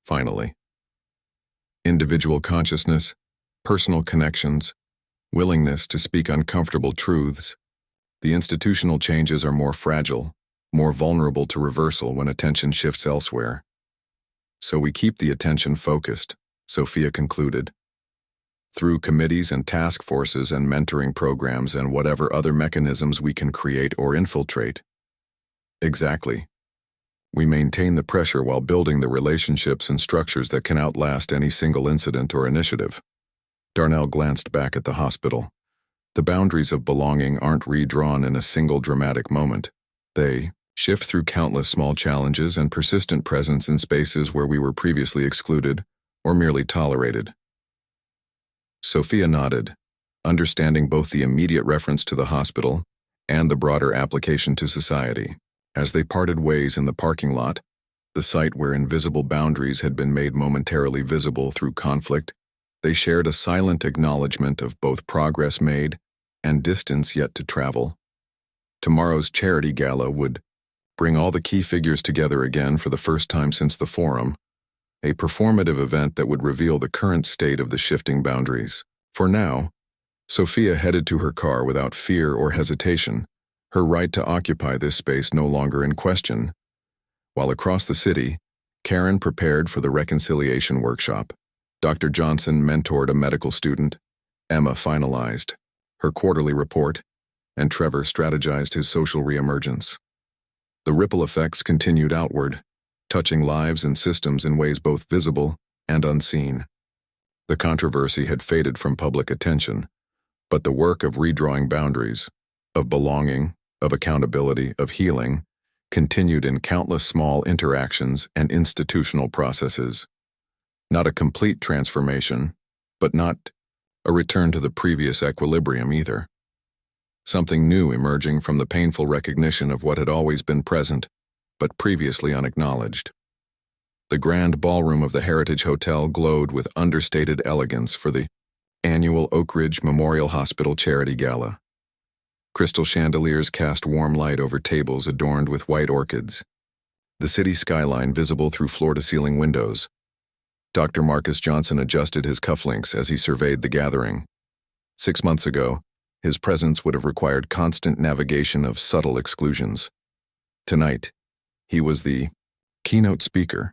finally. Individual consciousness, personal connections, willingness to speak uncomfortable truths. The institutional changes are more fragile, more vulnerable to reversal when attention shifts elsewhere. "So we keep the attention focused," Sofia concluded. "Through committees and task forces and mentoring programs and whatever other mechanisms we can create or infiltrate." "Exactly. We maintain the pressure while building the relationships and structures that can outlast any single incident or initiative." Darnell glanced back at the hospital. The boundaries of belonging aren't redrawn in a single dramatic moment. They shift through countless small challenges and persistent presence in spaces where we were previously excluded or merely tolerated. Sofia nodded, understanding both the immediate reference to the hospital and the broader application to society. As they parted ways in the parking lot, the site where invisible boundaries had been made momentarily visible through conflict, they shared a silent acknowledgement of both progress made and distance yet to travel. Tomorrow's charity gala would bring all the key figures together again for the first time since the forum, a performative event that would reveal the current state of the shifting boundaries. For now, Sofia headed to her car without fear or hesitation, her right to occupy this space no longer in question. While across the city, Karen prepared for the reconciliation workshop. Dr. Johnson mentored a medical student, Emma finalized her quarterly report, and Trevor strategized his social reemergence. The ripple effects continued outward, touching lives and systems in ways both visible and unseen. The controversy had faded from public attention, but the work of redrawing boundaries, of belonging, of accountability, of healing, continued in countless small interactions and institutional processes. Not a complete transformation, but not a return to the previous equilibrium either. Something new emerging from the painful recognition of what had always been present, but previously unacknowledged. The grand ballroom of the Heritage Hotel glowed with understated elegance for the annual Oakridge Memorial Hospital Charity Gala. Crystal chandeliers cast warm light over tables adorned with white orchids. The city skyline visible through floor-to-ceiling windows. Dr. Marcus Johnson adjusted his cufflinks as he surveyed the gathering. 6 months ago, his presence would have required constant navigation of subtle exclusions. Tonight, he was the keynote speaker,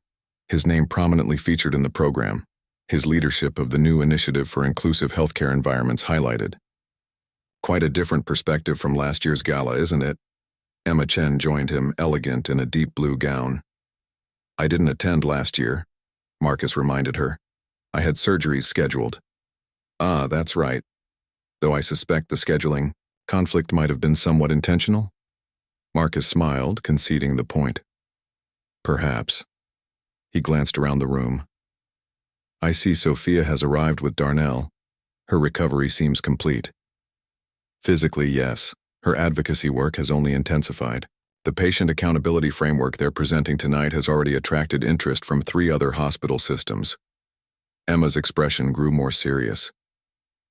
his name prominently featured in the program, his leadership of the new initiative for inclusive healthcare environments highlighted. Quite a different perspective from last year's gala, isn't it? Emma Chen joined him, elegant in a deep blue gown. I didn't attend last year, Marcus reminded her. I had surgeries scheduled. Ah, that's right. Though I suspect the scheduling conflict might have been somewhat intentional. Marcus smiled, conceding the point. Perhaps. He glanced around the room. I see Sophia has arrived with Darnell. Her recovery seems complete. Physically, yes. Her advocacy work has only intensified. The patient accountability framework they're presenting tonight has already attracted interest from 3 other hospital systems. Emma's expression grew more serious.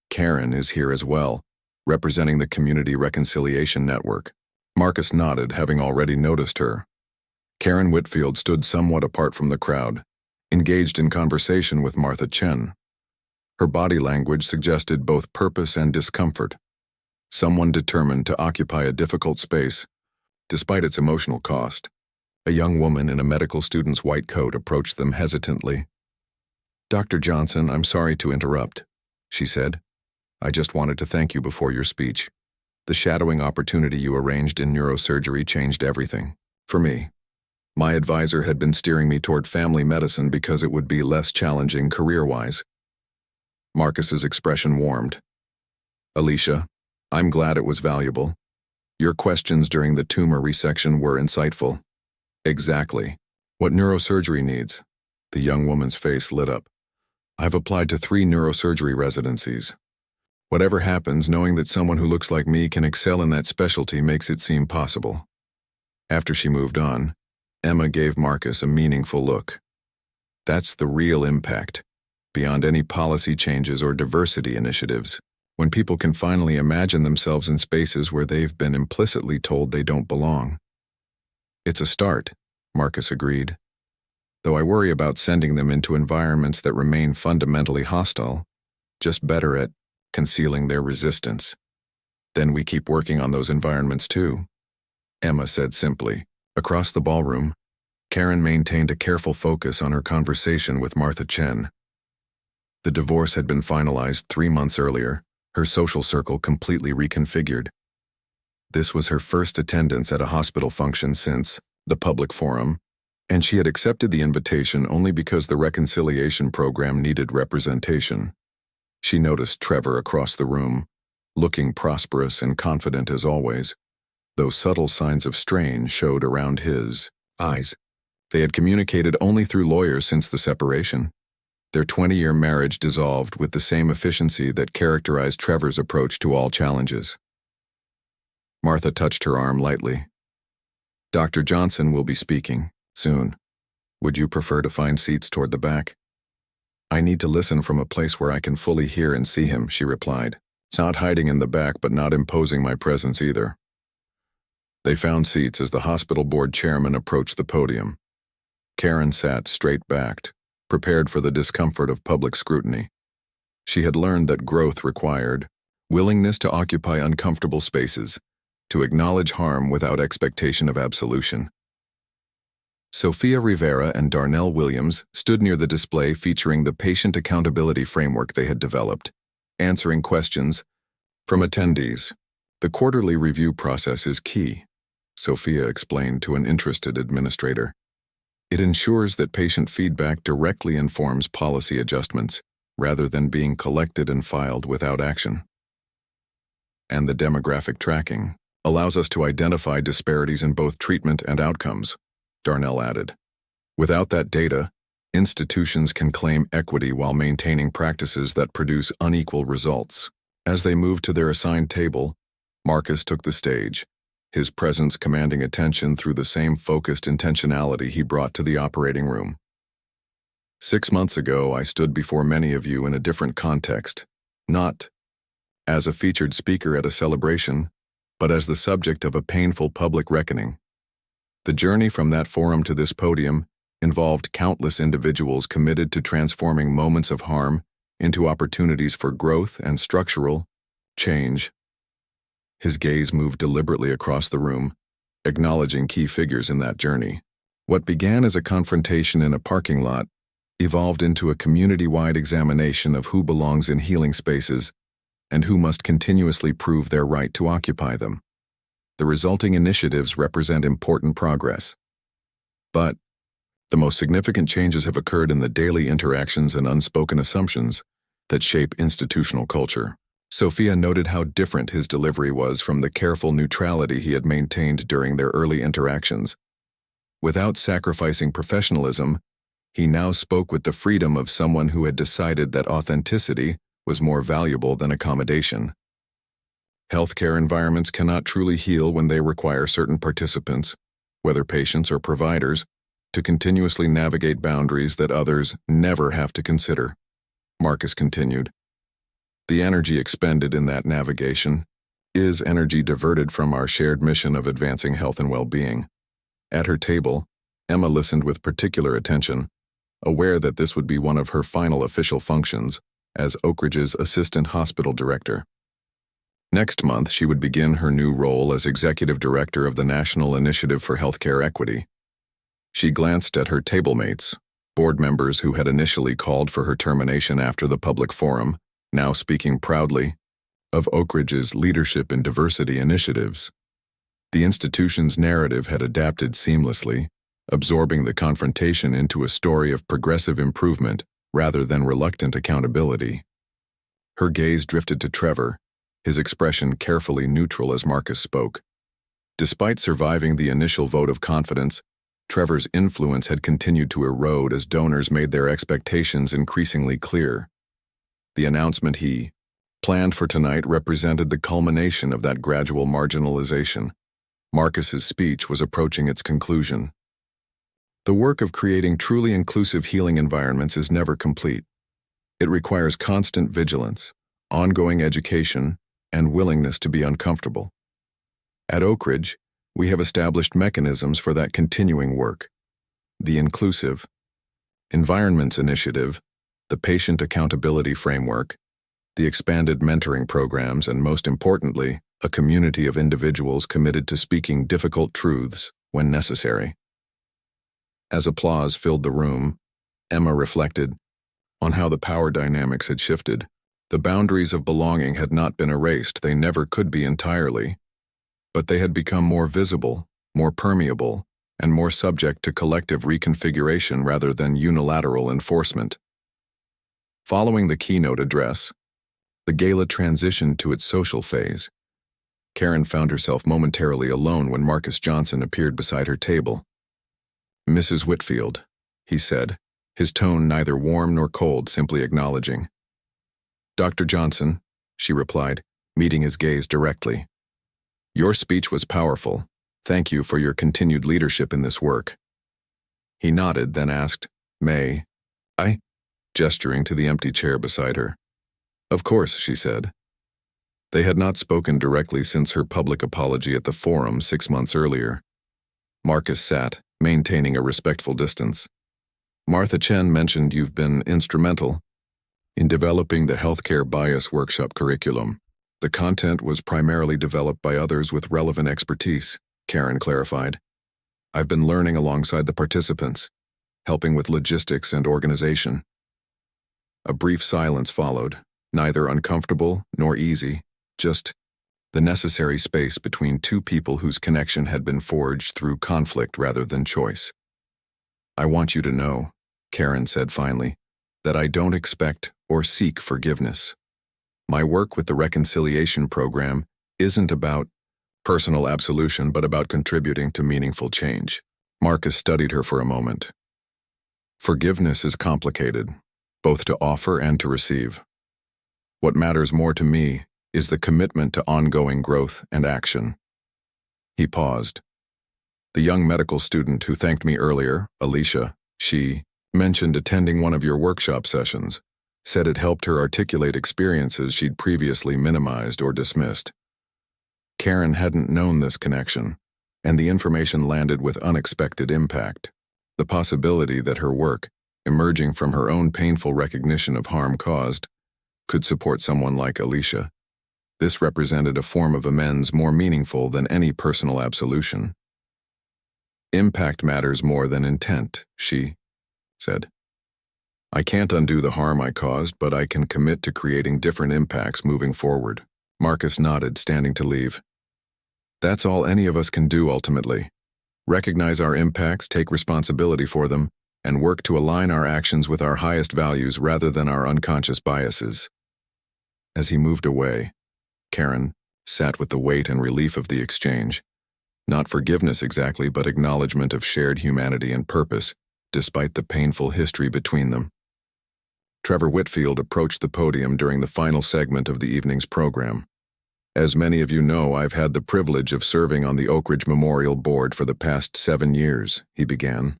Karen is here as well, representing the Community Reconciliation Network. Marcus nodded, having already noticed her. Karen Whitfield stood somewhat apart from the crowd, engaged in conversation with Martha Chen. Her body language suggested both purpose and discomfort. Someone determined to occupy a difficult space, despite its emotional cost. A young woman in a medical student's white coat approached them hesitantly. Dr. Johnson, I'm sorry to interrupt, she said. I just wanted to thank you before your speech. The shadowing opportunity you arranged in neurosurgery changed everything. For me. My advisor had been steering me toward family medicine because it would be less challenging career-wise. Marcus's expression warmed. Alicia, I'm glad it was valuable. Your questions during the tumor resection were insightful. Exactly. What neurosurgery needs? The young woman's face lit up. I've applied to 3 neurosurgery residencies. Whatever happens, knowing that someone who looks like me can excel in that specialty makes it seem possible. After she moved on, Emma gave Marcus a meaningful look. That's the real impact, beyond any policy changes or diversity initiatives. When people can finally imagine themselves in spaces where they've been implicitly told they don't belong. It's a start, Marcus agreed. Though I worry about sending them into environments that remain fundamentally hostile, just better at concealing their resistance. Then we keep working on those environments too, Emma said simply. Across the ballroom, Karen maintained a careful focus on her conversation with Martha Chen. The divorce had been finalized 3 months earlier, her social circle completely reconfigured. This was her first attendance at a hospital function since the public forum, and she had accepted the invitation only because the reconciliation program needed representation. She noticed Trevor across the room, looking prosperous and confident as always, though subtle signs of strain showed around his eyes. They had communicated only through lawyers since the separation. Their 20-year marriage dissolved with the same efficiency that characterized Trevor's approach to all challenges. Martha touched her arm lightly. Dr. Johnson will be speaking soon. Would you prefer to find seats toward the back? I need to listen from a place where I can fully hear and see him, she replied. Not hiding in the back, but not imposing my presence either. They found seats as the hospital board chairman approached the podium. Karen sat straight-backed, prepared for the discomfort of public scrutiny. She had learned that growth required willingness to occupy uncomfortable spaces, to acknowledge harm without expectation of absolution. Sophia Rivera and Darnell Williams stood near the display featuring the patient accountability framework they had developed, answering questions from attendees. The quarterly review process is key, Sophia explained to an interested administrator. It ensures that patient feedback directly informs policy adjustments, rather than being collected and filed without action. And the demographic tracking allows us to identify disparities in both treatment and outcomes, Darnell added. Without that data, institutions can claim equity while maintaining practices that produce unequal results. As they moved to their assigned table, Marcus took the stage, his presence commanding attention through the same focused intentionality he brought to the operating room. 6 months ago, I stood before many of you in a different context, not as a featured speaker at a celebration, but as the subject of a painful public reckoning. The journey from that forum to this podium involved countless individuals committed to transforming moments of harm into opportunities for growth and structural change. His gaze moved deliberately across the room, acknowledging key figures in that journey. What began as a confrontation in a parking lot evolved into a community-wide examination of who belongs in healing spaces and who must continuously prove their right to occupy them. The resulting initiatives represent important progress. But the most significant changes have occurred in the daily interactions and unspoken assumptions that shape institutional culture. Sophia noted how different his delivery was from the careful neutrality he had maintained during their early interactions. Without sacrificing professionalism, he now spoke with the freedom of someone who had decided that authenticity was more valuable than accommodation. Healthcare environments cannot truly heal when they require certain participants, whether patients or providers, to continuously navigate boundaries that others never have to consider. Marcus continued. The energy expended in that navigation is energy diverted from our shared mission of advancing health and well-being. At her table, Emma listened with particular attention, aware that this would be one of her final official functions as Oakridge's assistant hospital director. Next month, she would begin her new role as executive director of the National Initiative for Healthcare Equity. She glanced at her tablemates, board members who had initially called for her termination after the public forum, now speaking proudly of Oakridge's leadership in diversity initiatives. The institution's narrative had adapted seamlessly, absorbing the confrontation into a story of progressive improvement rather than reluctant accountability. Her gaze drifted to Trevor, his expression carefully neutral as Marcus spoke. Despite surviving the initial vote of confidence, Trevor's influence had continued to erode as donors made their expectations increasingly clear. The announcement he planned for tonight represented the culmination of that gradual marginalization. Marcus's speech was approaching its conclusion. The work of creating truly inclusive healing environments is never complete. It requires constant vigilance, ongoing education, and willingness to be uncomfortable. At Oakridge, we have established mechanisms for that continuing work. The Inclusive Environments Initiative, the Patient Accountability Framework, the expanded mentoring programs, and most importantly, a community of individuals committed to speaking difficult truths when necessary. As applause filled the room, Emma reflected on how the power dynamics had shifted. The boundaries of belonging had not been erased, they never could be entirely, but they had become more visible, more permeable, and more subject to collective reconfiguration rather than unilateral enforcement. Following the keynote address, the gala transitioned to its social phase. Karen found herself momentarily alone when Marcus Johnson appeared beside her table. "Mrs. Whitfield," he said, his tone neither warm nor cold, simply acknowledging. "Dr. Johnson," she replied, meeting his gaze directly. "Your speech was powerful. Thank you for your continued leadership in this work." He nodded, then asked, "May I?" gesturing to the empty chair beside her. "Of course," she said. They had not spoken directly since her public apology at the forum 6 months earlier. Marcus sat, maintaining a respectful distance. "Martha Chen mentioned you've been instrumental in developing the healthcare bias workshop curriculum. The content was primarily developed by others with relevant expertise," Karen clarified. "I've been learning alongside the participants, helping with logistics and organization." A brief silence followed, neither uncomfortable nor easy, just the necessary space between two people whose connection had been forged through conflict rather than choice. "I want you to know," Karen said finally, "that I don't expect or seek forgiveness. My work with the reconciliation program isn't about personal absolution but about contributing to meaningful change." Marcus studied her for a moment. "Forgiveness is complicated, both to offer and to receive. What matters more to me is the commitment to ongoing growth and action." He paused. "The young medical student who thanked me earlier, Alicia, she Mentioned attending one of your workshop sessions. Said it helped her articulate experiences she'd previously minimized or dismissed. Karen hadn't known this connection, and the information landed with unexpected impact. The possibility that her work, emerging from her own painful recognition of harm caused, could support someone like Alicia. This represented a form of amends more meaningful than any personal absolution. Impact matters more than intent, she said. I can't undo the harm I caused, but I can commit to creating different impacts moving forward. Marcus nodded, standing to leave. That's all any of us can do ultimately. Recognize our impacts, take responsibility for them, and work to align our actions with our highest values rather than our unconscious biases. As he moved away, Karen sat with the weight and relief of the exchange. Not forgiveness exactly, but acknowledgement of shared humanity and purpose, despite the painful history between them. Trevor Whitfield approached the podium during the final segment of the evening's program. As many of you know, I've had the privilege of serving on the Oakridge Memorial Board for the past 7 years, he began.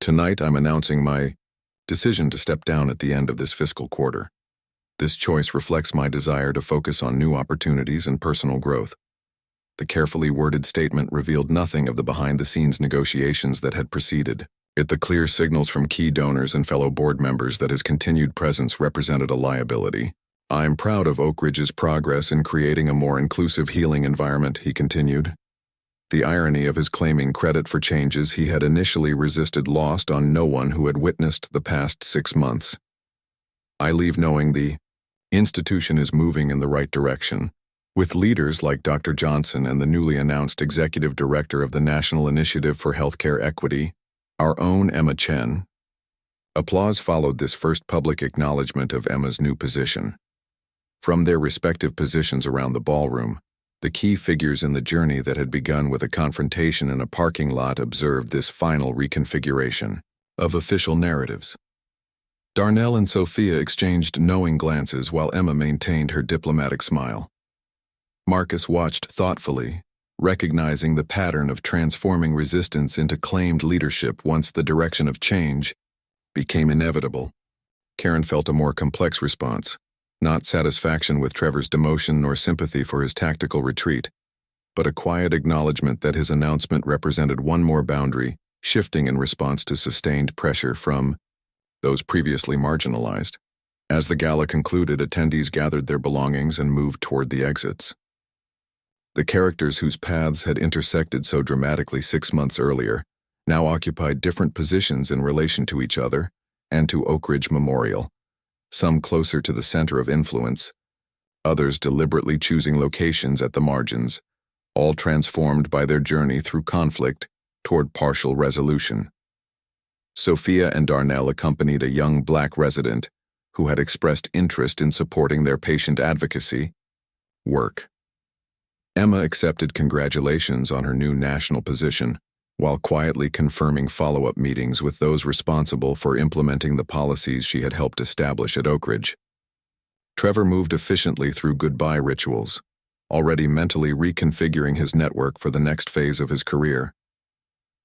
Tonight I'm announcing my decision to step down at the end of this fiscal quarter. This choice reflects my desire to focus on new opportunities and personal growth. The carefully worded statement revealed nothing of the behind-the-scenes negotiations that had preceded it. The clear signals from key donors and fellow board members that his continued presence represented a liability. I'm proud of Oakridge's progress in creating a more inclusive healing environment, he continued. The irony of his claiming credit for changes he had initially resisted lost on no one who had witnessed the past 6 months. I leave knowing the institution is moving in the right direction, with leaders like Dr. Johnson and the newly announced Executive Director of the National Initiative for Healthcare Equity, our own Emma Chen. Applause followed this first public acknowledgement of Emma's new position. From their respective positions around the ballroom, the key figures in the journey that had begun with a confrontation in a parking lot observed this final reconfiguration of official narratives. Darnell and Sophia exchanged knowing glances while Emma maintained her diplomatic smile. Marcus watched thoughtfully, recognizing the pattern of transforming resistance into claimed leadership once the direction of change became inevitable. Karen felt a more complex response, not satisfaction with Trevor's demotion nor sympathy for his tactical retreat, but a quiet acknowledgement that his announcement represented one more boundary, shifting in response to sustained pressure from those previously marginalized. As the gala concluded, attendees gathered their belongings and moved toward the exits. The characters whose paths had intersected so dramatically 6 months earlier now occupied different positions in relation to each other and to Oakridge Memorial, some closer to the center of influence, others deliberately choosing locations at the margins, all transformed by their journey through conflict toward partial resolution. Sophia and Darnell accompanied a young Black resident who had expressed interest in supporting their patient advocacy work. Emma accepted congratulations on her new national position, while quietly confirming follow-up meetings with those responsible for implementing the policies she had helped establish at Oakridge. Trevor moved efficiently through goodbye rituals, already mentally reconfiguring his network for the next phase of his career.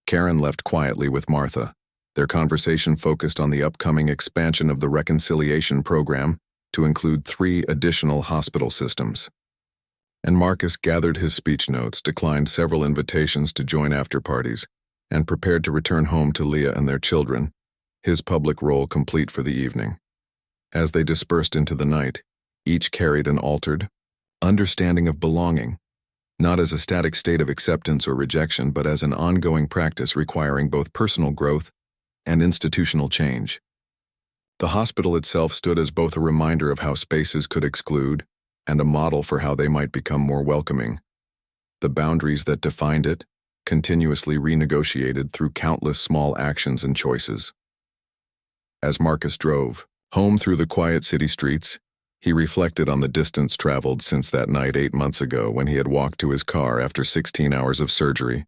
Karen left quietly with Martha. Their conversation focused on the upcoming expansion of the reconciliation program to include 3 additional hospital systems. And Marcus gathered his speech notes, declined several invitations to join after-parties, and prepared to return home to Leah and their children, his public role complete for the evening. As they dispersed into the night, each carried an altered understanding of belonging, not as a static state of acceptance or rejection, but as an ongoing practice requiring both personal growth and institutional change. The hospital itself stood as both a reminder of how spaces could exclude and a model for how they might become more welcoming. The boundaries that defined it, continuously renegotiated through countless small actions and choices. As Marcus drove home through the quiet city streets, he reflected on the distance traveled since that night 8 months ago when he had walked to his car after 16 hours of surgery,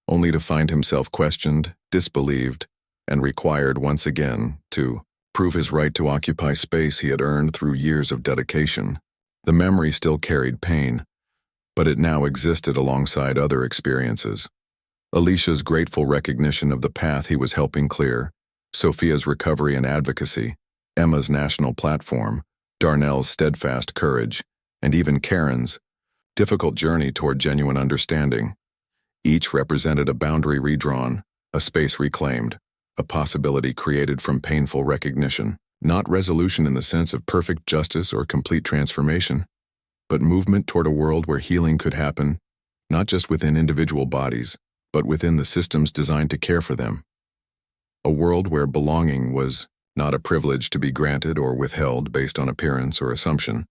only to find himself questioned, disbelieved, and required once again to prove his right to occupy space he had earned through years of dedication. The memory still carried pain, but it now existed alongside other experiences. Alicia's grateful recognition of the path he was helping clear, Sophia's recovery and advocacy, Emma's national platform, Darnell's steadfast courage, and even Karen's difficult journey toward genuine understanding. Each represented a boundary redrawn, a space reclaimed, a possibility created from painful recognition, not resolution in the sense of perfect justice or complete transformation, but movement toward a world where healing could happen, not just within individual bodies, but within the systems designed to care for them. A world where belonging was not a privilege to be granted or withheld based on appearance or assumption,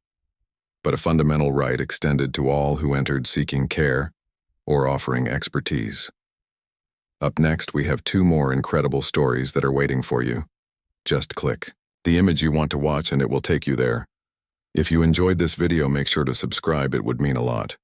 but a fundamental right extended to all who entered seeking care or offering expertise. Up next, we have 2 more incredible stories that are waiting for you. Just click the image you want to watch and it will take you there. If you enjoyed this video, make sure to subscribe, it would mean a lot.